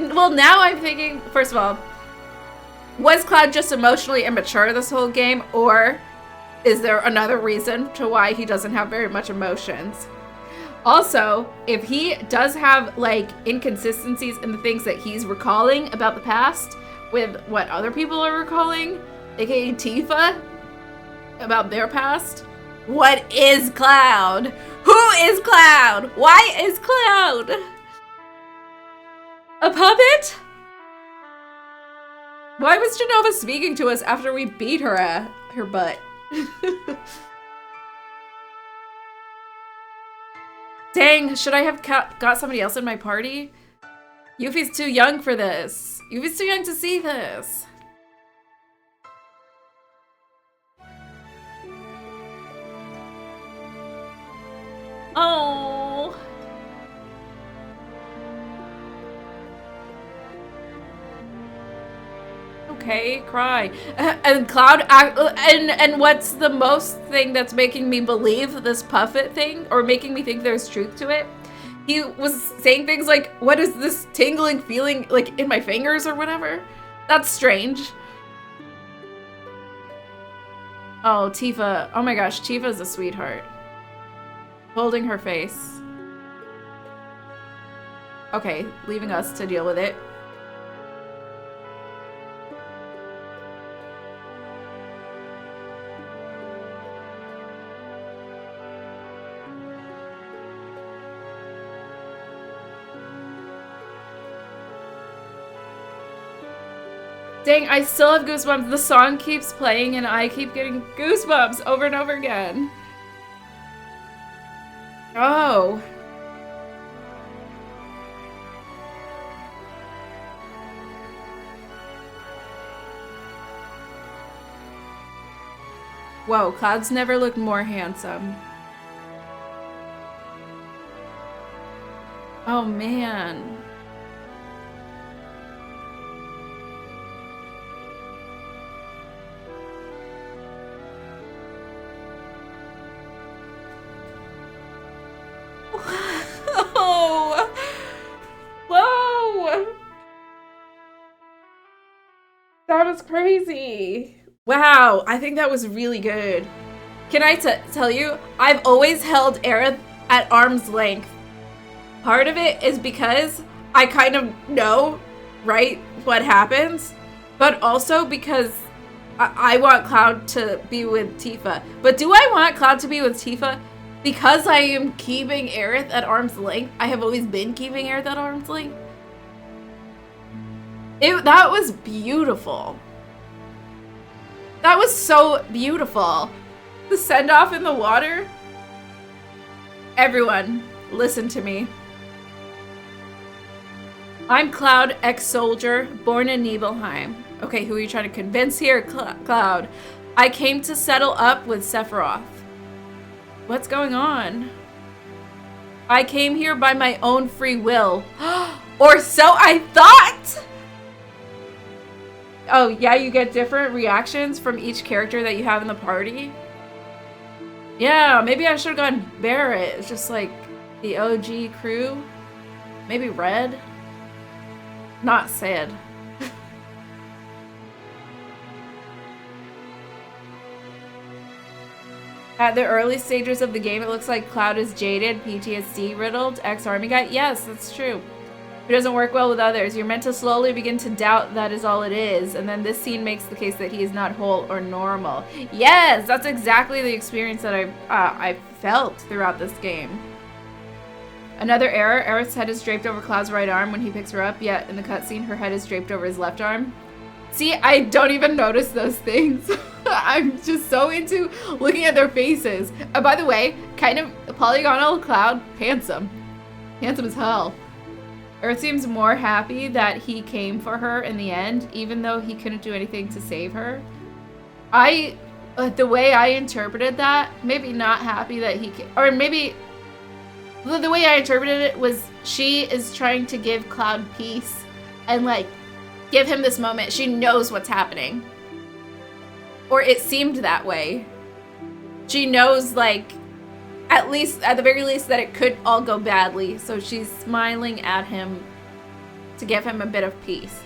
Well, now I'm thinking. First of all, was Cloud just emotionally immature this whole game, or is there another reason to why he doesn't have very much emotions? Also, if he does have, like, inconsistencies in the things that he's recalling about the past with what other people are recalling, aka Tifa, about their past, what is Cloud? Who is Cloud? Why is Cloud a puppet? Why was Genova speaking to us after we beat her butt? Dang, should I have got somebody else in my party? Yuffie's too young for this. Yuffie's too young to see this. Oh. Okay, cry. And Cloud, and what's the most thing that's making me believe this puppet thing, or making me think there's truth to it, he was saying things like, what is this tingling feeling, like, in my fingers or whatever? That's strange. Oh, Tifa. Oh my gosh, Tifa's a sweetheart. Holding her face. Okay, leaving us to deal with it. Dang, I still have goosebumps. The song keeps playing and I keep getting goosebumps over and over again. Oh. Whoa, Cloud's never looked more handsome. Oh man. Whoa! Whoa! That was crazy. Wow, I think that was really good. Can I tell you, I've always held Aerith at arm's length. Part of it is because I kind of know, right, what happens, but also because I want Cloud to be with Tifa. But do I want Cloud to be with Tifa? Because I am keeping Aerith at arm's length. I have always been keeping Aerith at arm's length. That was beautiful. That was so beautiful. The send-off in the water. Everyone, listen to me. I'm Cloud, ex-soldier, born in Nibelheim. Okay, who are you trying to convince here? Cloud. I came to settle up with Sephiroth. What's going on? I came here by my own free will. Or so I thought! Oh, yeah, you get different reactions from each character that you have in the party? Yeah, maybe I should have gone Barret. It's just like the OG crew. Maybe Red. Not Sid. At the early stages of the game, it looks like Cloud is jaded, PTSD riddled, ex-army guy. Yes, that's true. It doesn't work well with others. You're meant to slowly begin to doubt that is all it is, and then this scene makes the case that he is not whole or normal. Yes, that's exactly the experience that I felt throughout this game. Another error, Aerith's head is draped over Cloud's right arm when he picks her up, yet in the cutscene, her head is draped over his left arm. See, I don't even notice those things. I'm just so into looking at their faces. By the way, kind of polygonal Cloud, handsome. Handsome as hell. Aerith seems more happy that he came for her in the end, even though he couldn't do anything to save her. The way I interpreted that, maybe not happy that he, or maybe the way I interpreted it was she is trying to give Cloud peace and like give him this moment. She knows what's happening. Or it seemed that way. She knows, like, at the very least, that it could all go badly. So she's smiling at him to give him a bit of peace.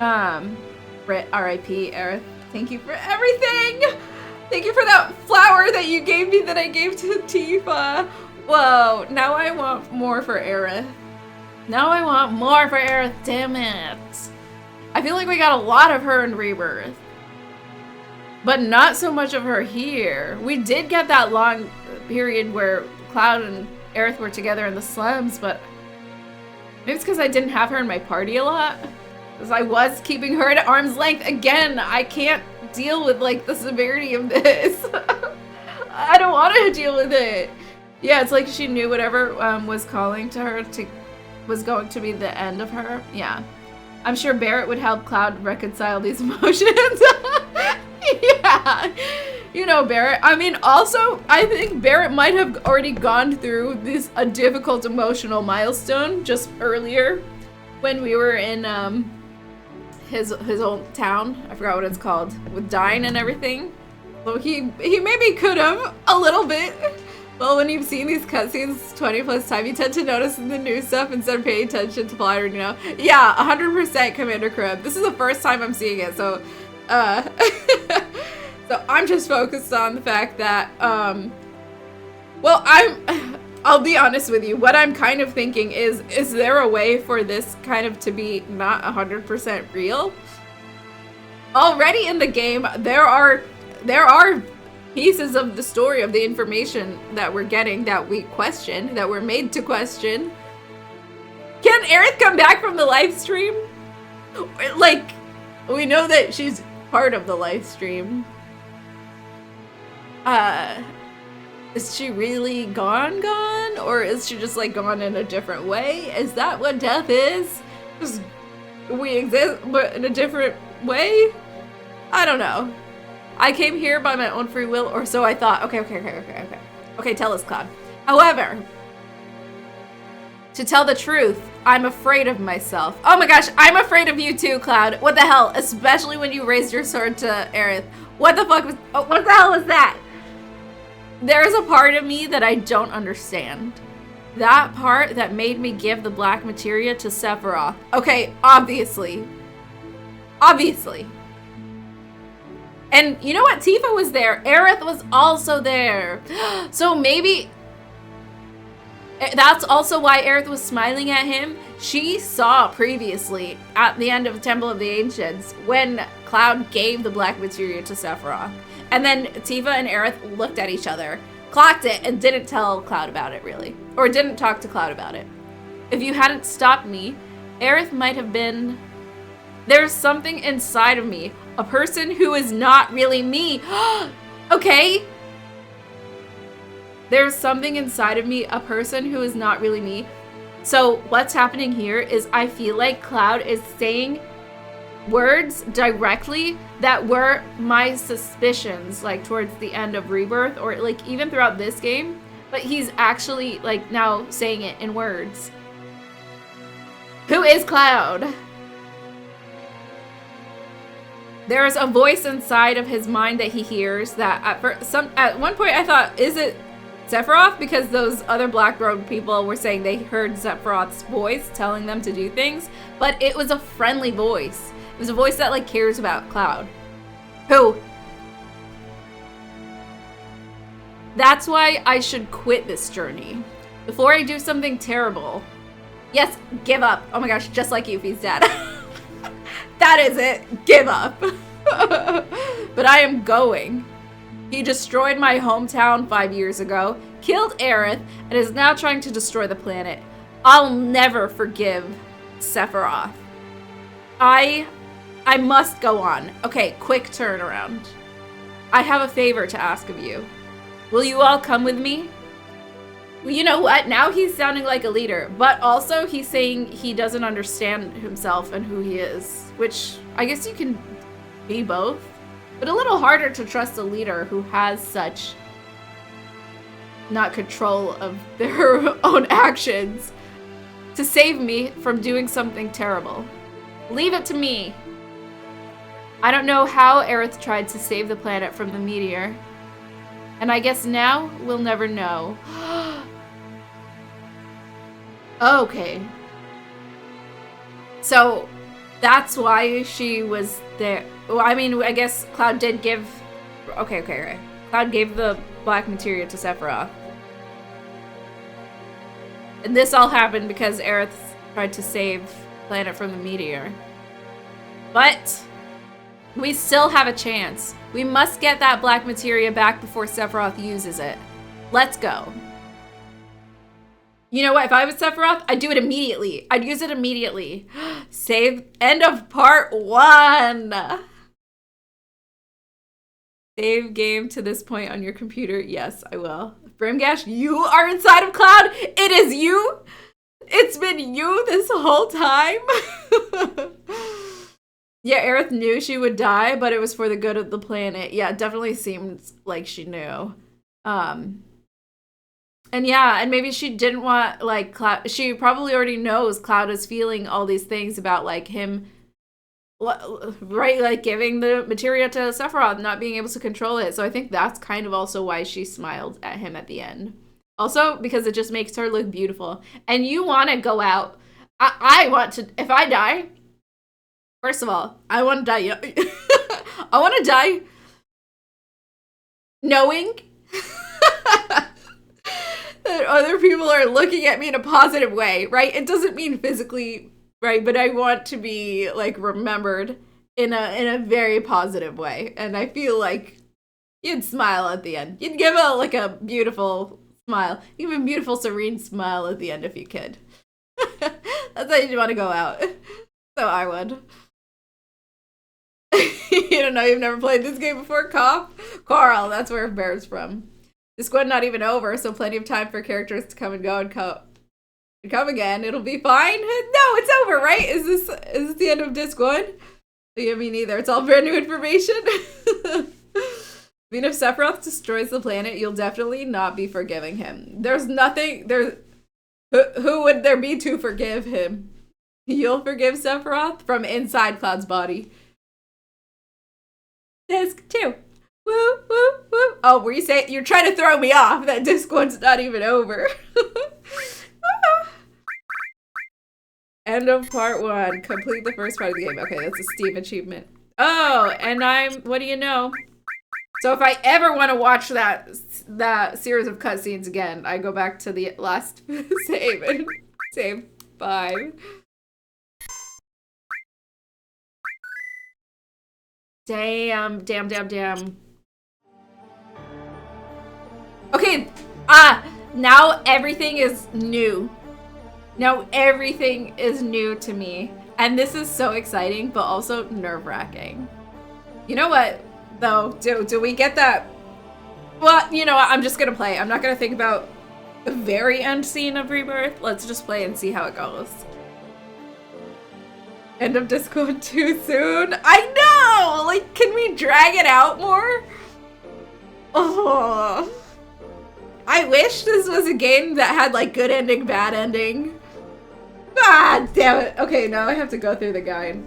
R.I.P. Aerith. Thank you for everything! Thank you for that flower that you gave me that I gave to Tifa. Whoa, now I want more for Aerith. Now I want more for Aerith, damn it. I feel like we got a lot of her in Rebirth. But not so much of her here. We did get that long period where Cloud and Aerith were together in the slums, but maybe it's because I didn't have her in my party a lot. Because I was keeping her at arm's length. Again, I can't deal with like the severity of this. I don't want to deal with it. Yeah, it's like she knew whatever was calling to her was going to be the end of her. Yeah. I'm sure Barret would help Cloud reconcile these emotions. Yeah. You know Barret. I mean, also, I think Barret might have already gone through a difficult emotional milestone just earlier when we were in his old town. I forgot what it's called. With Dyne and everything. So he maybe could have a little bit. Well, when you've seen these cutscenes 20 plus times, you tend to notice the new stuff instead of paying attention to plot, you know? Yeah, 100% Commander Crib. This is the first time I'm seeing it, so, so I'm just focused on the fact that, well, I'll be honest with you. What I'm kind of thinking is there a way for this kind of to be not 100% real? Already in the game, there are pieces of the story of the information that we're getting that we question, that we're made to question. Can Aerith come back from the live stream? Like, we know that she's part of the live stream. Is she really gone? Or is she just like gone in a different way? Is that what death is? Just we exist, but in a different way? I don't know. I came here by my own free will, or so I thought. Okay. Okay, tell us, Cloud. However, to tell the truth, I'm afraid of myself. Oh my gosh, I'm afraid of you too, Cloud. What the hell? Especially when you raised your sword to Aerith. What the fuck was... Oh, what the hell was that? There's a part of me that I don't understand. That part that made me give the black materia to Sephiroth. Okay, obviously. Obviously. And you know what? Tifa was there. Aerith was also there. So maybe that's also why Aerith was smiling at him. She saw previously at the end of the Temple of the Ancients when Cloud gave the black materia to Sephiroth. And then Tifa and Aerith looked at each other, clocked it, and didn't tell Cloud about it, really. Or didn't talk to Cloud about it. If you hadn't stopped me, Aerith might have been... There's something inside of me. A person who is not really me. Okay. There's something inside of me. A person who is not really me. So what's happening here is I feel like Cloud is saying words directly that were my suspicions, like towards the end of Rebirth, or like even throughout this game, but he's actually like now saying it in words. Who is Cloud? There's a voice inside of his mind that he hears that at one point I thought, is it Sephiroth? Because those other black robe people were saying they heard Sephiroth's voice telling them to do things, but it was a friendly voice. It was a voice that like cares about Cloud. Who? That's why I should quit this journey before I do something terrible. Yes, give up. Oh my gosh, just like Yuffie's dad. That is it. Give up. But I am going. He destroyed my hometown 5 years ago, killed Aerith, and is now trying to destroy the planet. I'll never forgive Sephiroth. I must go on. Okay, quick turnaround. I have a favor to ask of you. Will you all come with me? Well, you know what? Now he's sounding like a leader, but also he's saying he doesn't understand himself and who he is, which I guess you can be both, but a little harder to trust a leader who has such not control of their own actions to save me from doing something terrible. Leave it to me. I don't know how Aerith tried to save the planet from the meteor, and I guess now we'll never know. Okay. So that's why she was there. Well, I mean, I guess Cloud did give... Okay. Cloud gave the black materia to Sephiroth. And this all happened because Aerith tried to save the planet from the meteor. But we still have a chance. We must get that black materia back before Sephiroth uses it. Let's go. You know what? If I was Sephiroth, I'd do it immediately. I'd use it immediately. Save. End of part 1. Save game to this point on your computer. Yes, I will. Brimgash, you are inside of Cloud. It is you. It's been you this whole time. Yeah, Aerith knew she would die, but it was for the good of the planet. Yeah, it definitely seems like she knew. And yeah, and maybe she didn't want, like, Cloud... She probably already knows Cloud is feeling all these things about, like, him, right, like giving the materia to Sephiroth, not being able to control it. So I think that's kind of also why she smiled at him at the end. Also, because it just makes her look beautiful. And you want to go out. I want to, if I die, first of all, I want to die young. I want to die knowing that other people are looking at me in a positive way, right? It doesn't mean physically, right? But I want to be like remembered in a very positive way. And I feel like you'd smile at the end. You'd give a beautiful smile. Give a beautiful, serene smile at the end if you could. That's how you'd want to go out. So I would. You don't know, you've never played this game before, Carl, that's where Bear's from. This squad not even over, so plenty of time for characters to come and go and come again. It'll be fine. No, it's over, right? Is this the end of disc 1? Yeah, me neither. It's all brand new information. I mean, if Sephiroth destroys the planet, you'll definitely not be forgiving him. There's nothing there. Who would there be to forgive him? You'll forgive Sephiroth from inside Cloud's body. Disc 2. Woo, woo, woo. Oh, were you saying you're trying to throw me off? That disc 1's not even over. End of part 1. Complete the first part of the game. Okay, that's a Steam achievement. Oh, and what do you know? So if I ever want to watch that series of cutscenes again, I go back to the last save and save 5. Damn. Okay, now everything is new. Now everything is new to me. And this is so exciting, but also nerve-wracking. You know what, though? Do we get that? Well, you know what? I'm just gonna play. I'm not gonna think about the very end scene of Rebirth. Let's just play and see how it goes. End of Discord too soon? I know! Like, can we drag it out more? Oh. I wish this was a game that had, like, good ending, bad ending. Ah, damn it. Okay, now I have to go through the guide.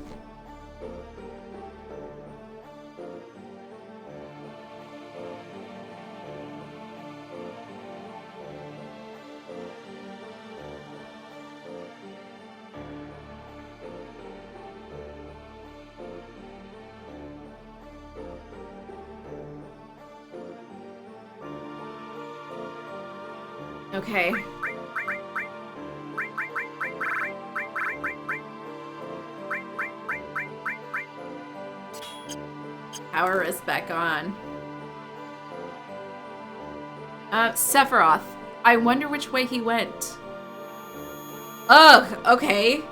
Okay. Power is back on. Sephiroth. I wonder which way he went. Ugh, okay.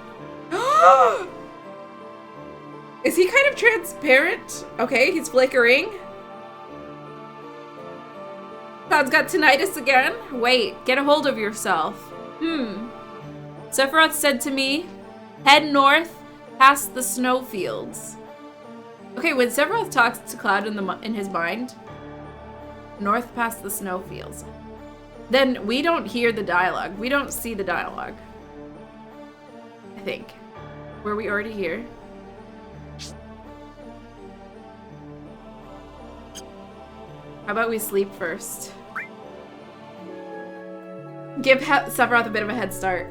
Is he kind of transparent? Okay, he's flickering. Cloud's got tinnitus again. Wait, get a hold of yourself. Sephiroth said to me, head north past the snowfields. Okay, when Sephiroth talks to Cloud in his mind, north past the snowfields, then we don't hear the dialogue. We don't see the dialogue. I think. Were we already here? How about we sleep first? Give Sephiroth a bit of a head start.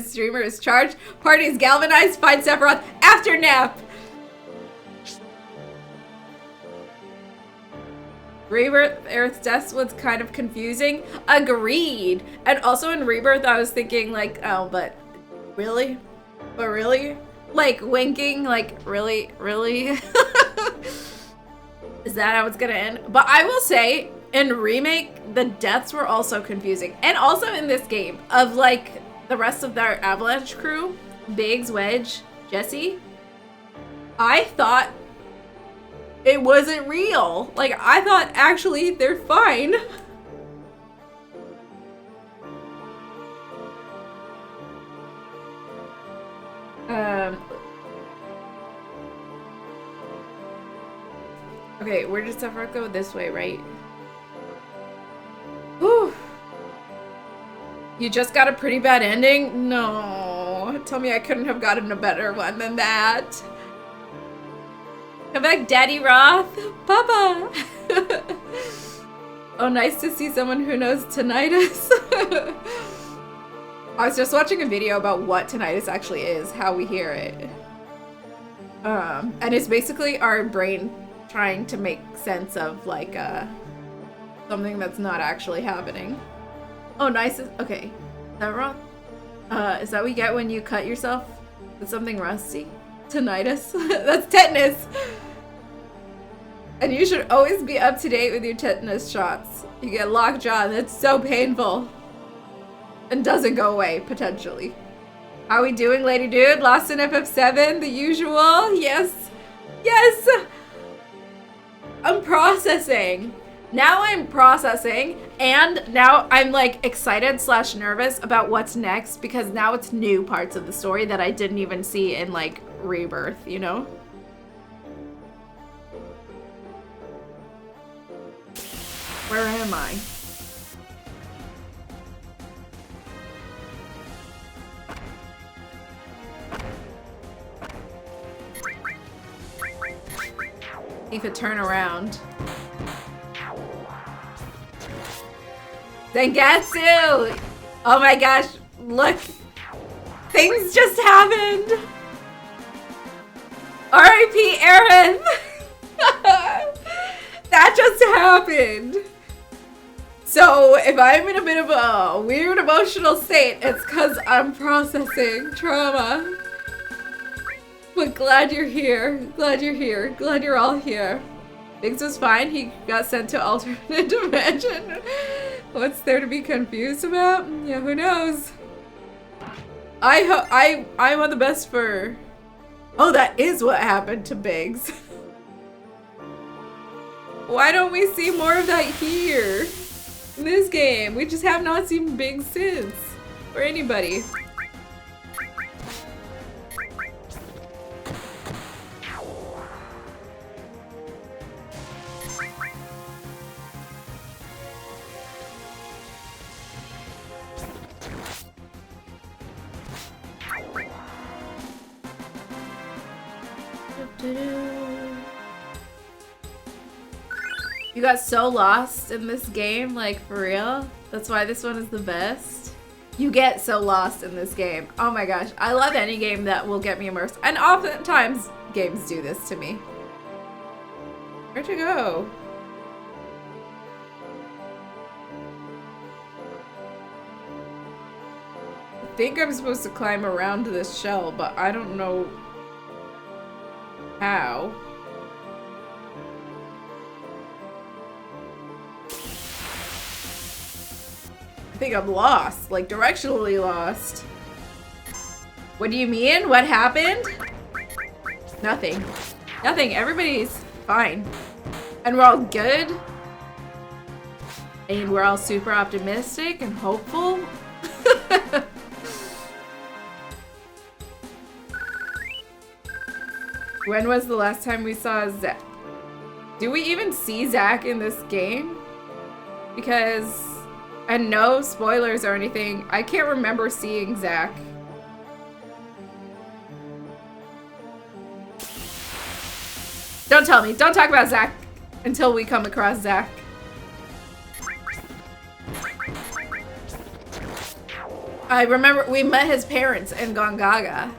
Streamer is charged. Party is galvanized. Find Sephiroth after nap. Rebirth, Earth's death was kind of confusing. Agreed. And also in Rebirth, I was thinking like, oh, but really? But really? Like winking, like really? Is that how it's gonna end? But I will say, in Remake, the deaths were also confusing. And also in this game, of like the rest of their Avalanche crew, Biggs, Wedge, Jesse, I thought it wasn't real. Like, I thought actually they're fine. Okay, where does Sephiroth go? This way, right? Whew. You just got a pretty bad ending? No. Tell me I couldn't have gotten a better one than that. Come back, Daddy Roth. Papa. Oh, nice to see someone who knows tinnitus. I was just watching a video about what tinnitus actually is, how we hear it. And it's basically our brain trying to make sense of like something that's not actually happening. Oh, nice. Okay. Is that wrong? Is that what you get when you cut yourself with something rusty? Tinnitus? That's tetanus! And you should always be up to date with your tetanus shots. You get lockjaw and it's so painful. And doesn't go away, potentially. How we doing, lady dude? Lost in FF7? The usual? Yes. Yes! I'm processing. Now I'm processing, and now I'm like excited / nervous about what's next because now it's new parts of the story that I didn't even see in like Rebirth, you know? Where am I? If it turn around. Dengetsu! Oh my gosh, look. Things just happened. R.I.P. Aaron! That just happened. So if I'm in a bit of a weird emotional state, it's because I'm processing trauma. But glad you're here. Glad you're here. Glad you're all here. Biggs was fine. He got sent to alternate dimension. What's there to be confused about? Yeah, who knows? I want the best for... Oh, that is what happened to Biggs. Why don't we see more of that here? In this game. We just have not seen Biggs since. Or anybody. You got so lost in this game, like for real? That's why this one is the best? You get so lost in this game. Oh my gosh, I love any game that will get me immersed. And oftentimes games do this to me. Where'd you go? I think I'm supposed to climb around this shell, but I don't know how. I think I'm lost, like directionally lost. What do you mean? What happened? Nothing. Nothing. Everybody's fine. And we're all good. And we're all super optimistic and hopeful. When was the last time we saw Zack? Do we even see Zack in this game? Because, and no spoilers or anything, I can't remember seeing Zack. Don't tell me. Don't talk about Zack until we come across Zack. I remember we met his parents in Gongaga.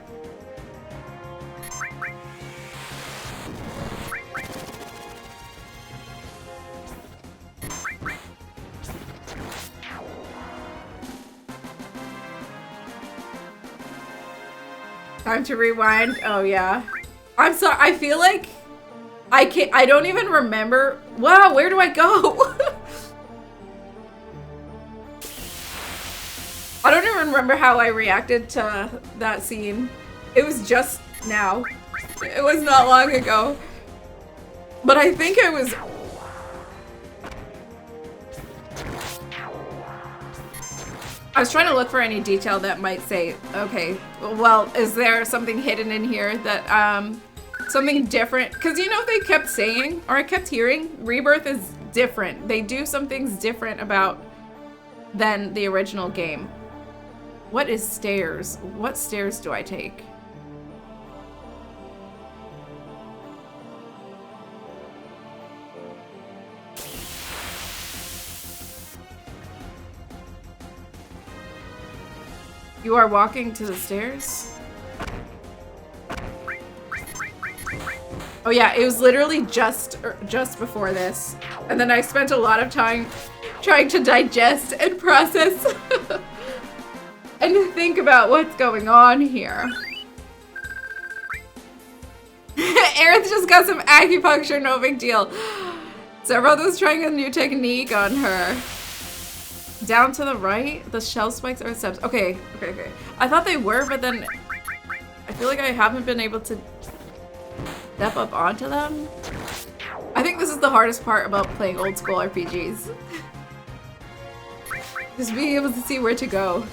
Time to rewind. Oh yeah. I'm sorry. I feel like I don't even remember. Wow, where do I go? I don't even remember how I reacted to that scene. It was just now. It was not long ago. But I think I was... I was trying to look for any detail that might say, okay, well, is there something hidden in here that, something different? Because you know they kept saying, or I kept hearing, Rebirth is different. They do some things different about than the original game. What is stairs? What stairs do I take? You are walking to the stairs? Oh yeah, it was literally just before this. And then I spent a lot of time trying to digest and process and to think about what's going on here. Aerith just got some acupuncture, no big deal. Zerbo's trying a new technique on her. Down to the right, the shell spikes are steps. Okay. I thought they were, but then I feel like I haven't been able to step up onto them. I think this is the hardest part about playing old school RPGs. Just being able to see where to go.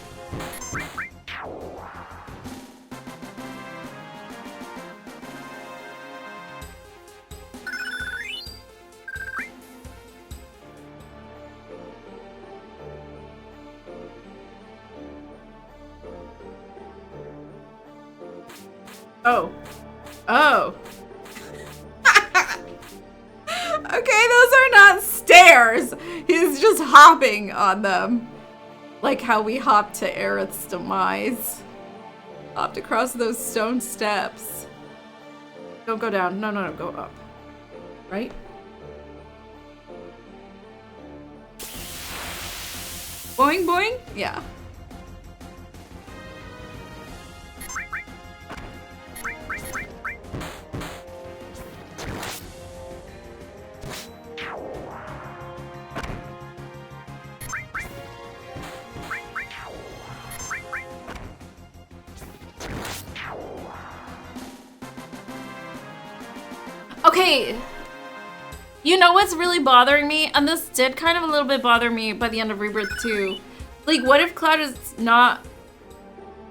Oh. Okay, those are not stairs. He's just hopping on them. Like how we hopped to Aerith's demise. Hopped across those stone steps. Don't go down. No, go up. Right? Boing, boing? Yeah. Okay, you know what's really bothering me? And this did kind of a little bit bother me by the end of Rebirth 2. Like, what if Cloud is not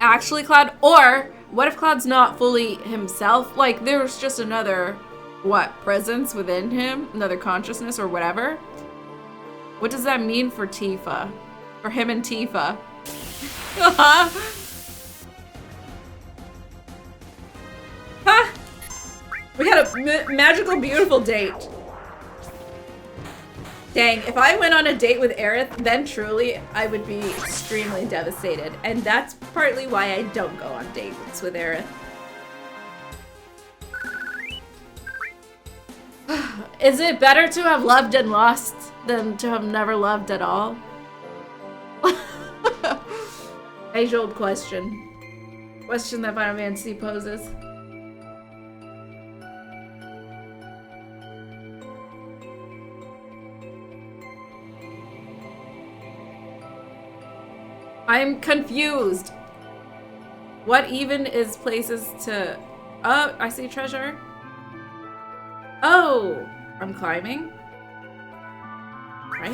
actually Cloud? Or what if Cloud's not fully himself? Like, there's just another, what, presence within him? Another consciousness or whatever? What does that mean for Tifa? For him and Tifa? Huh? We had a magical, beautiful date. Dang, if I went on a date with Aerith, then truly I would be extremely devastated. And that's partly why I don't go on dates with Aerith. Is it better to have loved and lost than to have never loved at all? Age-old question. Question that Final Fantasy poses. I'm confused. What even is places to... Oh, I see treasure. Oh, I'm climbing. Right?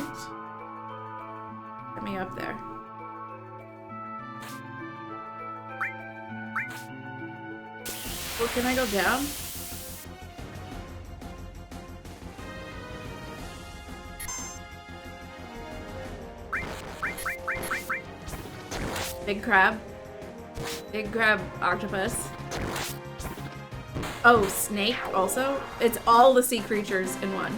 Get me up there. Well, can I go down? Big crab. Big crab octopus. Oh, snake also? It's all the sea creatures in one.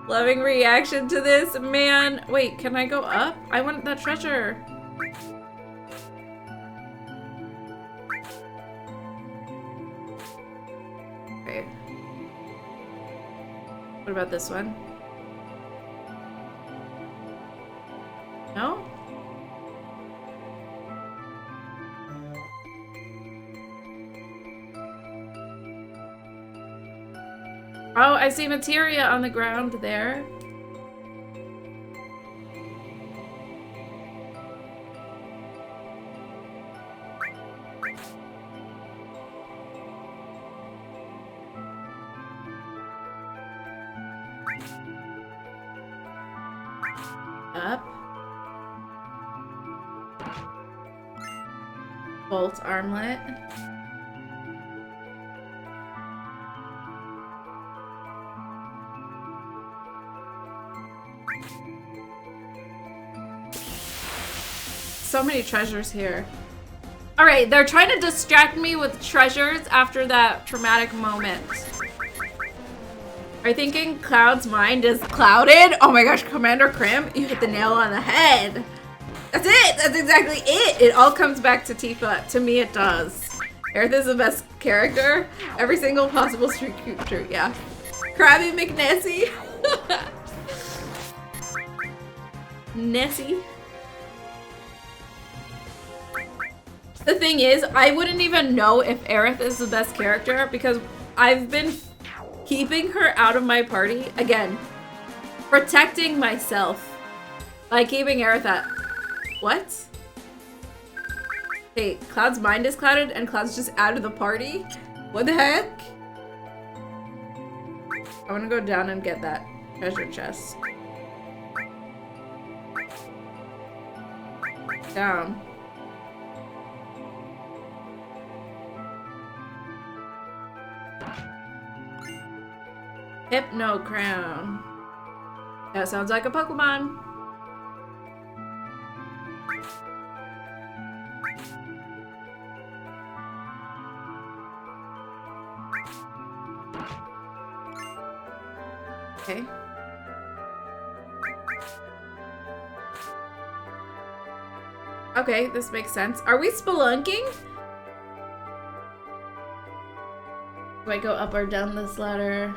Loving reaction to this, man. Wait, can I go up? I want that treasure. Okay. What about this one? No? Oh, I see materia on the ground there. Up. Bolt armlet. so many treasures here. All right, they're trying to distract me with treasures after that traumatic moment. Are you thinking Cloud's mind is clouded? Oh my gosh, Commander Crim, you hit the nail on the head. That's it. That's exactly it. It all comes back to Tifa. To me, it does. Aerith is the best character. Every single possible street creature. Yeah. Krabby McNessie. Nessie. The thing is, I wouldn't even know if Aerith is the best character because I've been keeping her out of my party. Again, protecting myself by keeping Aerith at... What? Hey, Cloud's mind is clouded and Cloud's just out of the party? What the heck? I want to go down and get that treasure chest. Down. Hypno Crown. That sounds like a Pokemon. Okay. Okay, this makes sense. Are we spelunking? Do I go up or down this ladder?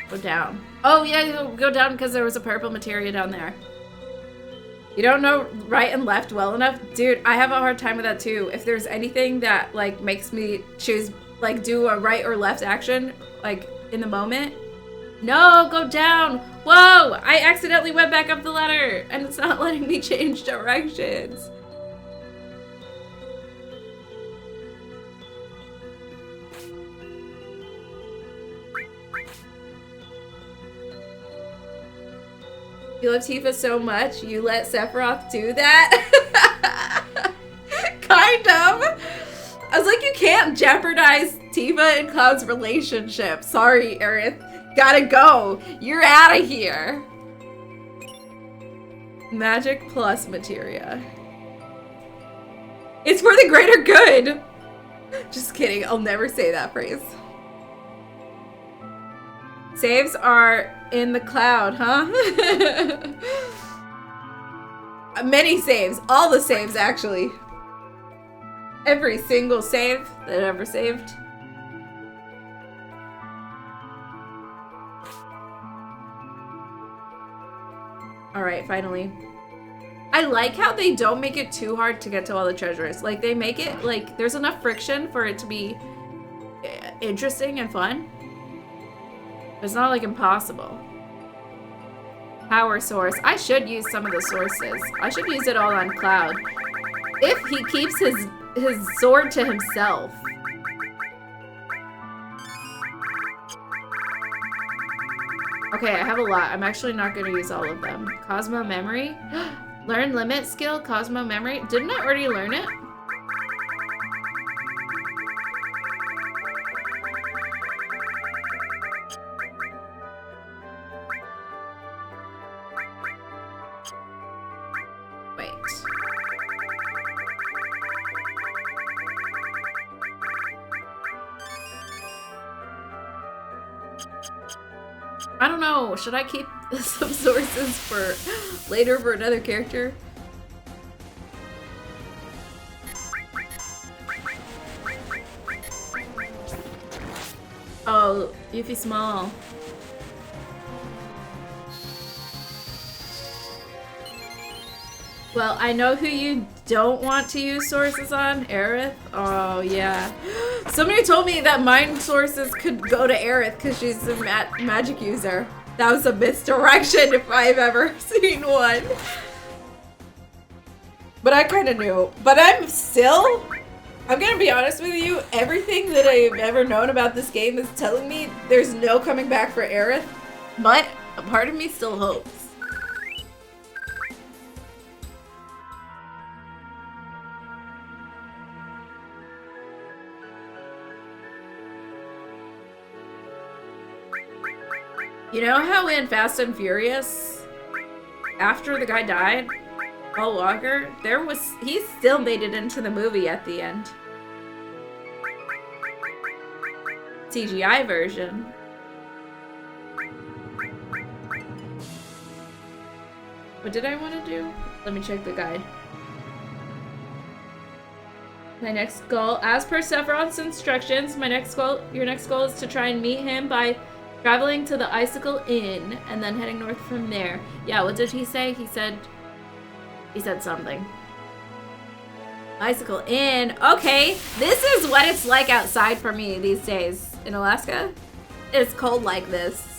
Go down. Oh yeah, you go down because there was a purple materia down there. You don't know right and left well enough? Dude, I have a hard time with that too. If there's anything that like makes me choose, like do a right or left action, like in the moment. No, go down. Whoa, I accidentally went back up the ladder and it's not letting me change directions. You love Tifa so much, you let Sephiroth do that? Kind of. I was like, you can't jeopardize Tifa and Cloud's relationship. Sorry, Aerith. Gotta go. You're out of here. Magic plus materia. It's for the greater good. Just kidding. I'll never say that phrase. Saves are in the cloud, huh? Many saves. All the saves, actually. Every single save that I ever saved. Alright, finally. I like how they don't make it too hard to get to all the treasures. Like, they make it, like, there's enough friction for it to be interesting and fun. It's not like impossible. Power source. I should use some of the sources. I should use it all on Cloud. If he keeps his sword to himself. Okay, I have a lot. I'm actually not going to use all of them. Cosmo memory. Learn limit skill, Cosmo memory. Didn't I already learn it? I don't know. Should I keep some sources for later for another character? Oh, Yuffie Small. Well, I know who you don't want to use sources on, Aerith. Oh, yeah. Somebody told me that mind sources could go to Aerith because she's a magic user. That was a misdirection if I've ever seen one. But I kind of knew. But I'm gonna be honest with you, everything that I've ever known about this game is telling me there's no coming back for Aerith. But a part of me still hopes. You know how in Fast and Furious, after the guy died, Paul Walker, he still made it into the movie at the end. CGI version. What did I want to do? Let me check the guide. My next goal, as per Sephiroth's instructions, your next goal is to try and meet him by traveling to the Icicle Inn and then heading north from there. Yeah, what did he say? He said something. Icicle Inn. Okay, this is what it's like outside for me these days in Alaska. It's cold like this.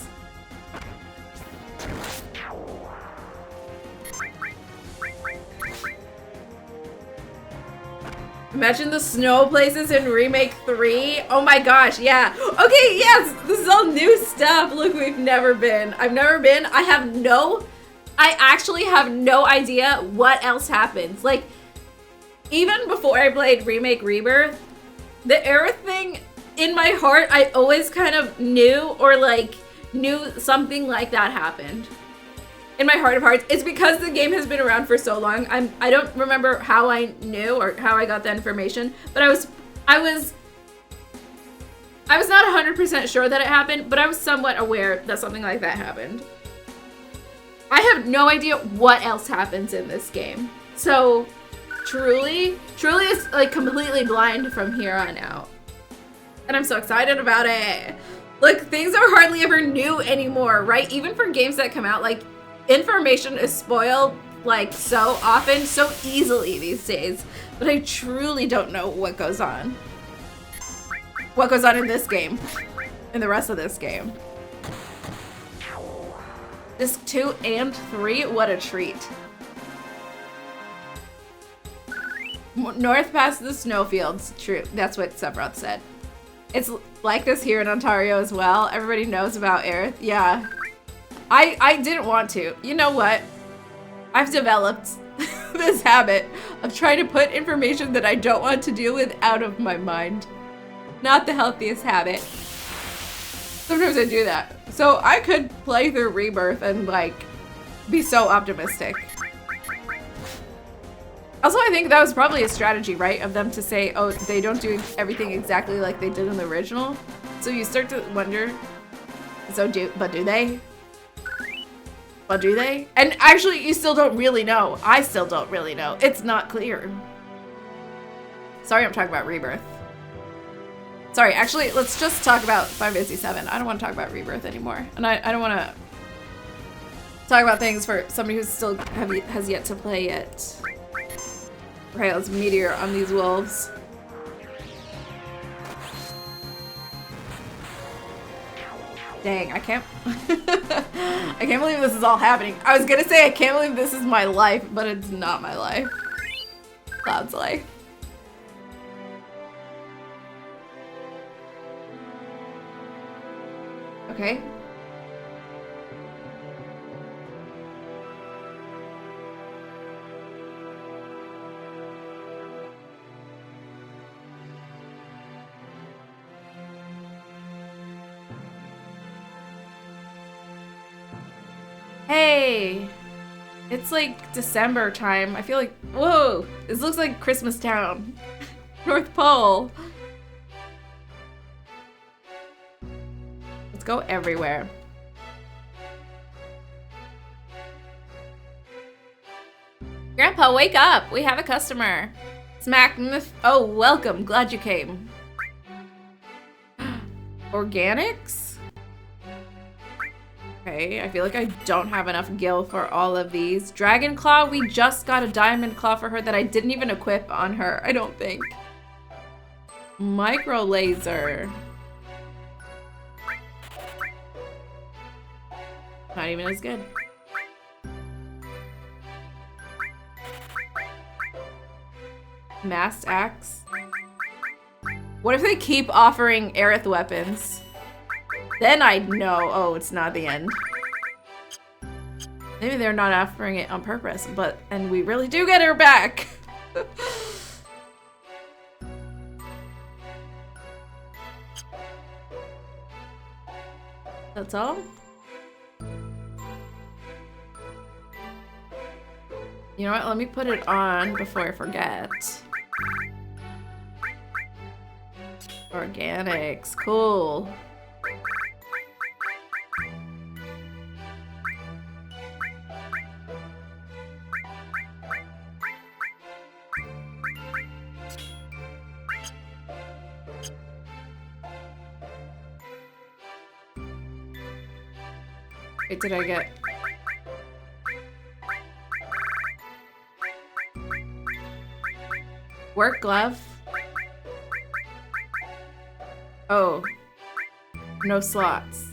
Imagine the snow places in Remake 3. Oh my gosh, yeah. Okay, yes, this is all new stuff. Look, I've never been. I actually have no idea what else happens. Like, even before I played Remake Rebirth, the Aerith thing, in my heart, I always kind of knew something like that happened. In my heart of hearts, it's because the game has been around for so long. I don't remember how I knew or how I got the information, but I was not 100% sure that it happened, but I was somewhat aware that something like that happened. I have no idea what else happens in this game. So, truly is like completely blind from here on out. And I'm so excited about it. Look, things are hardly ever new anymore, right? Even for games that come out, like, information is spoiled like so often, so easily these days, but I truly don't know what goes on. What goes on in this game, in the rest of this game. Disc 2 and 3, what a treat. North past the snowfields, true, that's what Sephiroth said. It's like this here in Ontario as well. Everybody knows about Aerith, yeah. I didn't want to. You know what? I've developed this habit of trying to put information that I don't want to deal with out of my mind. Not the healthiest habit. Sometimes I do that. So I could play through Rebirth and like be so optimistic. Also, I think that was probably a strategy, right? Of them to say, oh, they don't do everything exactly like they did in the original. So you start to wonder, but do they? But do they? And actually, you still don't really know. I still don't really know. It's not clear. Sorry, I'm talking about Rebirth. Sorry, actually, let's just talk about Final Fantasy 7. I don't want to talk about Rebirth anymore. And I don't want to talk about things for somebody who still has yet to play it. Okay, let's meteor on these wolves. Dang, I can't I can't believe this is all happening. I was gonna say I can't believe this is my life, but it's not my life. Cloud's life. Okay. Hey, it's like December time. I feel like, whoa, this looks like Christmas Town. North Pole. Let's go everywhere. Grandpa, wake up. We have a customer. Smack. Oh, welcome. Glad you came. Organics? Okay, I feel like I don't have enough gil for all of these. Dragon Claw, we just got a diamond claw for her that I didn't even equip on her, I don't think. Micro laser. Not even as good. Masked axe. What if they keep offering Aerith weapons? Then I'd know, oh, it's not the end. Maybe they're not offering it on purpose, and we really do get her back. That's all? You know what? Let me put it on before I forget. Organics, cool. Wait, did I get... Work glove? Oh. No slots.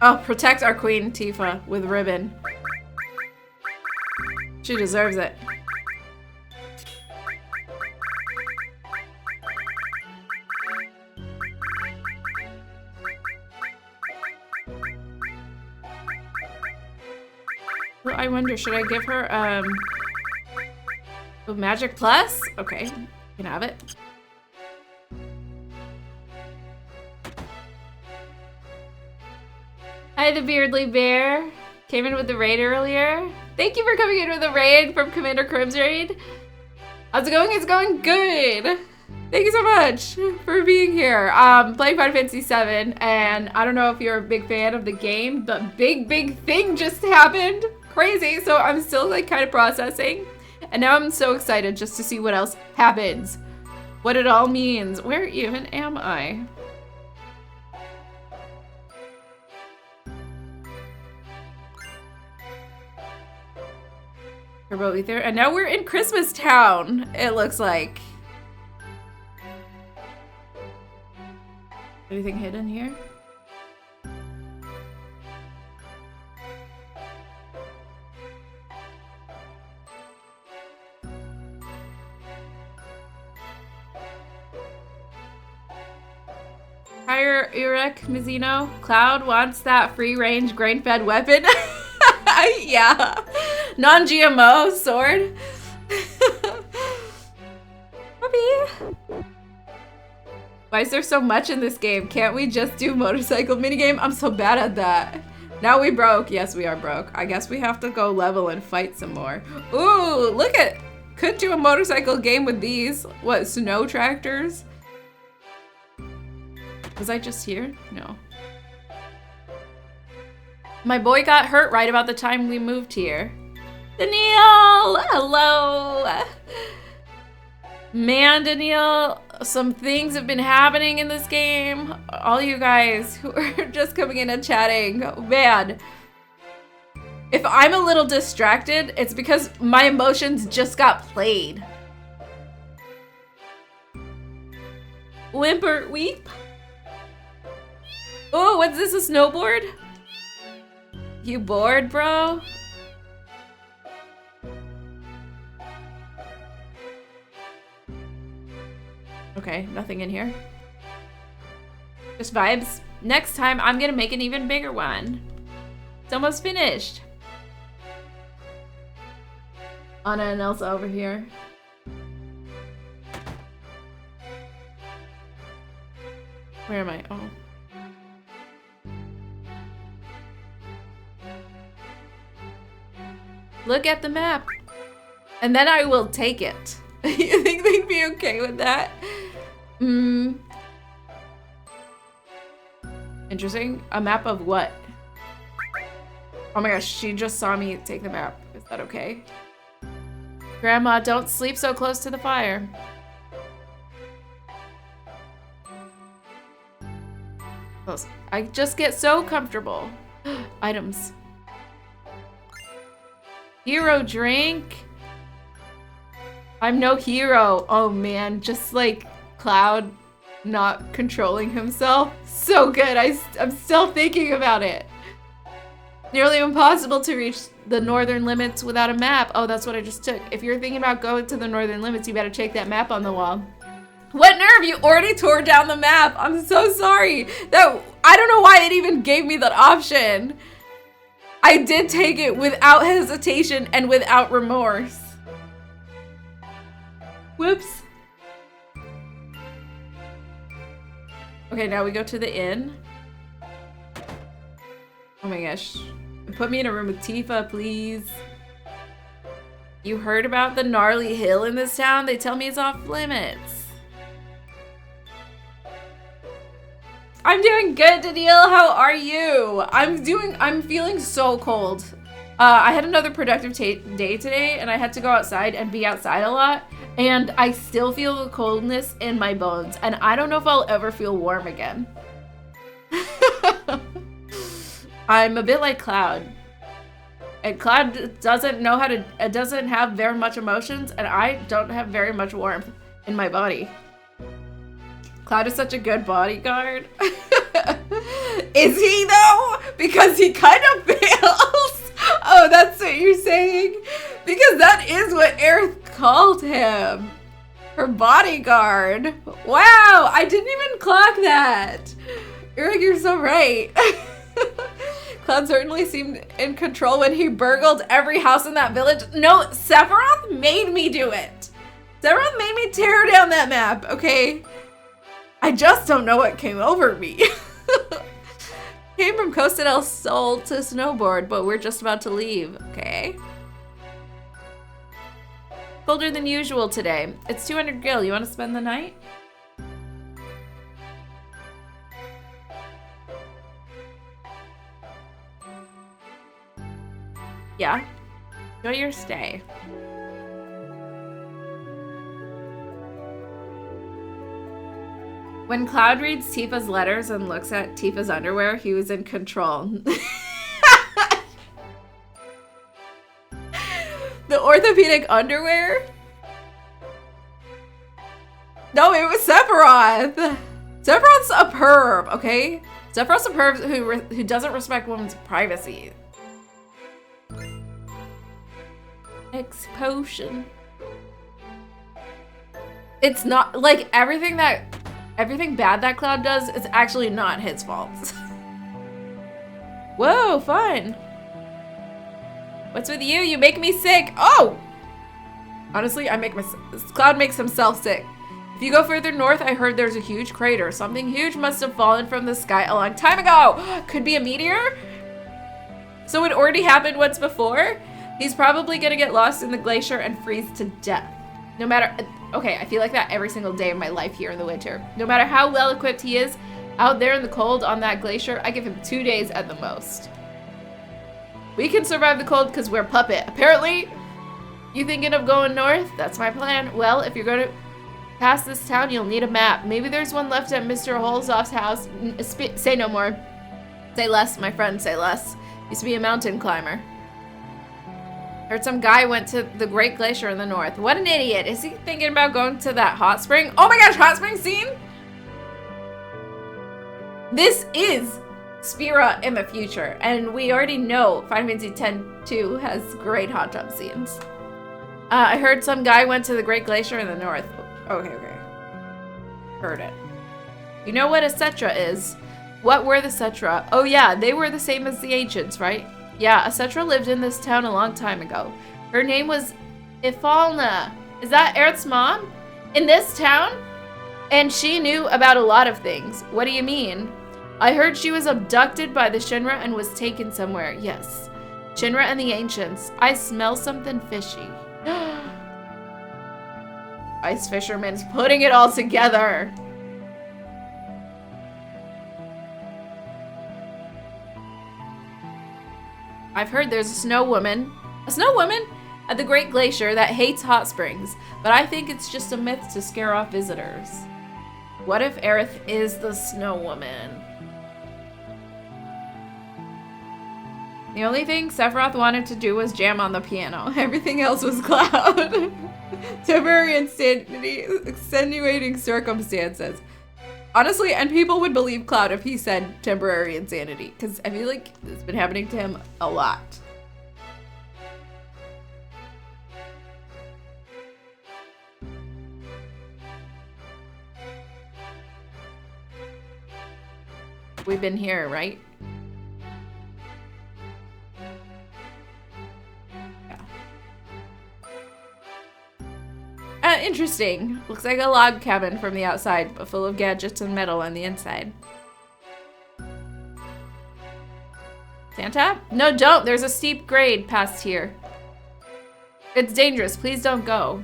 Oh, protect our queen, Tifa, with ribbon. She deserves it. Well, I wonder, should I give her, oh, Magic Plus? Okay, you can have it. Hi, the Beardly Bear. Came in with the raid earlier. Thank you for coming in with the raid from Commander Crim's raid. How's it going? It's going good. Thank you so much for being here. Playing Final Fantasy VII, and I don't know if you're a big fan of the game, but big thing just happened. Crazy, so I'm still like kind of processing. And now I'm so excited just to see what else happens. What it all means. Where even am I? Turbo Ether, and now we're in Christmas Town, it looks like. Anything hidden here? Hire Urek Mizuno. Cloud wants that free-range grain-fed weapon. Yeah. Non-GMO sword. Puppy. Why is there so much in this game? Can't we just do motorcycle minigame? I'm so bad at that. Now we broke. Yes, we are broke. I guess we have to go level and fight some more. Ooh, look at... Could do a motorcycle game with these. What, snow tractors? Was I just here? No. My boy got hurt right about the time we moved here. Danielle! Hello! Man, Danielle, some things have been happening in this game. All you guys who are just coming in and chatting. Man. If I'm a little distracted, it's because my emotions just got played. Whimper weep. Oh, what's this, a snowboard? You bored, bro? Okay, nothing in here. Just vibes. Next time, I'm gonna make an even bigger one. It's almost finished. Anna and Elsa over here. Where am I? Oh. Look at the map. And then I will take it. You think they'd be okay with that? Interesting. A map of what? Oh my gosh, she just saw me take the map. Is that okay? Grandma, don't sleep so close to the fire. Close. I just get so comfortable. Items. Hero drink. I'm no hero. Oh man, just like Cloud not controlling himself. So good. I'm still thinking about it. Nearly impossible to reach the northern limits without a map. Oh, that's what I just took. If you're thinking about going to the northern limits, you better check that map on the wall. What nerve? You already tore down the map. I'm so sorry. I don't know why it even gave me that option. I did take it without hesitation and without remorse. Whoops. Okay, now we go to the inn. Oh my gosh. Put me in a room with Tifa, please. You heard about the gnarly hill in this town? They tell me it's off limits. I'm doing good, Danielle. How are you? I'm feeling so cold. I had another productive day today, and I had to go outside and be outside a lot. And I still feel the coldness in my bones, and I don't know if I'll ever feel warm again. I'm a bit like Cloud. And Cloud doesn't have very much emotions, and I don't have very much warmth in my body. Cloud is such a good bodyguard. Is he though? Because he kind of fails. Oh, that's what you're saying? Because that is what Aerith called him. Her bodyguard. Wow, I didn't even clock that. Eric, you're so right. Cloud certainly seemed in control when he burgled every house in that village. No, Sephiroth made me do it. Sephiroth made me tear down that map, okay? I just don't know what came over me. Came from Costa del Sol to snowboard, but we're just about to leave, okay? Colder than usual today. It's 200 gil. You want to spend the night? Yeah. Enjoy your stay. When Cloud reads Tifa's letters and looks at Tifa's underwear, he was in control. The orthopedic underwear? No, it was Sephiroth. Sephiroth's a perv, okay? Sephiroth's a perv who doesn't respect women's privacy. Explosion. It's not like everything bad that Cloud does is actually not his fault. Whoa, fun. What's with you? You make me sick. Oh! Honestly, Cloud makes himself sick. If you go further north, I heard there's a huge crater. Something huge must have fallen from the sky a long time ago. Could be a meteor? So it already happened once before? He's probably gonna get lost in the glacier and freeze to death. No matter... Okay, I feel like that every single day of my life here in the winter. No matter how well equipped he is, out there in the cold on that glacier, I give him 2 days at the most. We can survive the cold because we're Puppet. Apparently, you thinking of going north? That's my plan. Well, if you're going to pass this town, you'll need a map. Maybe there's one left at Mr. Holzoff's house. Say no more. Say less, my friend, say less. Used to be a mountain climber. Heard some guy went to the Great Glacier in the north. What an idiot. Is he thinking about going to that hot spring? Oh my gosh, hot spring scene? This is Spira in the future, and we already know Final Fantasy X-2 has great hot tub scenes. I heard some guy went to the Great Glacier in the north. Okay. Heard it. You know what a Cetra is? What were the Cetra? Oh yeah, they were the same as the ancients, right? Yeah, a Cetra lived in this town a long time ago. Her name was Ifalna. Is that Aerith's mom? In this town? And she knew about a lot of things. What do you mean? I heard she was abducted by the Shinra and was taken somewhere. Yes. Shinra and the Ancients. I smell something fishy. Ice Fisherman's putting it all together. I've heard there's a snow woman at the Great Glacier that hates hot springs, but I think it's just a myth to scare off visitors. What if Aerith is the snow woman? The only thing Sephiroth wanted to do was jam on the piano. Everything else was Cloud. Temporary insanity, extenuating circumstances. Honestly, and people would believe Cloud if he said temporary insanity, because I feel like it's been happening to him a lot. We've been here, right? Interesting. Looks like a log cabin from the outside, but full of gadgets and metal on the inside. Santa? No, don't. There's a steep grade past here. It's dangerous. Please don't go.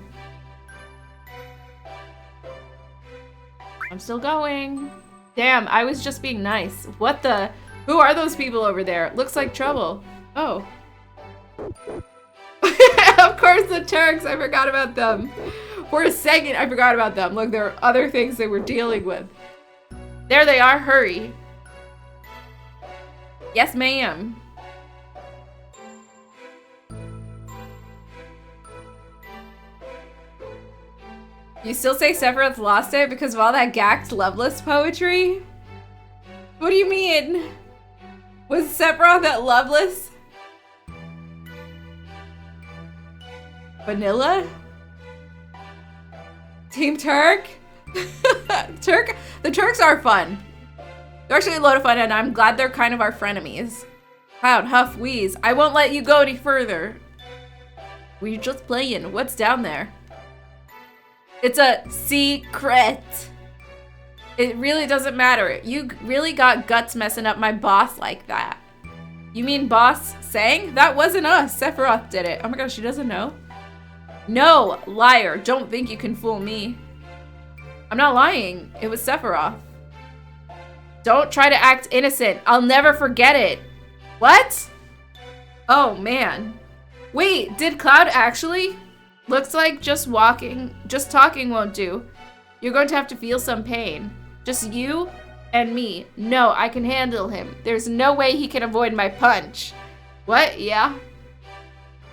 I'm still going. Damn, I was just being nice. What the? Who are those people over there? Looks like trouble. Oh. Of course, the Turks. I forgot about them. For a second, I forgot about them. Look, there are other things they were dealing with. There they are. Hurry. Yes, ma'am. You still say Sephiroth lost it because of all that gacked Loveless poetry? What do you mean? Was Sephiroth at Loveless? Vanilla? Team Turk? The Turks are fun. They're actually a load of fun, and I'm glad they're kind of our frenemies. Cloud, huff, wheeze. I won't let you go any further. We're just playing. What's down there? It's a secret. It really doesn't matter. You really got guts messing up my boss like that. You mean boss sang? That wasn't us. Sephiroth did it. Oh my gosh, she doesn't know. No, liar. Don't think you can fool me. I'm not lying. It was Sephiroth. Don't try to act innocent. I'll never forget it. What? Oh, man. Wait, did Cloud actually? Looks like just talking won't do. You're going to have to feel some pain. Just you and me. No, I can handle him. There's no way he can avoid my punch. What? Yeah?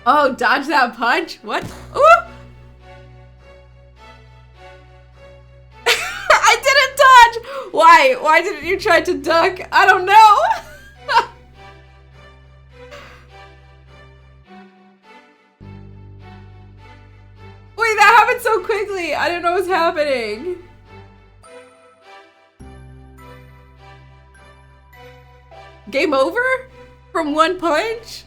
Oh, dodge that punch? What? Ooh! I didn't dodge! Why? Why didn't you try to duck? I don't know. Wait, that happened so quickly. I didn't know what was happening. Game over? From one punch?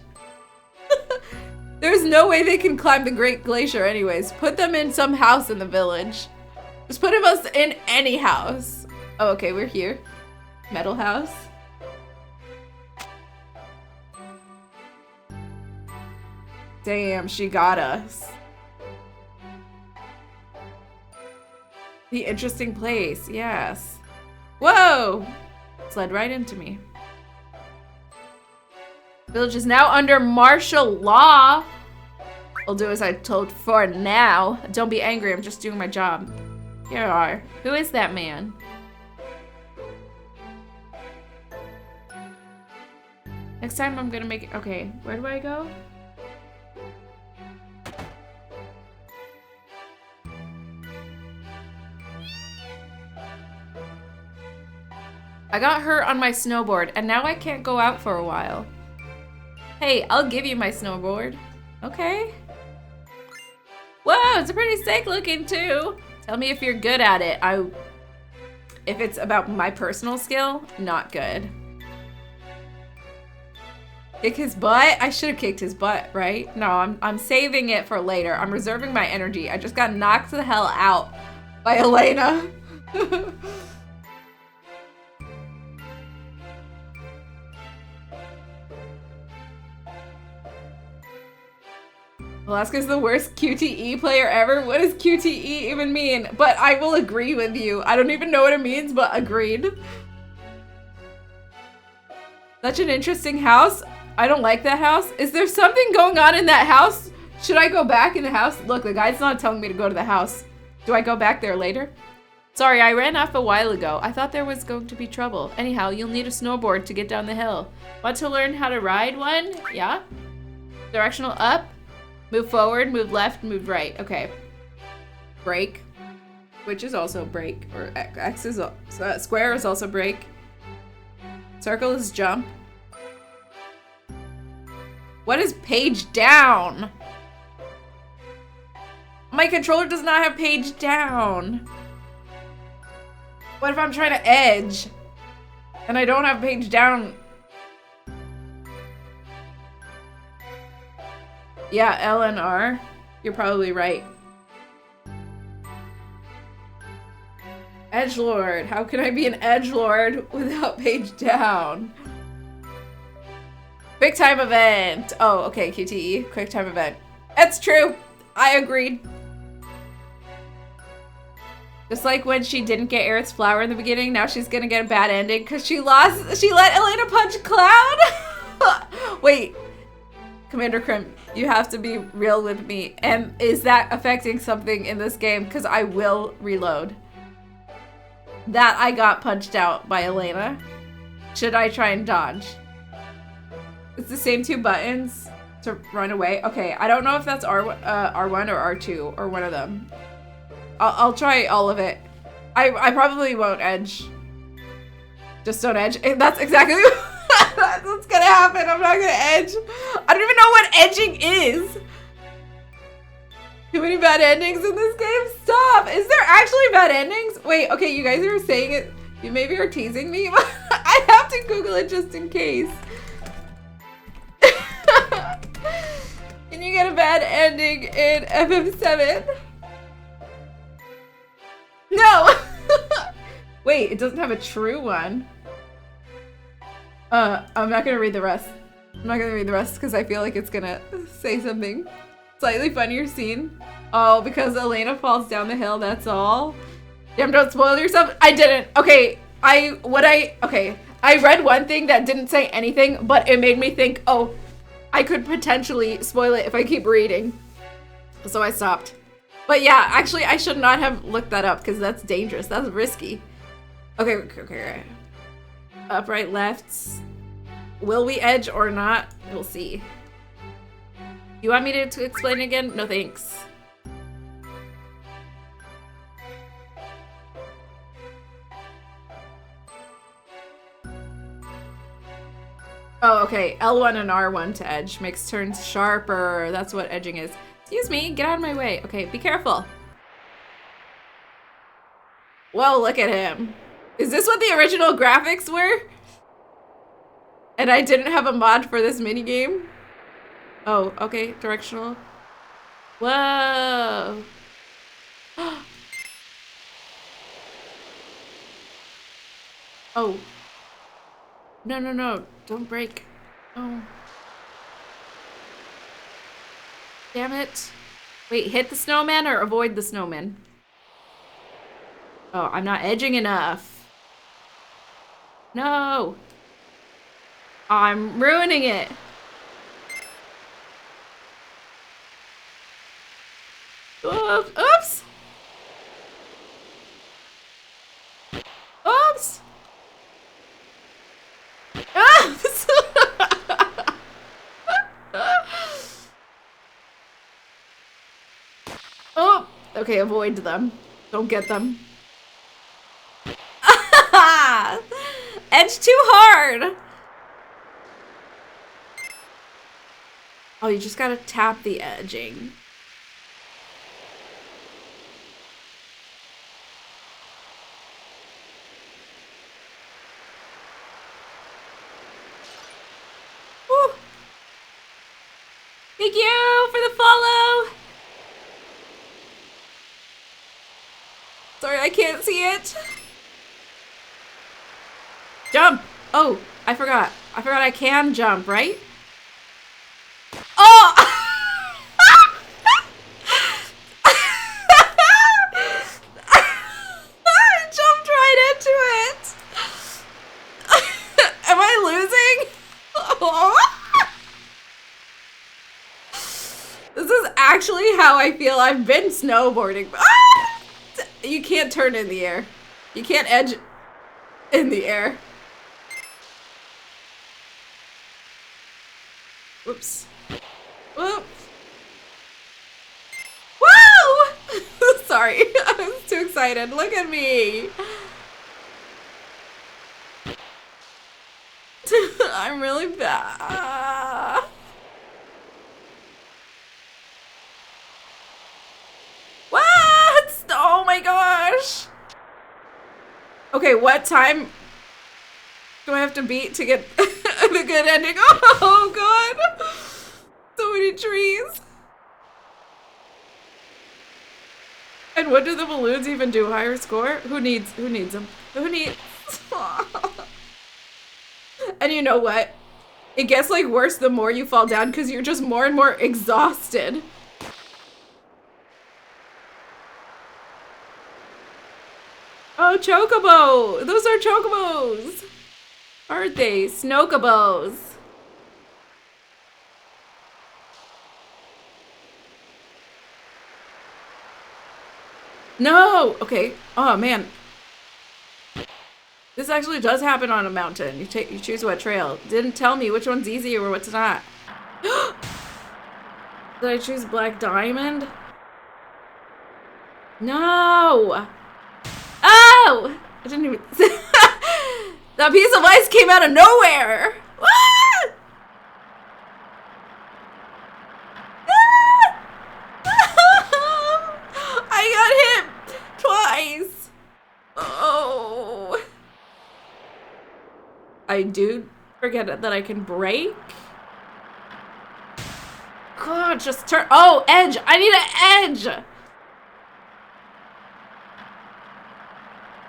There's no way they can climb the Great Glacier anyways. Put them in some house in the village. Just put us in any house. Oh, okay, we're here. Metal house. Damn, she got us. The interesting place, yes. Whoa! Slid right into me. Village is now under martial law. I'll do as I told for now. Don't be angry, I'm just doing my job. Here you are. Who is that man? Next time I'm gonna make it. Okay, where do I go? I got hurt on my snowboard, and now I can't go out for a while. Hey, I'll give you my snowboard. Okay. Whoa, it's pretty sick looking too. Tell me if you're good at it. If it's about my personal skill, not good. Kick his butt? I should have kicked his butt, right? No, I'm saving it for later. I'm reserving my energy. I just got knocked the hell out by Elena. Alaska's the worst QTE player ever? What does QTE even mean? But I will agree with you. I don't even know what it means, but agreed. Such an interesting house. I don't like that house. Is there something going on in that house? Should I go back in the house? Look, the guy's not telling me to go to the house. Do I go back there later? Sorry, I ran off a while ago. I thought there was going to be trouble. Anyhow, you'll need a snowboard to get down the hill. Want to learn how to ride one? Yeah? Directional up? Move forward, move left, move right. Okay. Break, which is also break, or X is square is also break. Circle is jump. What is page down? My controller does not have page down. What if I'm trying to edge and I don't have page down? Yeah, L and R. You're probably right. Edgelord. How can I be an edgelord without page down? Quick time event. Oh, okay, QTE. Quick time event. That's true. I agreed. Just like when she didn't get Aerith's flower in the beginning, now she's gonna get a bad ending because she let Elena punch Cloud? Wait. Commander Krim, you have to be real with me. And is that affecting something in this game? Because I will reload. That I got punched out by Elena. Should I try and dodge? It's the same 2 buttons to run away. Okay, I don't know if that's R1 or R2 or one of them. I'll try all of it. I probably won't edge. Just don't edge. That's exactly what's gonna happen. I'm not gonna edge. I don't even know what edging is. Too many bad endings in this game? Stop! Is there actually bad endings? Wait, okay, you guys are saying it. You maybe are teasing me, but I have to Google it just in case. Can you get a bad ending in FF7? No! Wait, it doesn't have a true one. I'm not gonna read the rest. I'm not gonna read the rest because I feel like it's gonna say something. Slightly funnier scene. Oh, because Elena falls down the hill, that's all? Damn, don't spoil yourself. I didn't. Okay, I read one thing that didn't say anything, but it made me think, oh, I could potentially spoil it if I keep reading. So I stopped. But yeah, actually, I should not have looked that up because that's dangerous. That's risky. Okay. Up, right, lefts. Will we edge or not? We'll see. You want me to explain again? No thanks. Oh, okay. L1 and R1 to edge. Makes turns sharper. That's what edging is. Excuse me, get out of my way. Okay, be careful. Whoa, look at him. Is this what the original graphics were? And I didn't have a mod for this minigame? Oh, okay, directional. Whoa. Oh. No, don't break. Oh. Damn it. Wait, hit the snowman or avoid the snowman? Oh, I'm not edging enough. No. I'm ruining it. Oops. Oops. Oh, okay, avoid them. Don't get them. Edge too hard. Oh, you just gotta tap the edging. Woo. Thank you for the follow. Sorry, I can't see it. Jump! Oh, I forgot. I can jump, right? Oh! I jumped right into it. Am I losing? Oh. This is actually how I feel I've been snowboarding. Ah! You can't turn in the air. You can't edge in the air. Whoops. Whoop. Woo! Sorry, I was too excited. Look at me. I'm really bad. What? Oh my gosh. Okay, what time do I have to beat to get the good ending? Oh god. So many trees. And what do the balloons even do? Higher score? Who needs them? Who needs? And you know what? It gets like worse the more you fall down because you're just more and more exhausted. Oh, chocobo! Those are chocobos! Aren't they? Snokobos. No! Okay. Oh, man. This actually does happen on a mountain. You choose what trail. Didn't tell me which one's easy or what's not. Did I choose Black Diamond? No! Oh! I didn't even... That piece of ice came out of nowhere! Ah! I got hit twice! Oh... I do forget that I can brake. God, just turn. Oh, edge. I need an edge.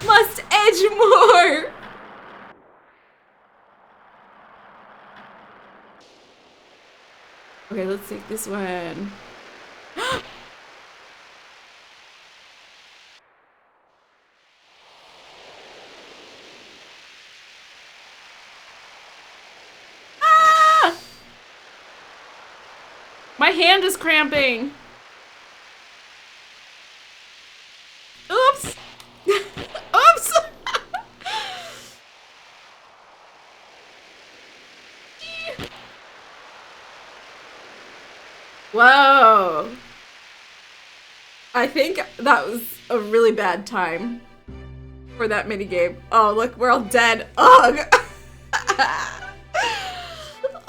Must edge more. Okay, let's take this one. My hand is cramping. Oops. Oops. Whoa. I think that was a really bad time for that minigame. Oh, look, we're all dead. Ugh.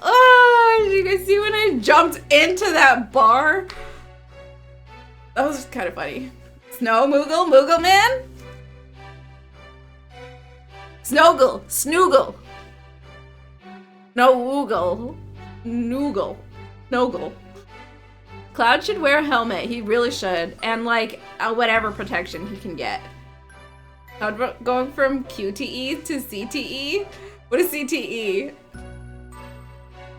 Oh, did you guys see when I jumped into that bar? That was kind of funny. Snow Moogle, Moogle Man? Snoggle, Snoogle. No Woogle. Noogle. Snoggle. Cloud should wear a helmet. He really should. And like whatever protection he can get. Cloud going from QTE to CTE? What is CTE?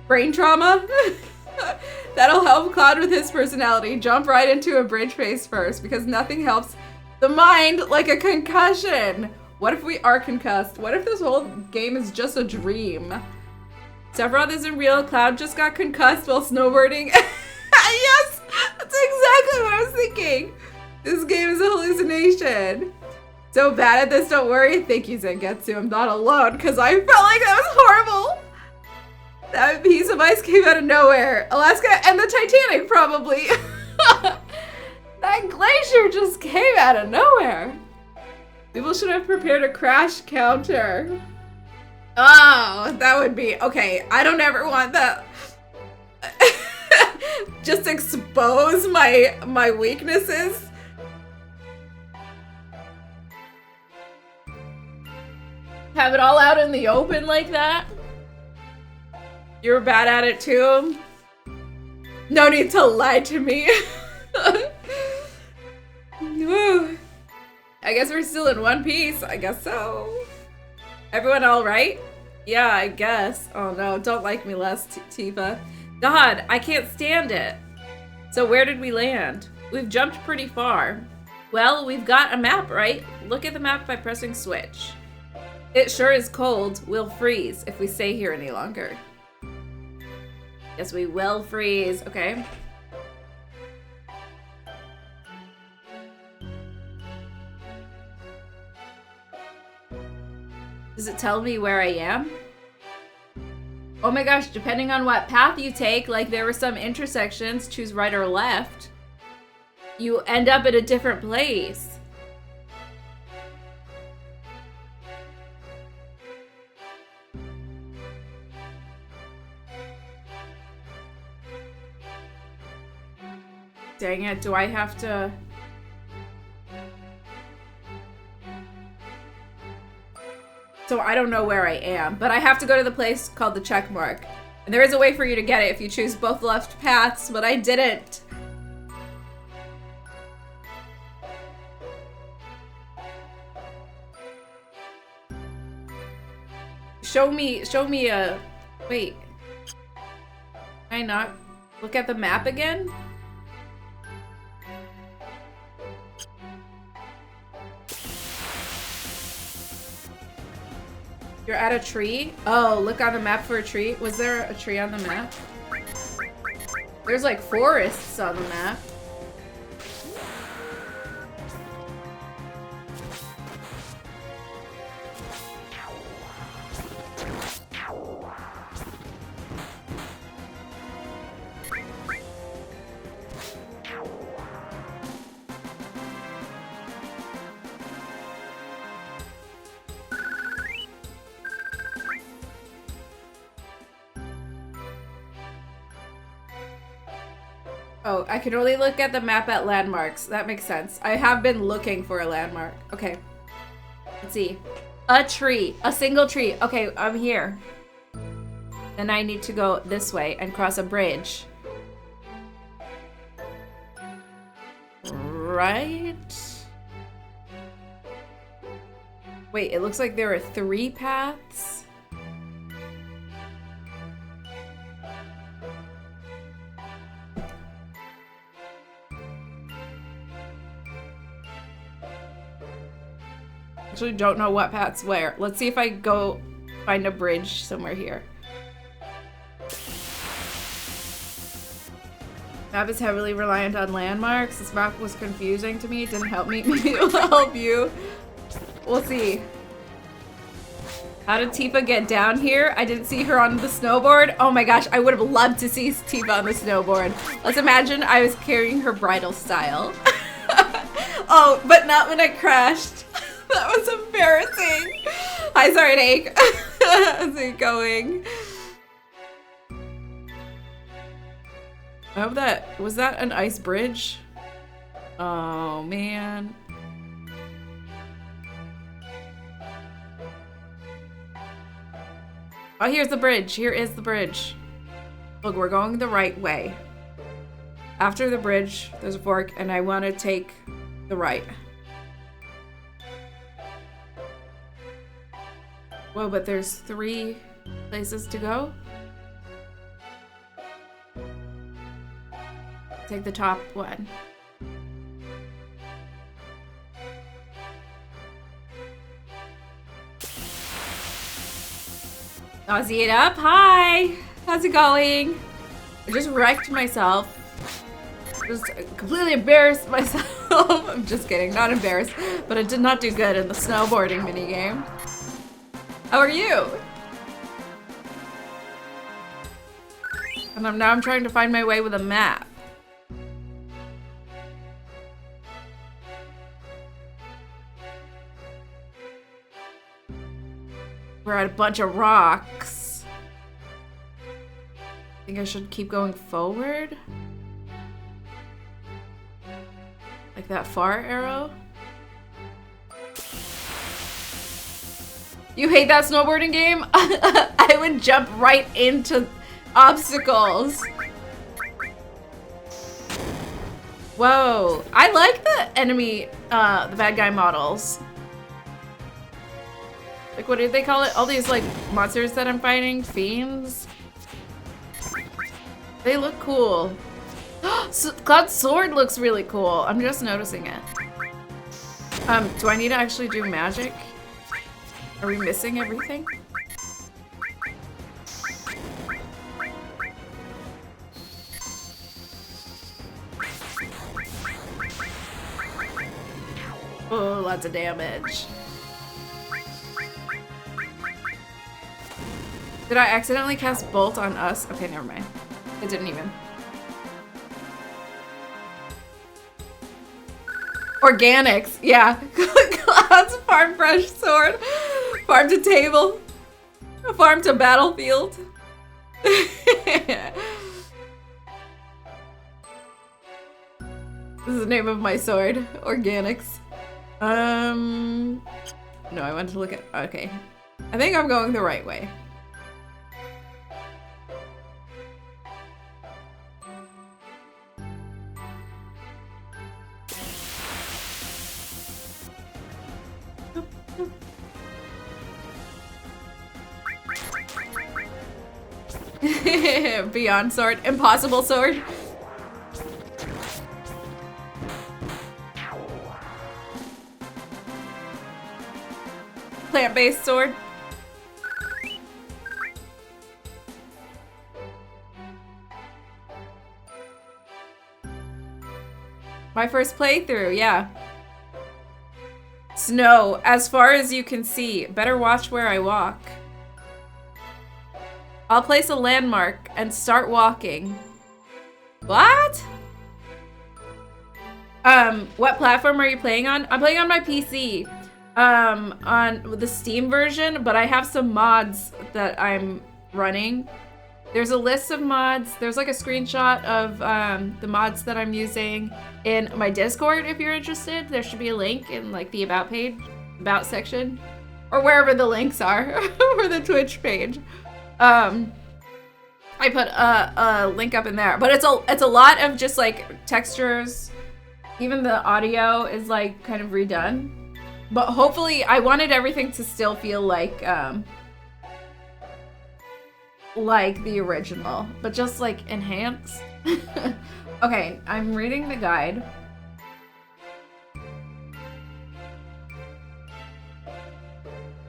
Brain trauma? That'll help Cloud with his personality. Jump right into a bridge face first because nothing helps the mind like a concussion. What if we are concussed? What if this whole game is just a dream? Sephiroth isn't real. Cloud just got concussed while snowboarding. Yes! That's exactly what I was thinking. This game is a hallucination. So bad at this, don't worry. Thank you, Zangetsu. I'm not alone because I felt like that was horrible. That piece of ice came out of nowhere. Alaska and the Titanic, probably. That glacier just came out of nowhere. People should have prepared a crash counter. Oh, that would be... Okay, I don't ever want that. Just expose my weaknesses. Have it all out in the open like that. You're bad at it too. No need to lie to me. Woo. I guess we're still in one piece. I guess so. Everyone all right? Yeah, I guess. Oh no, don't like me less, Tifa. God, I can't stand it. So where did we land? We've jumped pretty far. Well, we've got a map, right? Look at the map by pressing switch. It sure is cold. We'll freeze if we stay here any longer. Yes, we will freeze. Okay. Does it tell me where I am? Oh my gosh, depending on what path you take, like there were some intersections, choose right or left, you end up at a different place. Dang it, do I have to... So I don't know where I am, but I have to go to the place called the check mark. And there is a way for you to get it if you choose both left paths, but I didn't. show me a... Wait. Can I not look at the map again? You're at a tree? Oh, look on the map for a tree. Was there a tree on the map? There's like forests on the map. Oh, I can only look at the map at landmarks. That makes sense. I have been looking for a landmark. Okay. Let's see. A tree. A single tree. Okay, I'm here. Then I need to go this way and cross a bridge. Right? Wait, it looks like there are 3 paths. Actually don't know what path's where. Let's see if I go find a bridge somewhere here. Map is heavily reliant on landmarks. This map was confusing to me. It didn't help me. Maybe it will help you. We'll see. How did Tifa get down here? I didn't see her on the snowboard. Oh my gosh, I would have loved to see Tifa on the snowboard. Let's imagine I was carrying her bridal style. Oh, but not when I crashed. That was embarrassing. Hi, sorry, Nate. How's it going? I hope that... Was that an ice bridge? Oh, man. Oh, here's the bridge. Here is the bridge. Look, we're going the right way. After the bridge, there's a fork, and I want to take the right. Whoa, but there's 3 places to go? Take the top one. Aussie it up. Hi! How's it going? I just wrecked myself. Just completely embarrassed myself. I'm just kidding, not embarrassed. But I did not do good in the snowboarding minigame. How are you? And now I'm trying to find my way with a map. We're at a bunch of rocks. I think I should keep going forward. Like that far arrow. You hate that snowboarding game? I would jump right into obstacles. Whoa. I like the enemy, the bad guy models. Like, what do they call it? All these, like, monsters that I'm fighting? Fiends? They look cool. Cloud's sword looks really cool. I'm just noticing it. Do I need to actually do magic? Are we missing everything? Oh, lots of damage. Did I accidentally cast Bolt on us? Okay, never mind. It didn't even. Organics, yeah. Cloud's farm fresh sword. Farm to table. Farm to battlefield. This is the name of my sword. Organics. No, I wanted to look at... Okay. I think I'm going the right way. Beyond sword. Impossible sword. Plant-based sword. My first playthrough, yeah. Snow, as far as you can see. Better watch where I walk. I'll place a landmark and start walking. What? What platform are you playing on? I'm playing on my PC. On the Steam version, but I have some mods that I'm running. There's a list of mods. There's like a screenshot of the mods that I'm using in my Discord if you're interested. There should be a link in like the about page, about section, or wherever the links are, or the Twitch page. I put a link up in there, but it's a lot of just like textures. Even the audio is like kind of redone, but hopefully I wanted everything to still feel like the original, but just like enhanced. Okay, I'm reading the guide.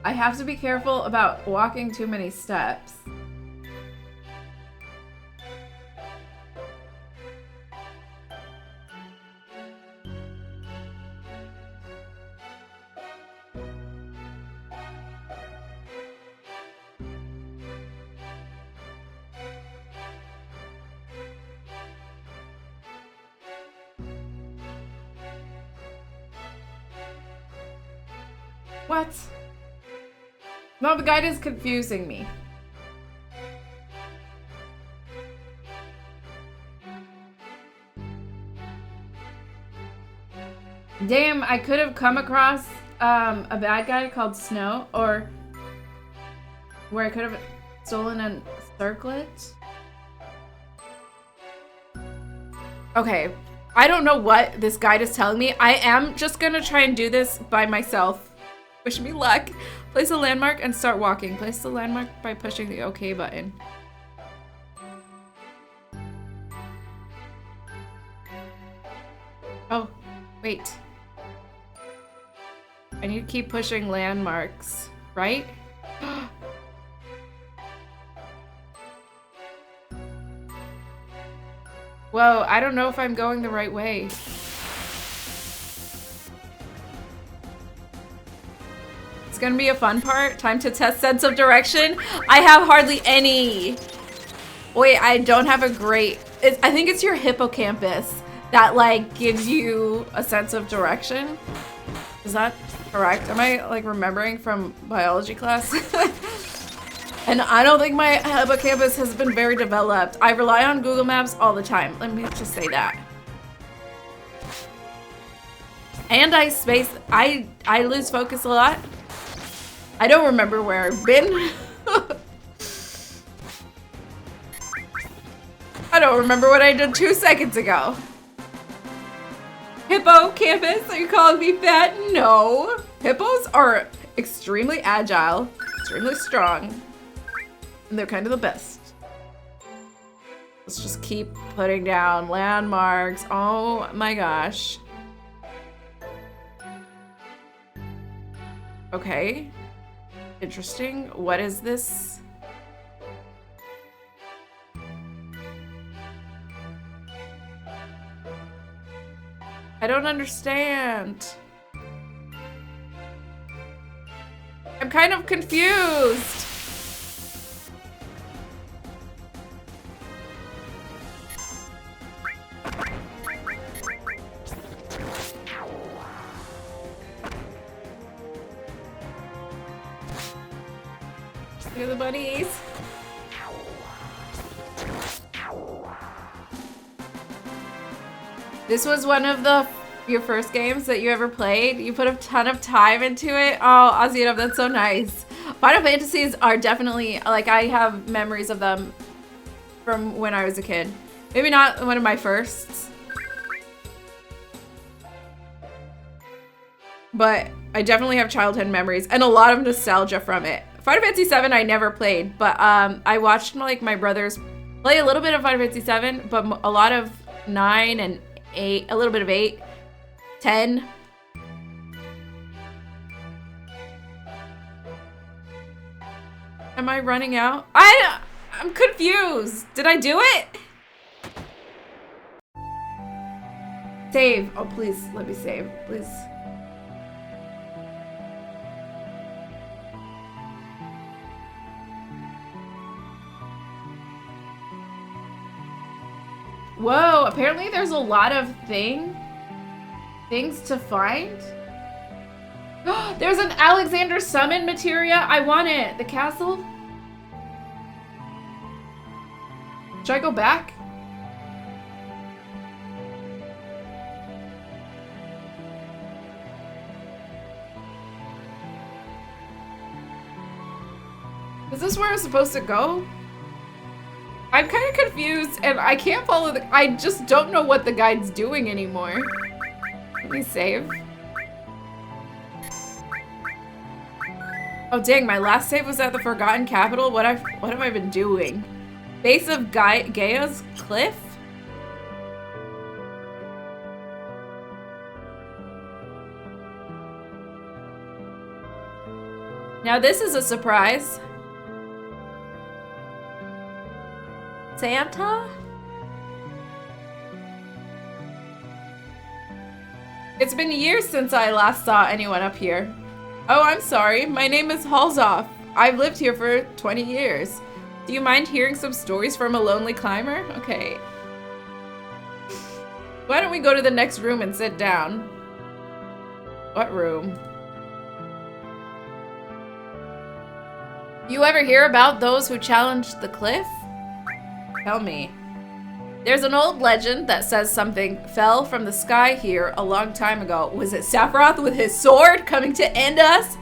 I have to be careful about walking too many steps. What? No, the guide is confusing me. Damn, I could have come across a bad guy called Snow, or where I could have stolen a circlet. Okay, I don't know what this guide is telling me. I am just gonna try and do this by myself. Wish me luck. Place a landmark and start walking. Place the landmark by pushing the OK button. Oh, wait. I need to keep pushing landmarks, right? Whoa, I don't know if I'm going the right way. It's gonna be a fun part. Time to test sense of direction. I have hardly any. Wait, I don't have a great... I think it's your hippocampus that like gives you a sense of direction. Is that correct? Am I like remembering from biology class? And I don't think my hippocampus has been very developed. I rely on Google Maps all the time. Let me just say that. And I lose focus a lot. I don't remember where I've been. I don't remember what I did 2 seconds ago. Hippocampus, are you calling me fat? No. Hippos are extremely agile, extremely strong, and they're kind of the best. Let's just keep putting down landmarks. Oh my gosh. Okay. Interesting. What is this? I don't understand. I'm kind of confused. Look at the bunnies. This was one of your first games that you ever played? You put a ton of time into it? Oh, Ozzy, that's so nice. Final Fantasies are definitely, like, I have memories of them from when I was a kid. Maybe not one of my firsts, but I definitely have childhood memories and a lot of nostalgia from it. Final Fantasy 7 I never played, but I watched like my brothers Play a little bit of Final Fantasy 7, but a lot of 9 and 8, a little bit of 8, 10. Am I running out? I'm confused. Did I do it? Save. Oh, please, let me save, please. Whoa, apparently there's a lot of things to find. There's an Alexander Summon materia. I want it. The castle. Should I go back? Is this where I'm supposed to go? I'm kind of confused and I can't follow I just don't know what the guide's doing anymore. Let me save. Oh dang, my last save was at the Forgotten Capital. What have I been doing? Base of Gaia's Cliff? Now this is a surprise. Santa? It's been years since I last saw anyone up here. Oh, I'm sorry. My name is Halzoff. I've lived here for 20 years. Do you mind hearing some stories from a lonely climber? Okay. Why don't we go to the next room and sit down? What room? You ever hear about those who challenged the cliff? Tell me. There's an old legend that says something fell from the sky here a long time ago. Was it Sephiroth with his sword coming to end us?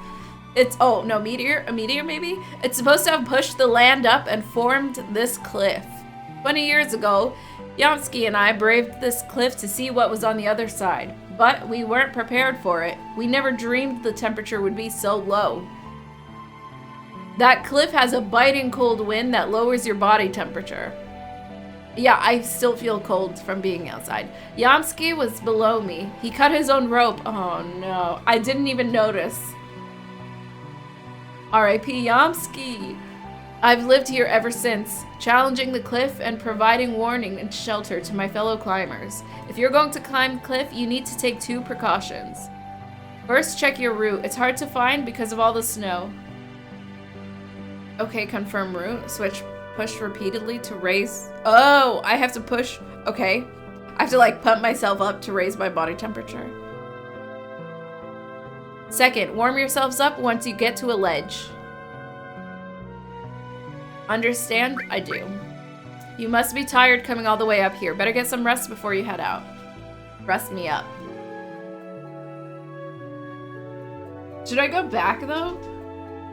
It's, oh, no, a meteor maybe? It's supposed to have pushed the land up and formed this cliff. 20 years ago, Yamsky and I braved this cliff to see what was on the other side. But we weren't prepared for it. We never dreamed the temperature would be so low. That cliff has a biting cold wind that lowers your body temperature. Yeah, I still feel cold from being outside. Yamsky was below me. He cut his own rope. Oh no, I didn't even notice. R.I.P. Yamsky. I've lived here ever since, challenging the cliff and providing warning and shelter to my fellow climbers. If you're going to climb the cliff, you need to take 2 precautions. First, check your route. It's hard to find because of all the snow. Okay, confirm route. Switch. Push repeatedly to raise. Oh, I have to push. Okay. I have to like pump myself up to raise my body temperature. Second, warm yourselves up once you get to a ledge. Understand? I do. You must be tired coming all the way up here. Better get some rest before you head out. Rest me up. Should I go back though?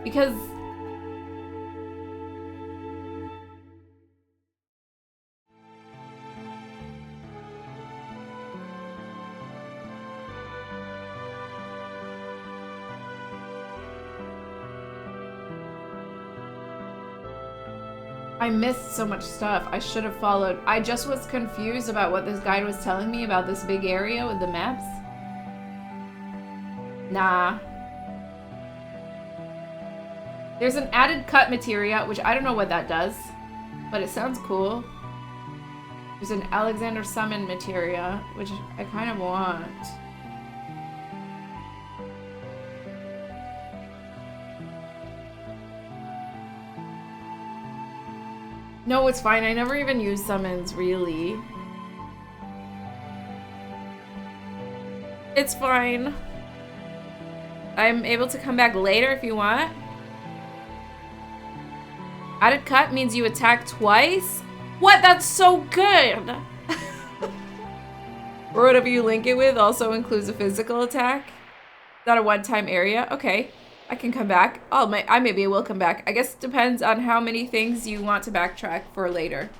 Because I missed so much stuff. I should have followed. I just was confused about what this guide was telling me about this big area with the maps. Nah. There's an added cut materia, which I don't know what that does, but it sounds cool. There's an Alexander Summon materia, which I kind of want. No, it's fine. I never even use summons, really. It's fine. I'm able to come back later if you want. Added cut means you attack twice? What? That's so good! Or whatever you link it with also includes a physical attack. Is that a one-time area? Okay. I can come back. I maybe will come back. I guess it depends on how many things you want to backtrack for later.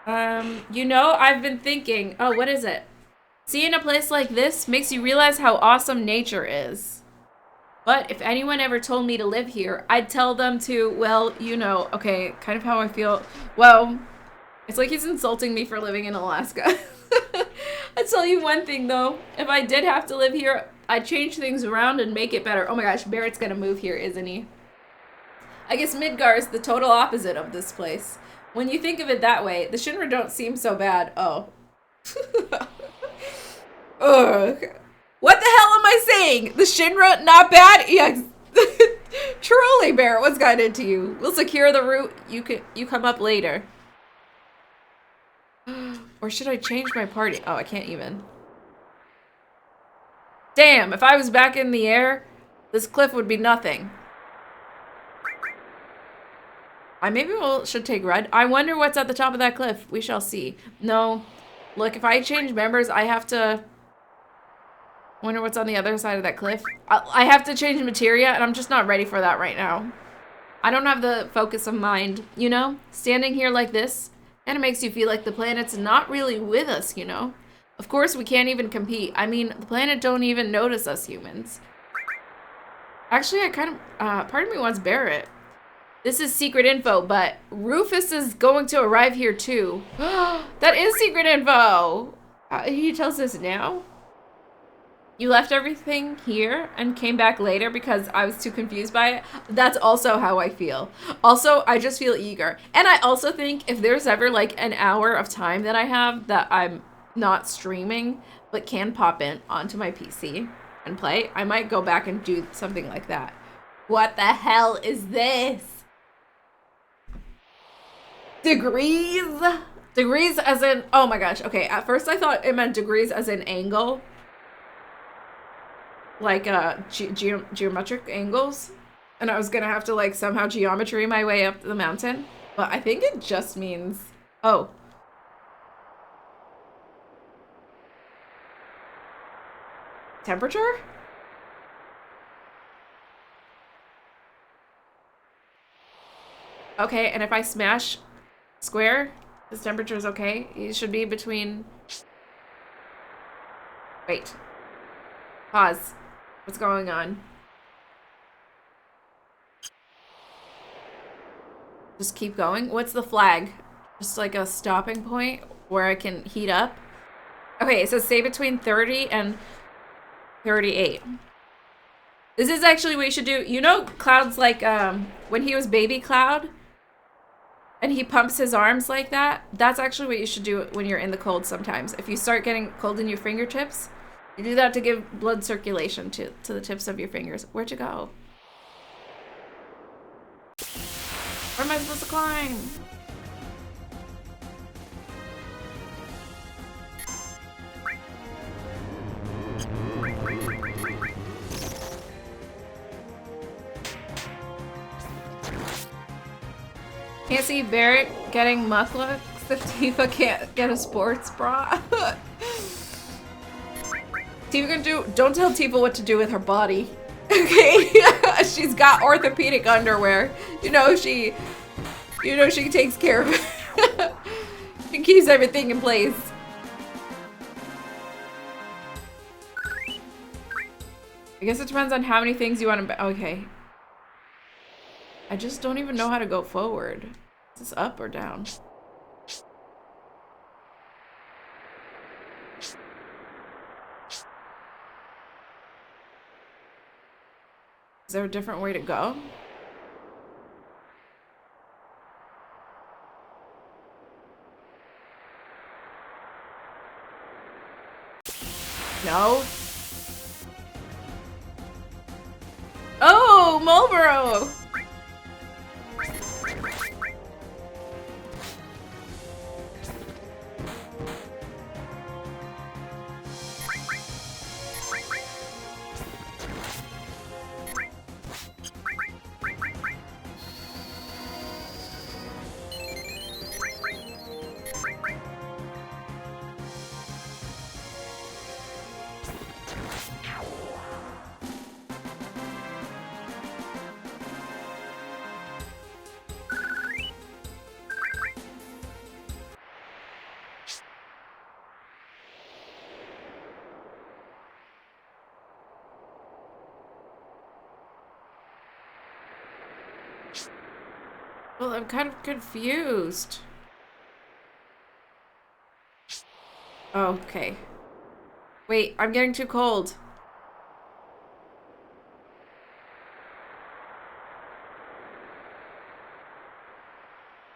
You know, I've been thinking, oh, what is it? Seeing a place like this makes you realize how awesome nature is. But if anyone ever told me to live here, I'd tell them to, well, you know, okay, kind of how I feel. Well, it's like he's insulting me for living in Alaska. I'll tell you one thing, though. If I did have to live here, I'd change things around and make it better. Oh my gosh, Barrett's gonna move here, isn't he? I guess Midgar is the total opposite of this place. When you think of it that way, the Shinra don't seem so bad. Oh. Ugh. What the hell am I saying? The Shinra not bad? Yeah. Truly, Barrett, what's got into you? We'll secure the route. You come up later. Or should I change my party? Oh, I can't even. Damn, if I was back in the air, this cliff would be nothing. I maybe should take red. I wonder what's at the top of that cliff. We shall see. No. Look, if I change members, I have to... Wonder what's on the other side of that cliff. I have to change materia, and I'm just not ready for that right now. I don't have the focus of mind, you know? Standing here like this, kind of makes you feel like the planet's not really with us, you know? Of course, we can't even compete. I mean, the planet don't even notice us humans. Actually, I kind of... part of me wants Barrett. This is secret info, but Rufus is going to arrive here too. That is secret info! He tells us now? You left everything here and came back later because I was too confused by it. That's also how I feel. Also, I just feel eager. And I also think if there's ever like an hour of time that I have that I'm not streaming, but can pop in onto my PC and play, I might go back and do something like that. What the hell is this? Degrees? Degrees as in, oh my gosh. Okay, at first I thought it meant degrees as in angle. Like geometric angles, and I was gonna have to like somehow geometry my way up the mountain, but I think it just means, oh, temperature. Okay, and if I smash square, this temperature is okay. It should be between, wait, pause. What's going on? Just keep going. What's the flag? Just like a stopping point where I can heat up. Okay, it says stay between 30 and 38. This is actually what you should do. You know Cloud's like, when he was baby Cloud and he pumps his arms like that? That's actually what you should do when you're in the cold sometimes. If you start getting cold in your fingertips, you do that to give blood circulation to the tips of your fingers. Where'd you go? Where am I supposed to climb? Can't see Barrett getting muck looks if Tifa can't get a sports bra. Tifa can do, don't tell Tifa what to do with her body. Okay? She's got orthopedic underwear. You know she takes care of it. She keeps everything in place. I guess it depends on how many things you want to, okay. I just don't even know how to go forward. Is this up or down? Is there a different way to go? No? Oh, Marlboro! Well, I'm kind of confused. Oh, okay. Wait, I'm getting too cold.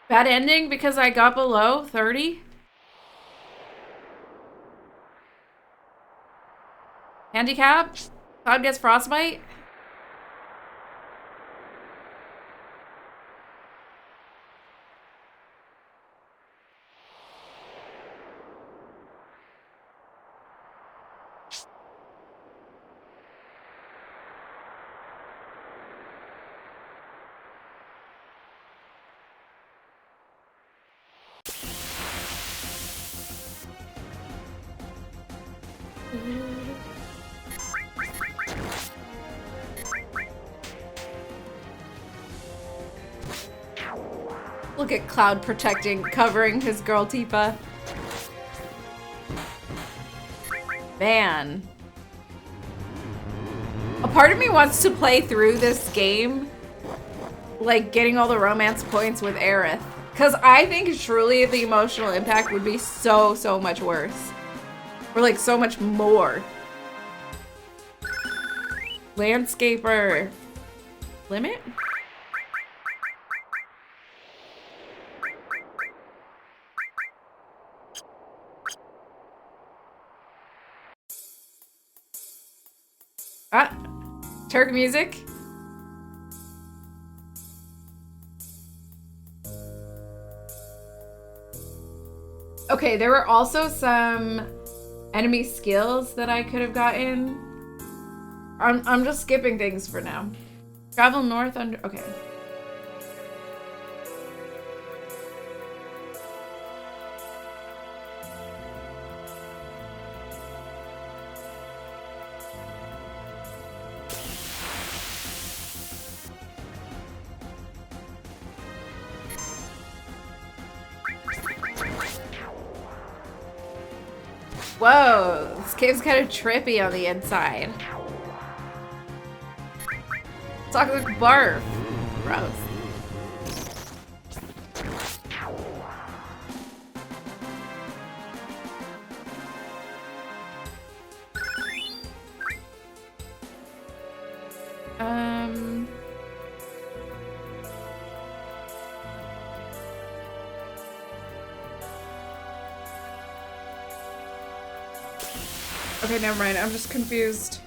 Bad ending because I got below 30? Handicap? Cloud gets frostbite? Look at Cloud covering his girl Tifa. Man. A part of me wants to play through this game, like getting all the romance points with Aerith. Because I think truly the emotional impact would be so much worse. Or like so much more. Landscaper. Limit? Ah, Turk music. Okay, there were also some enemy skills that I could have gotten. I'm just skipping things for now. Travel north under, okay. Whoa, this cave's kind of trippy on the inside. Toxic barf. Gross. Okay, never mind. I'm just confused.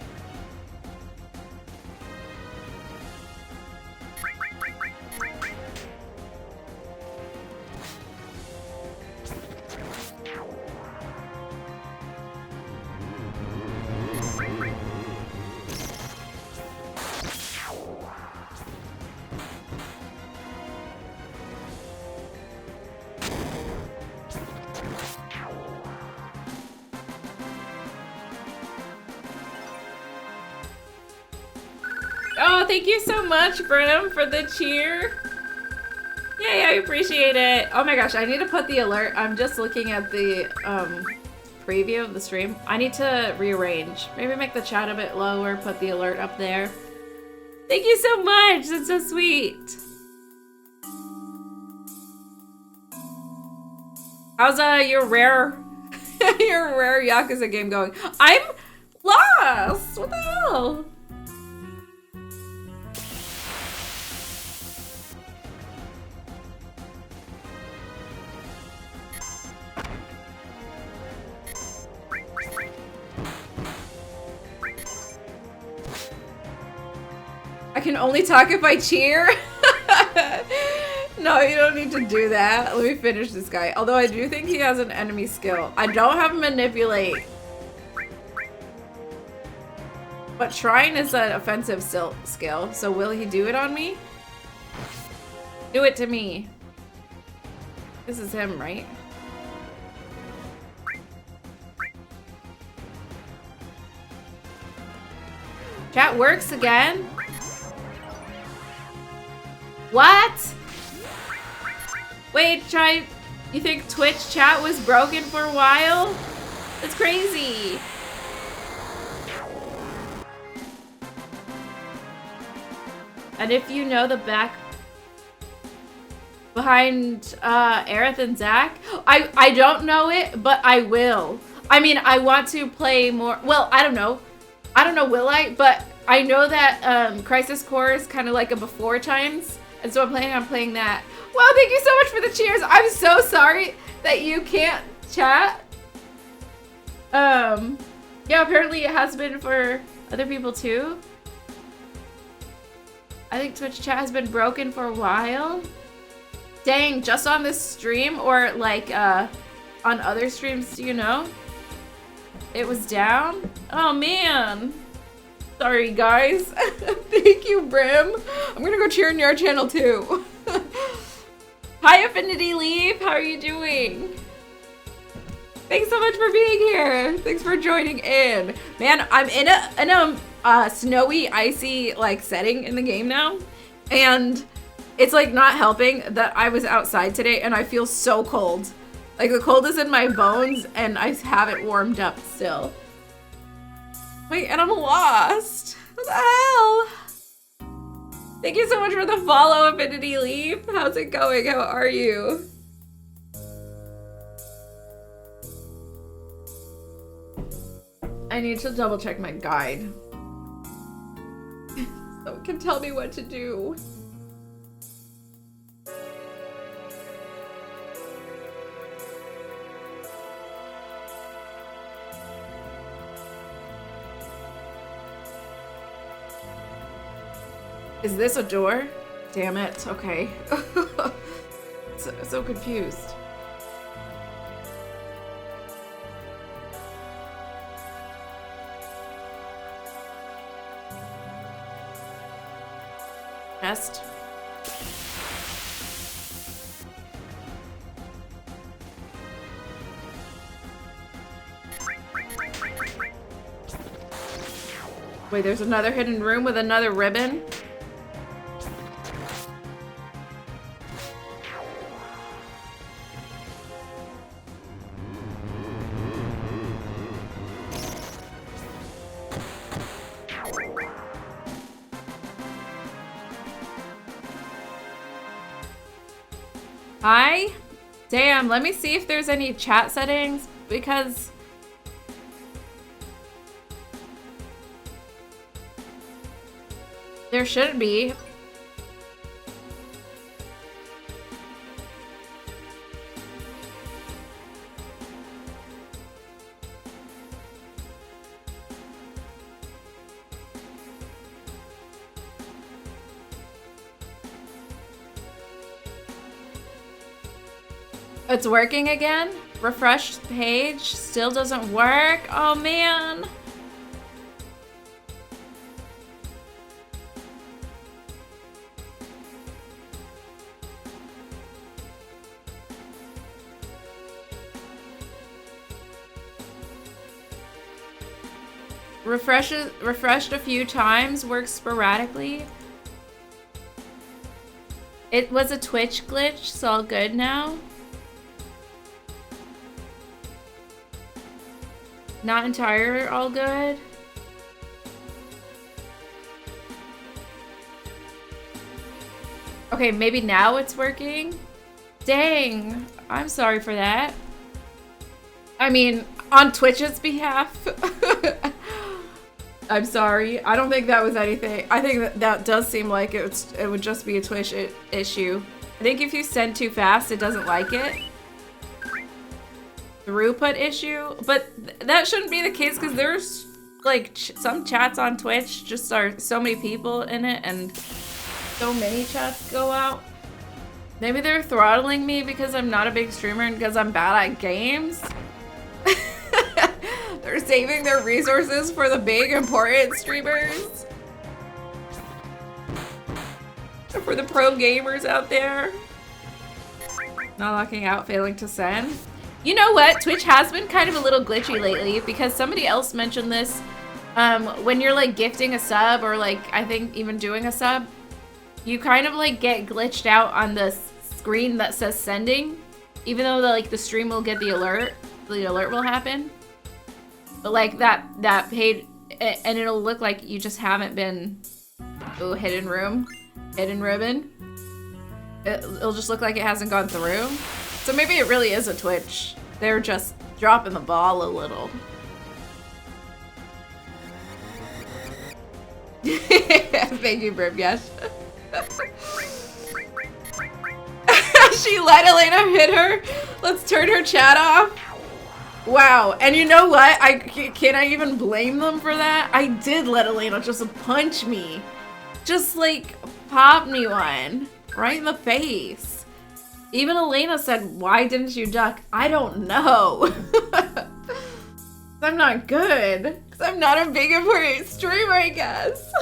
Oh, thank you so much, Brim, for the cheer. Yay, I appreciate it. Oh my gosh, I need to put the alert. I'm just looking at the preview of the stream. I need to rearrange. Maybe make the chat a bit lower, put the alert up there. Thank you so much. That's so sweet. How's your rare your rare Yakuza game going? I'm lost. What the hell? I can only talk if I cheer? No, you don't need to do that. Let me finish this guy. Although I do think he has an enemy skill. I don't have manipulate. But shrine is an offensive skill. So will he do it on me? Do it to me. This is him, right? Chat works again? What? Wait, you think Twitch chat was broken for a while? That's crazy. And if you know the back... behind Aerith and Zach? I don't know it, but I will. I mean, I want to play more. Well, I don't know. I don't know, will I? But I know that Crisis Core is kind of like a before times. And so I'm planning on playing that. Wow, thank you so much for the cheers. I'm so sorry that you can't chat. Yeah, apparently it has been for other people too. I think Twitch chat has been broken for a while. Dang, just on this stream or like on other streams, do you know? It was down? Oh man. Sorry guys. Thank you, Brim. I'm gonna go cheer on your channel too. Hi Affinity Leaf, how are you doing? Thanks so much for being here. Thanks for joining in. Man, I'm in a snowy, icy like setting in the game now. And it's like not helping that I was outside today and I feel so cold. Like the cold is in my bones and I haven't warmed up still. Wait, and I'm lost. What the hell? Thank you so much for the follow, Affinity Leaf. How's it going? How are you? I need to double check my guide. So it can tell me what to do. Is this a door? Damn it. Okay. So confused. Chest. Wait, there's another hidden room with another ribbon? Hi? Damn, let me see if there's any chat settings because there should be. It's working again? Refresh page still doesn't work? Oh man. Refreshed a few times, works sporadically. It was a Twitch glitch, it's all good now. Not entirely all good. Okay, maybe now it's working. Dang, I'm sorry for that. I mean, on Twitch's behalf. I'm sorry. I don't think that was anything. I think that does seem like it would just be a Twitch issue. I think if you send too fast, it doesn't like it. Throughput issue, but that shouldn't be the case because there's like some chats on Twitch just are so many people in it and so many chats go out. Maybe they're throttling me because I'm not a big streamer and because I'm bad at games. They're saving their resources for the big important streamers. For the pro gamers out there. Not locking out, failing to send. You know what? Twitch has been kind of a little glitchy lately because somebody else mentioned this. When you're like gifting a sub or like I think even doing a sub, you kind of like get glitched out on the screen that says sending, even though the stream will get the alert will happen. But like that paid, and it'll look like you just haven't been. Oh, hidden room, hidden ribbon. It'll just look like it hasn't gone through. So maybe it really is a Twitch. They're just dropping the ball a little. Thank you, Brimgash. She let Elena hit her. Let's turn her chat off. Wow, and you know what? Can I even blame them for that? I did let Elena just punch me. Just like pop me one right in the face. Even Elena said, "Why didn't you duck?" I don't know. I'm not good. Because I'm not a big important streamer, I guess.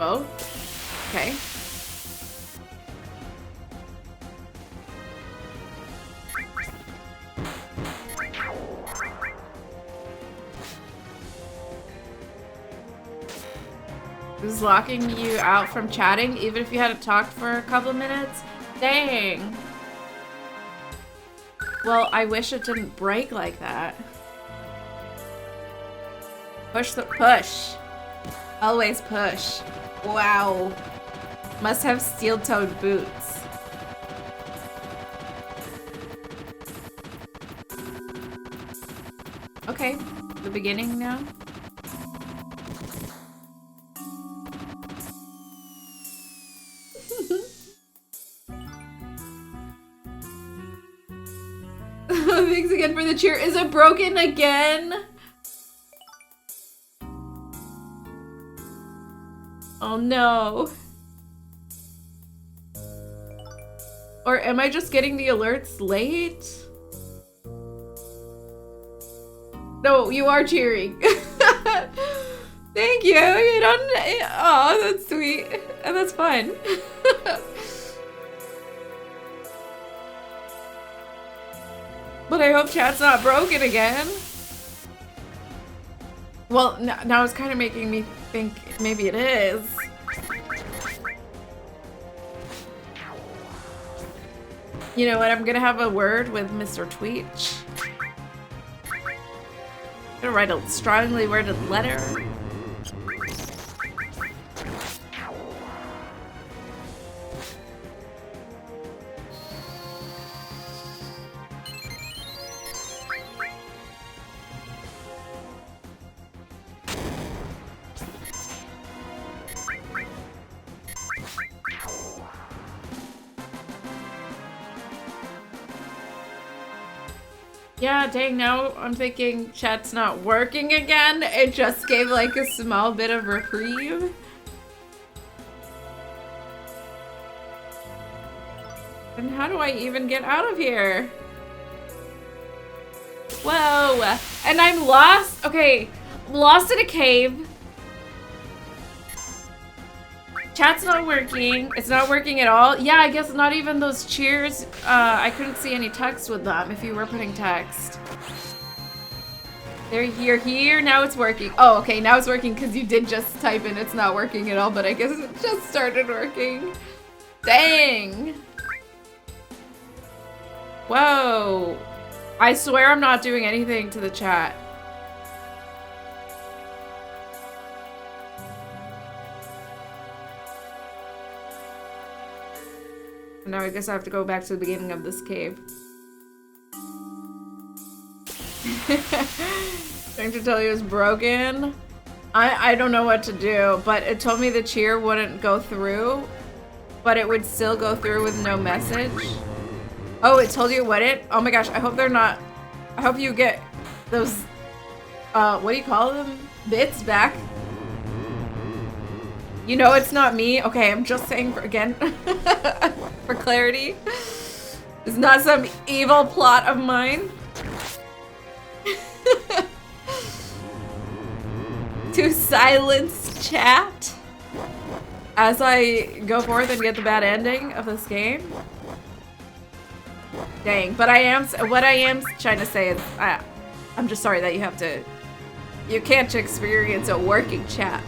Oh, okay. Who's locking you out from chatting, even if you hadn't talked for a couple minutes? Dang. Well, I wish it didn't break like that. Push the push. Always push. Wow. Must have steel-toed boots. Okay, the beginning now. Thanks again for the cheer. Is it broken again? Oh no. Or am I just getting the alerts late? No, you are cheering. Thank you. You don't. Oh, that's sweet. And that's fun. But I hope chat's not broken again. Well, now it's kind of making me think maybe it is. You know what? I'm gonna have a word with Mr. Tweech. I'm gonna write a strongly worded letter. Yeah, dang, now I'm thinking chat's not working again. It just gave like a small bit of reprieve. And how do I even get out of here? Whoa, and I'm lost. Okay, lost in a cave. Chat's not working. It's not working at all. Yeah, I guess not even those cheers. I couldn't see any text with them if you were putting text. You're here. Now it's working. Oh, okay. Now it's working because you did just type in it's not working at all, but I guess it just started working. Dang. Whoa. I swear I'm not doing anything to the chat. Now I guess I have to go back to the beginning of this cave. Trying to tell you it's broken. I don't know what to do, but it told me the cheer wouldn't go through, but it would still go through with no message. Oh, it told you what it? Oh my gosh, I hope they're not. I hope you get those, what do you call them? Bits back. You know it's not me. Okay, I'm just saying again for clarity. It's not some evil plot of mine. To silence chat as I go forth and get the bad ending of this game. Dang, but what I am trying to say is, I'm just sorry that you can't experience a working chat.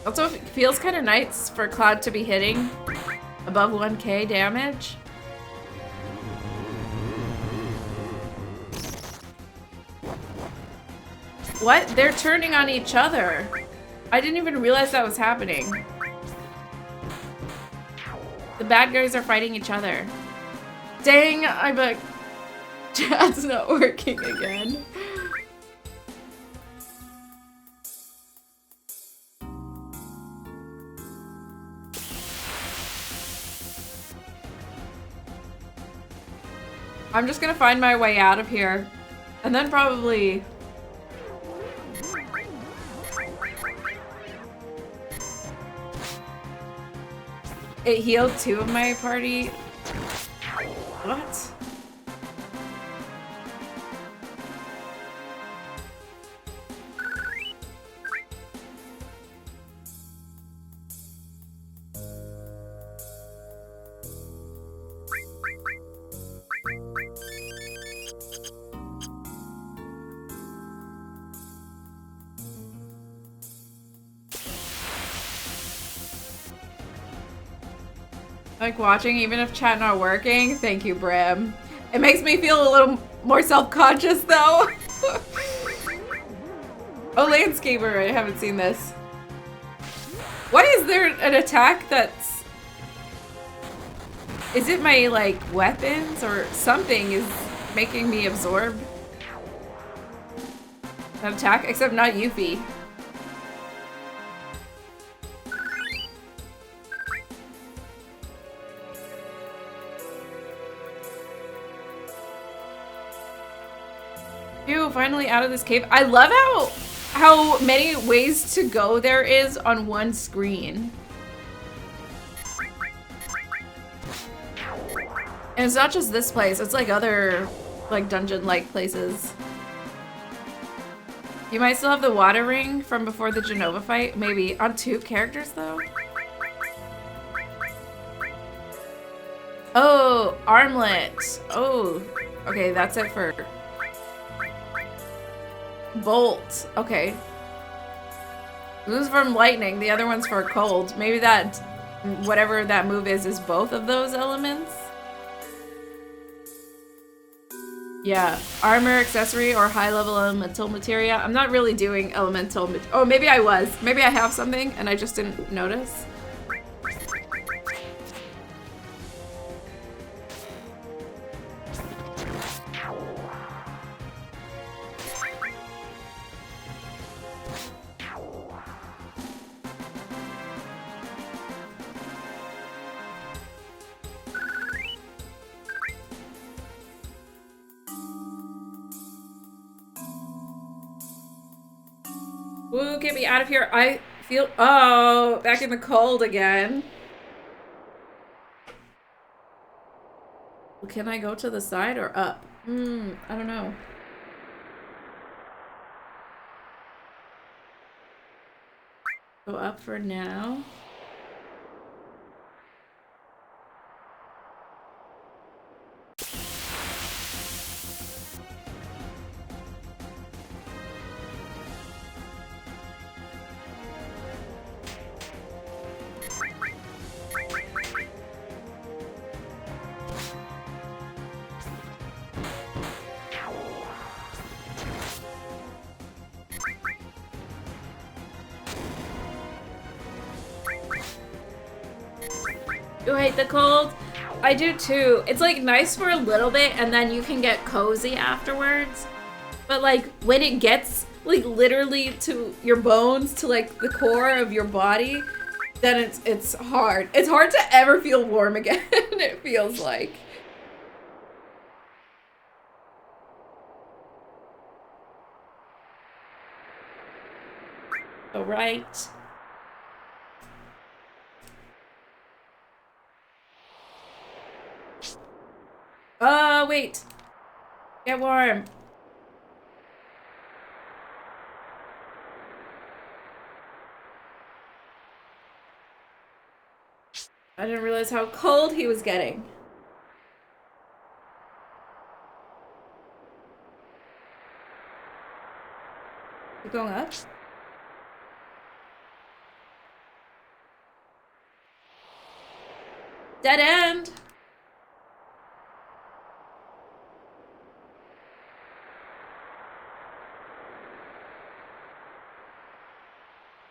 Also, it feels kind of nice for Cloud to be hitting above 1k damage. What? They're turning on each other. I didn't even realize that was happening. The bad guys are fighting each other. Dang, I bet chat's not working again. I'm just gonna find my way out of here. And then probably... It healed 2 of my party. What? Like watching even if chat not working. Thank you, Brim. It makes me feel a little more self-conscious though. Oh, Landscaper, I haven't seen this. Why is there an attack that's... Is it my like weapons or something is making me absorb that attack? Except not Yuffie. Ew, finally out of this cave. I love how many ways to go there is on one screen. And it's not just this place, it's like other like dungeon-like places. You might still have the water ring from before the Genova fight. Maybe. On 2 characters though? Oh, armlet. Oh, okay, that's it for... Bolt. Okay. This is from lightning. The other one's for cold. Maybe that, whatever that move is both of those elements? Yeah. Armor, accessory, or high-level elemental materia. I'm not really doing elemental oh, maybe I was. Maybe I have something and I just didn't notice. Woo, get me out of here. I feel, oh, back in the cold again. Can I go to the side or up? I don't know. Go up for now. You hate the cold? I do too. It's like nice for a little bit and then you can get cozy afterwards. But like when it gets like literally to your bones, to like the core of your body, then it's hard. It's hard to ever feel warm again, it feels like. All right. Wait. Get warm. I didn't realize how cold he was getting. You going up? Dead end.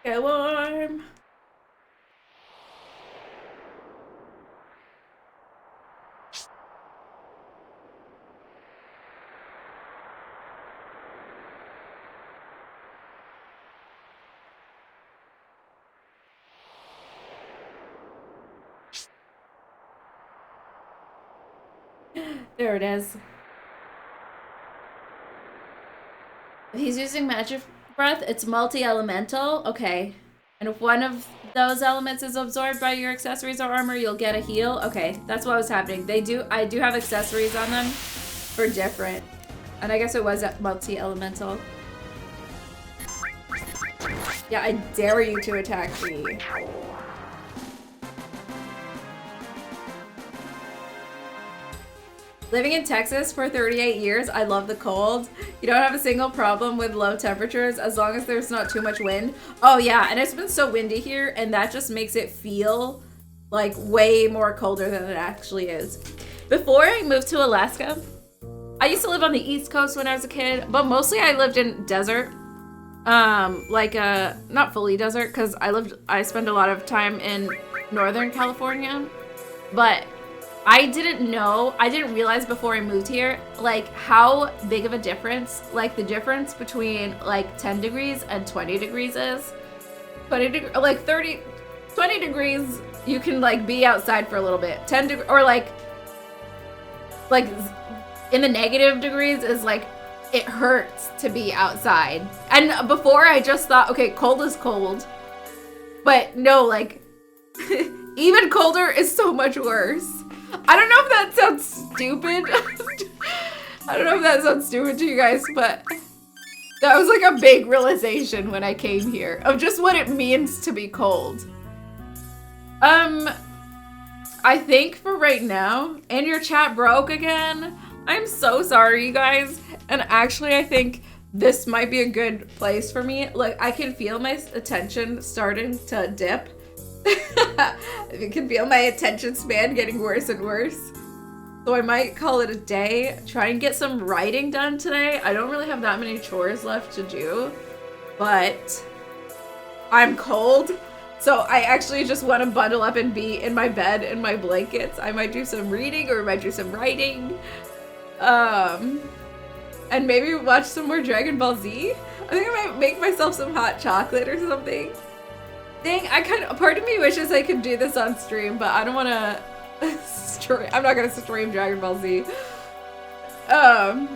Get warm. There it is. He's using magic breath. It's multi-elemental. Okay. And if one of those elements is absorbed by your accessories or armor, you'll get a heal. Okay, that's what was happening. I do have accessories on them for different. And I guess it was multi-elemental. Yeah, I dare you to attack me. Living in Texas for 38 years, I love the cold. You don't have a single problem with low temperatures as long as there's not too much wind. Oh yeah, and it's been so windy here, and that just makes it feel like way more colder than it actually is. Before I moved to Alaska, I used to live on the East Coast when I was a kid, but mostly I lived in desert. Not fully desert, because I spent a lot of time in Northern California, but I didn't realize before I moved here, like how big of a difference, like the difference between like 10 degrees and 20 degrees is. 20 degrees, you can like be outside for a little bit. 10 degrees, or like in the negative degrees is like, it hurts to be outside. And before I just thought, okay, cold is cold. But no, like, even colder is so much worse. I don't know if that sounds stupid. I don't know if that sounds stupid to you guys, but that was like a big realization when I came here of just what it means to be cold. I think for right now, and your chat broke again. I'm so sorry, you guys. And actually, I think this might be a good place for me. Like, I can feel my attention starting to dip. I can feel my attention span getting worse and worse. So I might call it a day. Try and get some writing done today. I don't really have that many chores left to do, but I'm cold. So I actually just want to bundle up and be in my bed in my blankets. I might do some reading or I might do some writing. And maybe watch some more Dragon Ball Z. I think I might make myself some hot chocolate or something. Dang, part of me wishes I could do this on stream, but I don't want to I'm not going to stream Dragon Ball Z.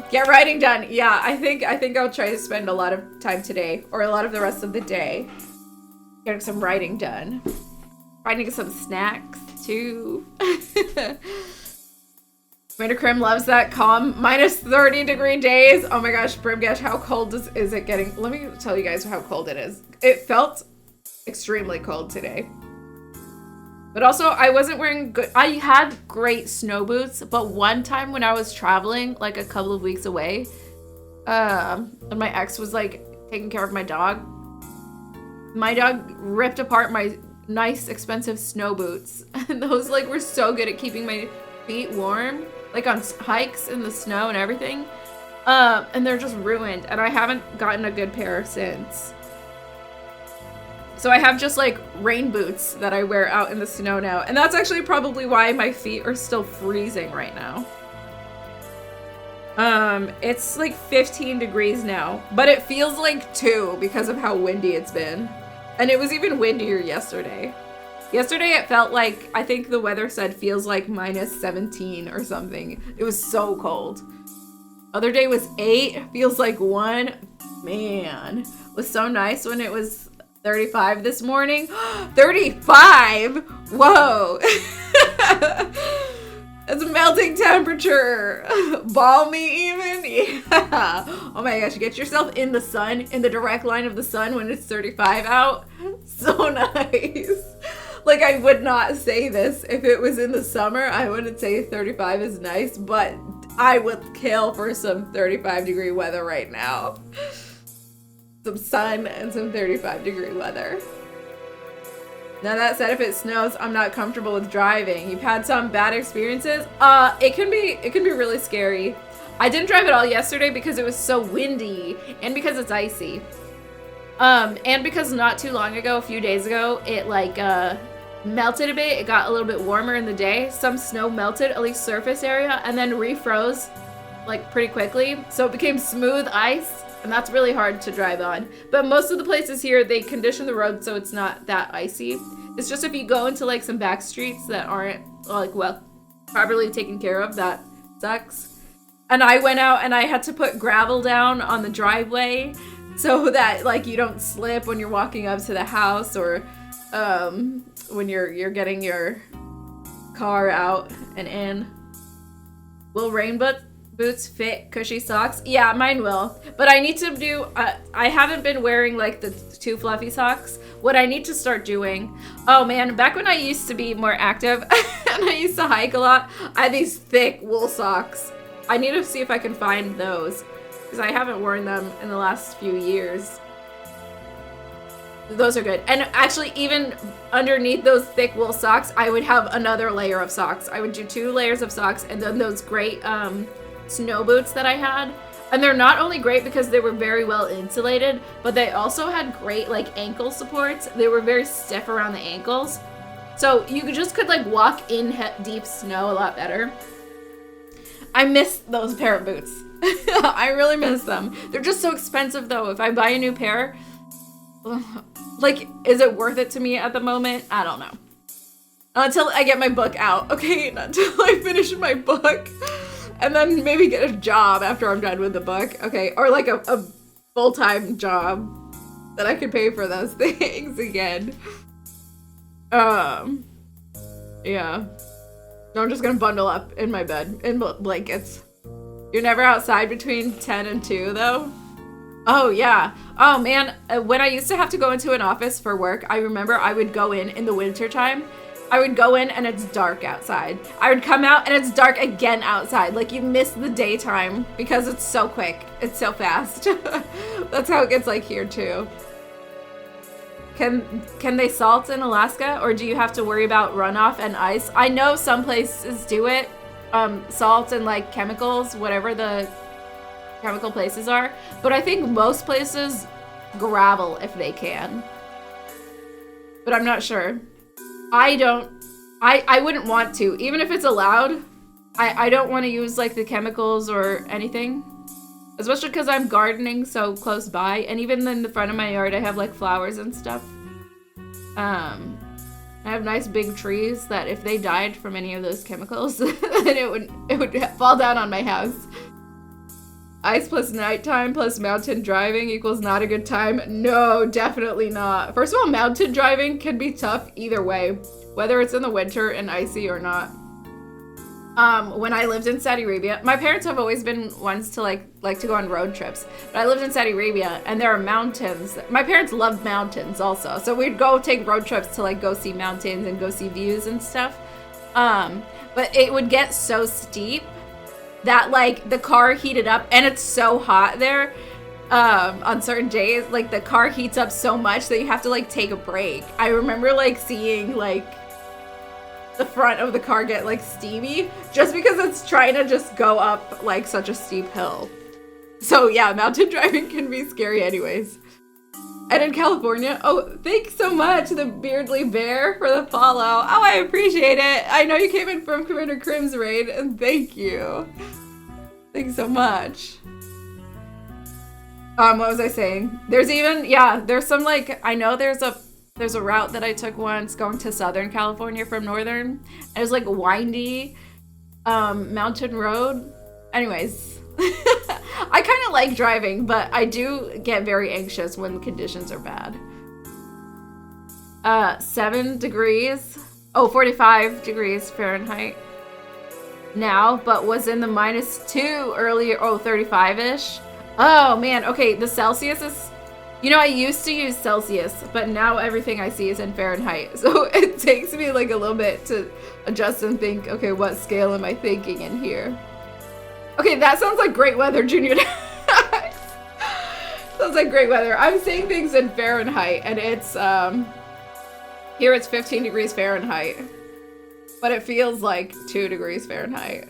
Get writing done. Yeah, I think I'll try to spend a lot of time today, or a lot of the rest of the day, getting some writing done. Finding some snacks, too. Commander Krim loves that calm -30 degree days. Oh my gosh, Brimgash, how cold is it getting? Let me tell you guys how cold it is. It felt extremely cold today. But also, I wasn't wearing I had great snow boots, but one time when I was traveling, like a couple of weeks away, and my ex was like taking care of my dog ripped apart my nice expensive snow boots. And those like were so good at keeping my feet warm, like on hikes in the snow and everything. And they're just ruined, and I haven't gotten a good pair since. So I have just like rain boots that I wear out in the snow now. And that's actually probably why my feet are still freezing right now. It's like 15 degrees now, but it feels like 2 because of how windy it's been. And it was even windier yesterday. Yesterday it felt like, I think the weather said feels like -17 or something. It was so cold. Other day was 8, feels like 1. Man, it was so nice when it was 35 this morning. 35? Whoa. It's melting temperature. Balmy even? Yeah. Oh my gosh, get yourself in the sun, in the direct line of the sun when it's 35 out. So nice. Like, I would not say this if it was in the summer. I wouldn't say 35 is nice, but I would kill for some 35-degree weather right now. Some sun and some 35-degree weather. Now that said, if it snows, I'm not comfortable with driving. You've had some bad experiences? It can be really scary. I didn't drive at all yesterday because it was so windy and because it's icy. And because not too long ago, a few days ago, it like melted a bit. It got a little bit warmer in the day. Some snow melted, at least surface area, and then refroze like pretty quickly. So it became smooth ice, and that's really hard to drive on. But most of the places here, they condition the road so it's not that icy. It's just if you go into like some back streets that aren't like, well, properly taken care of, that sucks. And I went out and I had to put gravel down on the driveway so that like you don't slip when you're walking up to the house, or when you're getting your car out and in. Will rain boots fit cushy socks? Yeah, mine will. But I need to do, I haven't been wearing like the too fluffy socks. What I need to start doing, oh man, back when I used to be more active and I used to hike a lot, I had these thick wool socks. I need to see if I can find those because I haven't worn them in the last few years. Those are good. And actually, even underneath those thick wool socks, I would have another layer of socks. I would do 2 layers of socks, and then those great snow boots that I had. And they're not only great because they were very well insulated, but they also had great like ankle supports. They were very stiff around the ankles. So you could like walk in deep snow a lot better. I miss those pair of boots. I really miss them. They're just so expensive though. If I buy a new pair, like, is it worth it to me at the moment? I don't know. Until I get my book out, okay? Until I finish my book. And then maybe get a job after I'm done with the book, okay? Or like a full-time job that I could pay for those things again. Yeah. No, I'm just gonna bundle up in my bed in blankets. You're never outside between 10 and 2 though? Oh yeah. Oh man, when I used to have to go into an office for work, I remember I would go in the winter time. I would go in and it's dark outside. I would come out and it's dark again outside. Like you miss the daytime because it's so quick. It's so fast. That's how it gets like here too. Can they salt in Alaska, or do you have to worry about runoff and ice? I know some places do it. Salt and like chemicals, whatever the chemical places are. But I think most places gravel if they can. But I'm not sure. I wouldn't want to. Even if it's allowed, I don't want to use like the chemicals or anything. Especially because I'm gardening so close by. And even in the front of my yard, I have like flowers and stuff. I have nice big trees that if they died from any of those chemicals, then it would fall down on my house. Ice plus nighttime plus mountain driving equals not a good time. No, definitely not. First of all, mountain driving can be tough either way, whether it's in the winter and icy or not. When I lived in Saudi Arabia, my parents have always been ones to like to go on road trips. But I lived in Saudi Arabia and there are mountains. My parents love mountains also. So we'd go take road trips to like go see mountains and go see views and stuff. But it would get so steep that like the car heated up, and it's so hot there on certain days. Like the car heats up so much that you have to like take a break. I remember like seeing like the front of the car get like steamy just because it's trying to just go up like such a steep hill. So yeah, mountain driving can be scary anyways. And in California, oh, thanks so much, the Beardly Bear, for the follow. Oh, I appreciate it. I know you came in from Commander Crim's raid, and thank you. Thanks so much. What was I saying? There's even, yeah, there's some like, I know there's a route that I took once going to Southern California from Northern. And it was like a windy mountain road. Anyways, I kind of like driving, but I do get very anxious when conditions are bad. 7 degrees. Oh, 45 degrees Fahrenheit now, but was in the -2 earlier. Oh, 35-ish. Oh man, okay, the Celsius is, you know, I used to use Celsius, but now everything I see is in Fahrenheit. So it takes me like a little bit to adjust and think, okay, what scale am I thinking in here? Okay, that sounds like great weather, Junior. Sounds like great weather. I'm seeing things in Fahrenheit, and it's, here it's 15 degrees Fahrenheit, but it feels like 2 degrees Fahrenheit.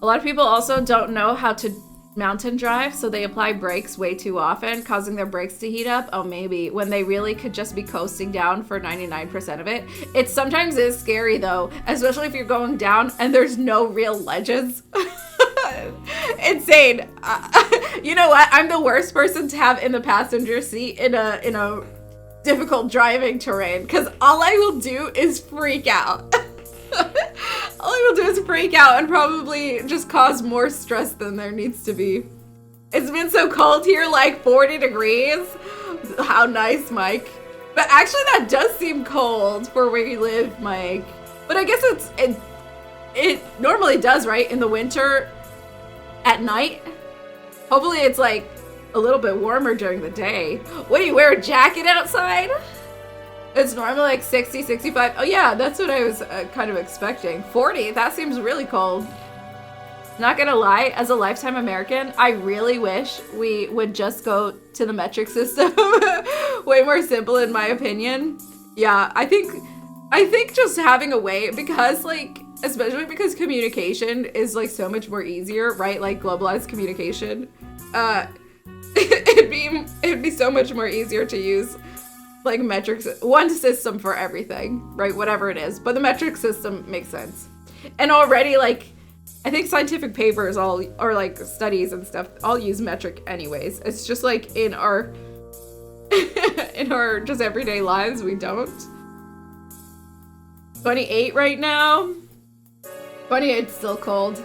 A lot of people also don't know how to mountain drive, so they apply brakes way too often, causing their brakes to heat up. Oh, maybe, when they really could just be coasting down for 99% of it. It sometimes is scary though, especially if you're going down and there's no real ledges. Insane. You know what? I'm the worst person to have in the passenger seat in a difficult driving terrain, because all I will do is freak out. All I will do is freak out and probably just cause more stress than there needs to be. It's been so cold here, like 40 degrees. How nice, Mike. But actually that does seem cold for where you live, Mike. But I guess it normally does, right? In the winter at night. Hopefully it's like a little bit warmer during the day. What, do you wear a jacket outside? It's normally like 60, 65. Oh yeah, that's what I was kind of expecting. 40, that seems really cold. Not gonna lie, as a lifetime American, I really wish we would just go to the metric system. Way more simple in my opinion. Yeah, I think just having a way, because like, especially because communication is like so much more easier, right? Like globalized communication. It'd be so much more easier to use like metrics, one system for everything, right? Whatever it is, but the metric system makes sense. And already, like, I think scientific papers all, or like studies and stuff, all use metric anyways. It's just like in our in our just everyday lives, we don't. 28 right now. 28's still cold.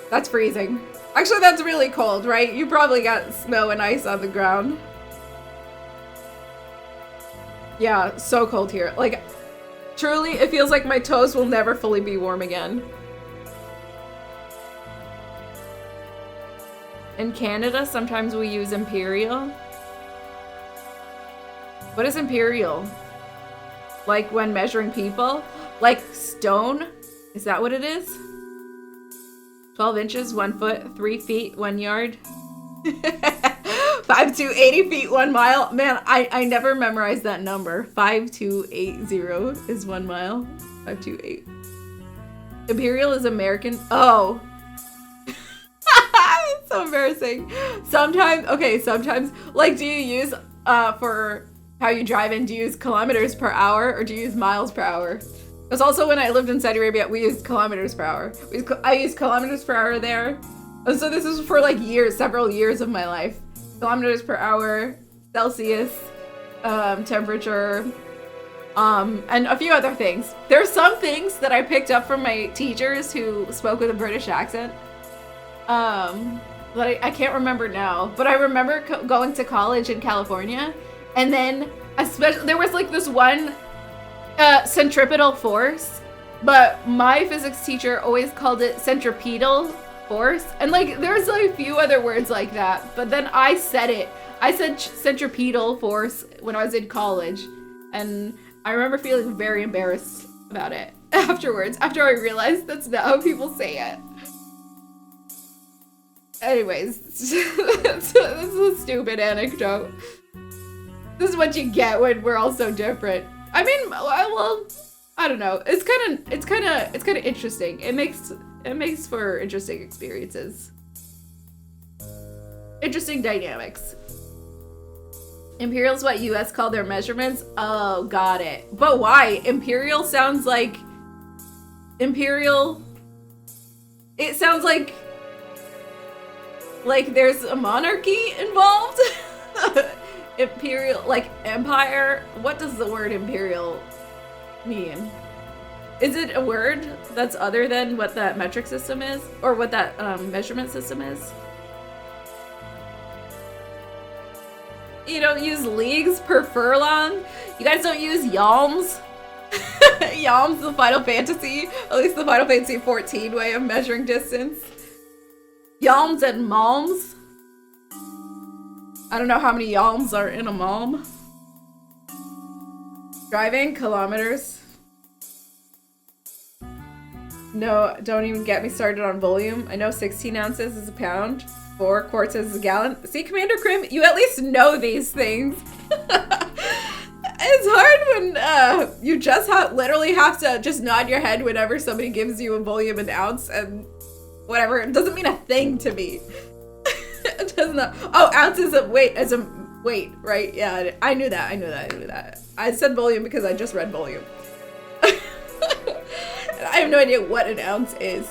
That's freezing. Actually, that's really cold, right? You probably got snow and ice on the ground. Yeah, so cold here. Like, truly, it feels like my toes will never fully be warm again. In Canada, sometimes we use imperial. What is imperial? Like when measuring people? Like stone? Is that what it is? 12 inches, 1 foot, 3 feet, 1 yard. 5 to 80 feet, 1 mile. Man, I never memorized that number. 5280 is 1 mile. 528. Imperial is American. Oh. It's so embarrassing. Sometimes, like, do you use, for how you drive in, do you use kilometers per hour or do you use miles per hour? Because also when I lived in Saudi Arabia, we used kilometers per hour. I used kilometers per hour there. And so this is for like years, several years of my life. Kilometers per hour, Celsius, temperature, and a few other things. There's some things that I picked up from my teachers who spoke with a British accent. But I can't remember now. But I remember going to college in California, and then especially there was like this one centripetal force, but my physics teacher always called it centripetal force, and like there's like a few other words like that, but then I said centripetal force when I was in college, and I remember feeling very embarrassed about it afterwards, after I realized that's not how people say it. Anyways, this is a stupid anecdote. This is what you get when we're all so different. I mean, well, I don't know. It's kind of interesting. It makes for interesting experiences. Interesting dynamics. Imperial's what US call their measurements? Oh, got it. But why? Imperial sounds like... Imperial... It sounds like there's a monarchy involved? Imperial, like empire? What does the word imperial mean? Is it a word that's other than what that metric system is? Or what that measurement system is? You don't use leagues per furlong? You guys don't use yalms? Yalms, the Final Fantasy, at least the Final Fantasy 14 way of measuring distance. Yalms and malms. I don't know how many yalms are in a malm. Driving kilometers. No, don't even get me started on volume. I know 16 ounces is a pound. 4 quarts is a gallon. See, Commander Krim, you at least know these things. It's hard when you just literally have to just nod your head whenever somebody gives you a volume and ounce and whatever. It doesn't mean a thing to me. It does not. Oh, ounces of weight as a weight, right? Yeah, I knew that. I said volume because I just read volume. I have no idea what an ounce is.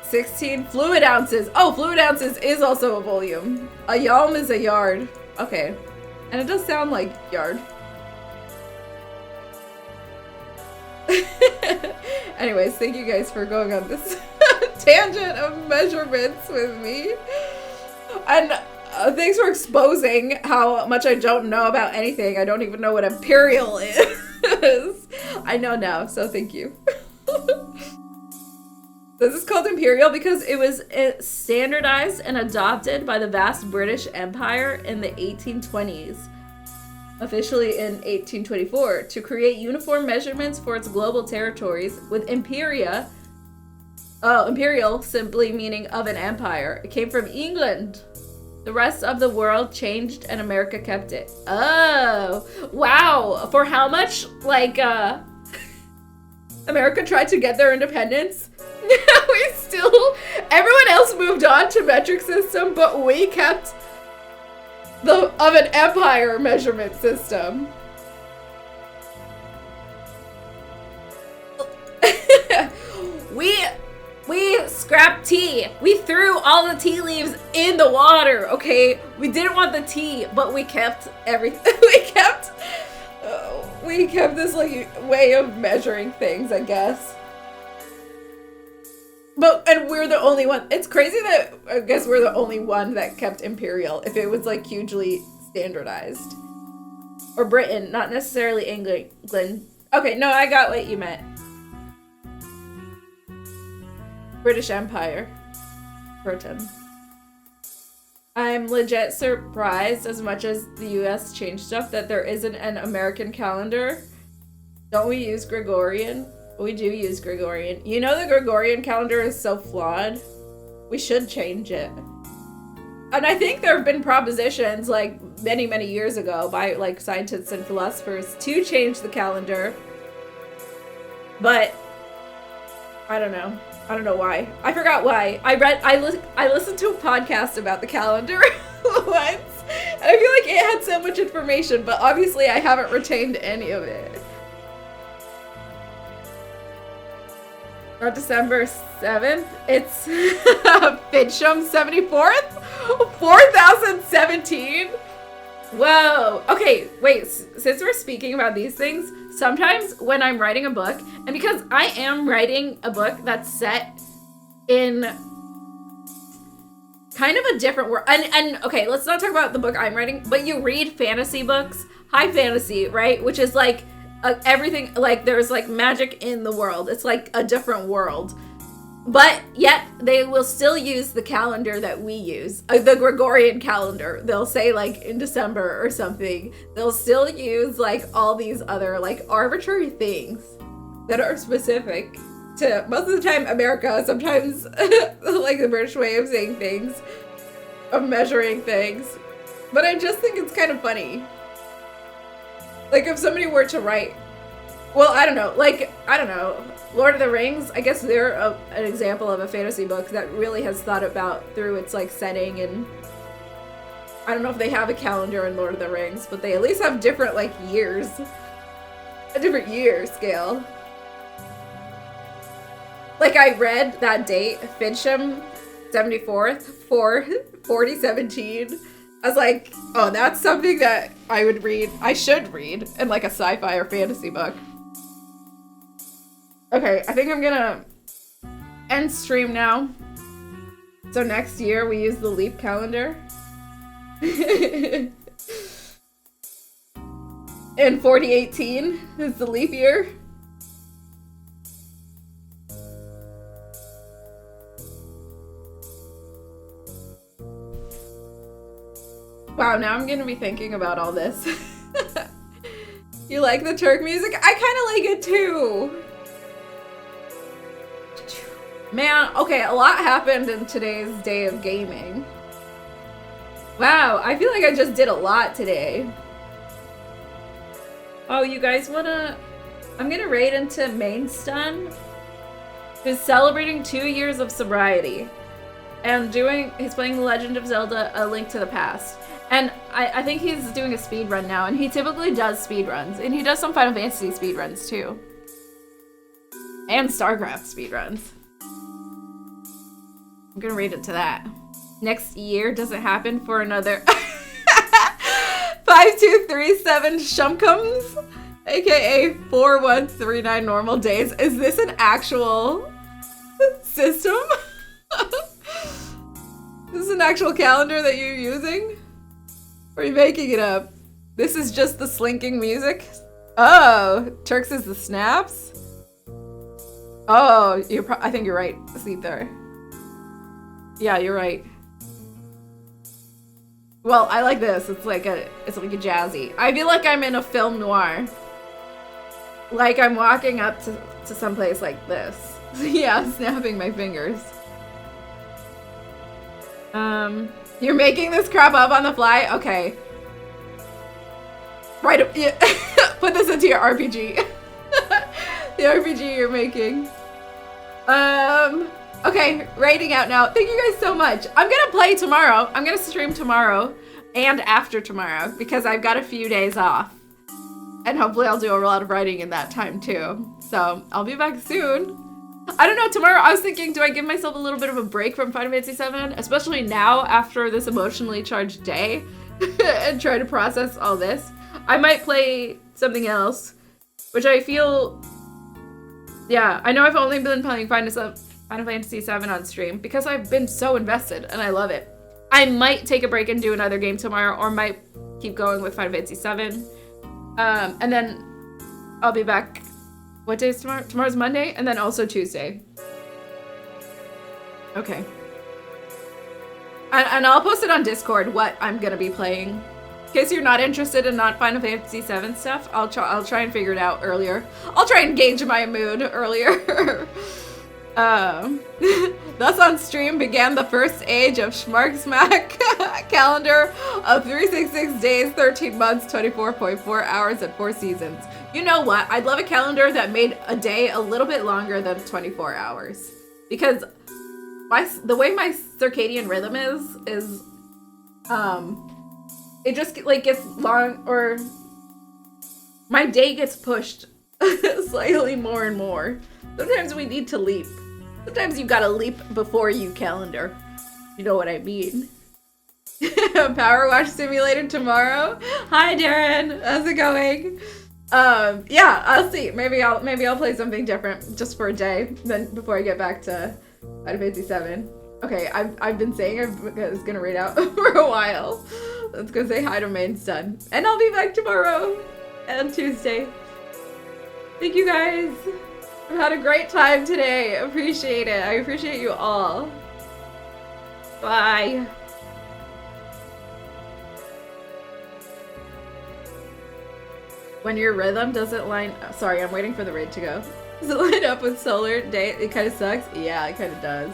$16 fluid ounces. Oh, fluid ounces is also a volume. A yalm is a yard. Okay. And it does sound like yard. Anyways, thank you guys for going on this tangent of measurements with me. And thanks for exposing how much I don't know about anything. I don't even know what imperial is. I know now, so thank you. This is called imperial because it was standardized and adopted by the vast British Empire in the 1820s, officially in 1824, to create uniform measurements for its global territories, with imperial simply meaning of an empire. It came from England. The rest of the world changed and America kept it. Oh, wow. For how much, like, America tried to get their independence? Everyone else moved on to metric system, but we kept of an empire measurement system. We scrapped tea. We threw all the tea leaves in the water, okay? We didn't want the tea, but we kept everything. We kept this like way of measuring things, I guess. And we're the only one. It's crazy that I guess we're the only one that kept imperial if it was like hugely standardized. Or Britain, not necessarily England. Okay, no, I got what you meant. British Empire. Britain. I'm legit surprised as much as the US changed stuff that there isn't an American calendar. Don't we use Gregorian? We do use Gregorian. You know the Gregorian calendar is so flawed. We should change it. And I think there have been propositions like many, many years ago by like scientists and philosophers to change the calendar. But I don't know. I don't know why. I forgot why. I listened to a podcast about the calendar once. And I feel like it had so much information, but obviously I haven't retained any of it. On December 7th, it's Fincham 74th? 4017? Whoa. Okay, wait, since we're speaking about these things, sometimes when I'm writing a book, and because I am writing a book that's set in kind of a different world, and okay, let's not talk about the book I'm writing, but you read fantasy books, high fantasy, right? Which is like everything, like there's like magic in the world. It's like a different world. But yet they will still use the calendar that we use, the Gregorian calendar. They'll say like in December or something. They'll still use like all these other like arbitrary things that are specific to most of the time America, sometimes like the British way of saying things, of measuring things. But I just think it's kind of funny. Like if somebody were to write, well, I don't know, Lord of the Rings, I guess they're an example of a fantasy book that really has thought about through its like setting, and I don't know if they have a calendar in Lord of the Rings, but they at least have different like years, a different year scale. Like I read that date, Fincham 74th for 4017. I was like, oh, that's something that I would read. I should read in like a sci-fi or fantasy book. Okay, I think I'm gonna end stream now. So next year we use the leap calendar. And 4018 is the leap year. Wow, now I'm gonna be thinking about all this. You like the Turk music? I kinda like it too. Man, okay, a lot happened in today's day of gaming. Wow, I feel like I just did a lot today. Oh, you guys wanna... I'm gonna raid into Mainstun, who's celebrating 2 years of sobriety. And he's playing The Legend of Zelda: A Link to the Past. And I think he's doing a speed run now, and he typically does speed runs. And he does some Final Fantasy speed runs too. And StarCraft speed runs. I'm gonna read it to that. Next year doesn't happen for another 5237 Shumkums, aka 4139 normal days. Is this an actual system? This is an actual calendar that you're using? Or are you making it up? This is just the slinking music? Oh, Turks is the snaps? Oh, I think you're right, Sleep there. Yeah, you're right. Well, I like this. It's like a jazzy. I feel like I'm in a film noir. Like I'm walking up to someplace like this. Yeah, snapping my fingers. You're making this crap up on the fly? Okay. Right up, yeah. Put this into your RPG. The RPG you're making. Okay, rating out now. Thank you guys so much. I'm gonna play tomorrow. I'm gonna stream tomorrow and after tomorrow because I've got a few days off. And hopefully I'll do a lot of writing in that time too. So I'll be back soon. I don't know, tomorrow I was thinking, do I give myself a little bit of a break from Final Fantasy 7? Especially now after this emotionally charged day and try to process all this. I might play something else, which I feel, yeah, I know I've only been playing Final Fantasy 7 on stream because I've been so invested and I love it. I might take a break and do another game tomorrow or might keep going with Final Fantasy 7. And then I'll be back. What day is tomorrow? Tomorrow's Monday, and then also Tuesday. Okay. And I'll post it on Discord what I'm gonna be playing. In case you're not interested in not Final Fantasy 7 stuff, I'll try and figure it out earlier. I'll try and gauge my mood earlier. Thus on stream began the first age of Schmark Smack calendar of 366 days, 13 months, 24.4 hours, and 4 seasons. You know what? I'd love a calendar that made a day a little bit longer than 24 hours. Because the way my circadian rhythm is it just like gets long, or my day gets pushed slightly more and more. Sometimes we need to leap. Sometimes you gotta leap before you calendar. You know what I mean. Power Wash Simulator tomorrow. Hi Darren, how's it going? Yeah, I'll see. Maybe I'll play something different just for a day, then before I get back to Final Fantasy 7. Okay, I've been saying I was gonna read out for a while. Let's go say hi to Mainstun. And I'll be back tomorrow and Tuesday. Thank you guys. I've had a great time today. Appreciate it. I appreciate you all. Bye. When your rhythm doesn't line... Sorry, I'm waiting for the raid to go. Does it line up with solar day? It kind of sucks. Yeah, it kind of does.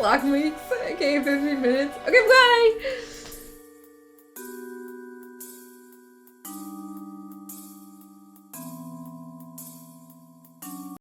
Lock weeks. Okay, 15 minutes. Okay, bye!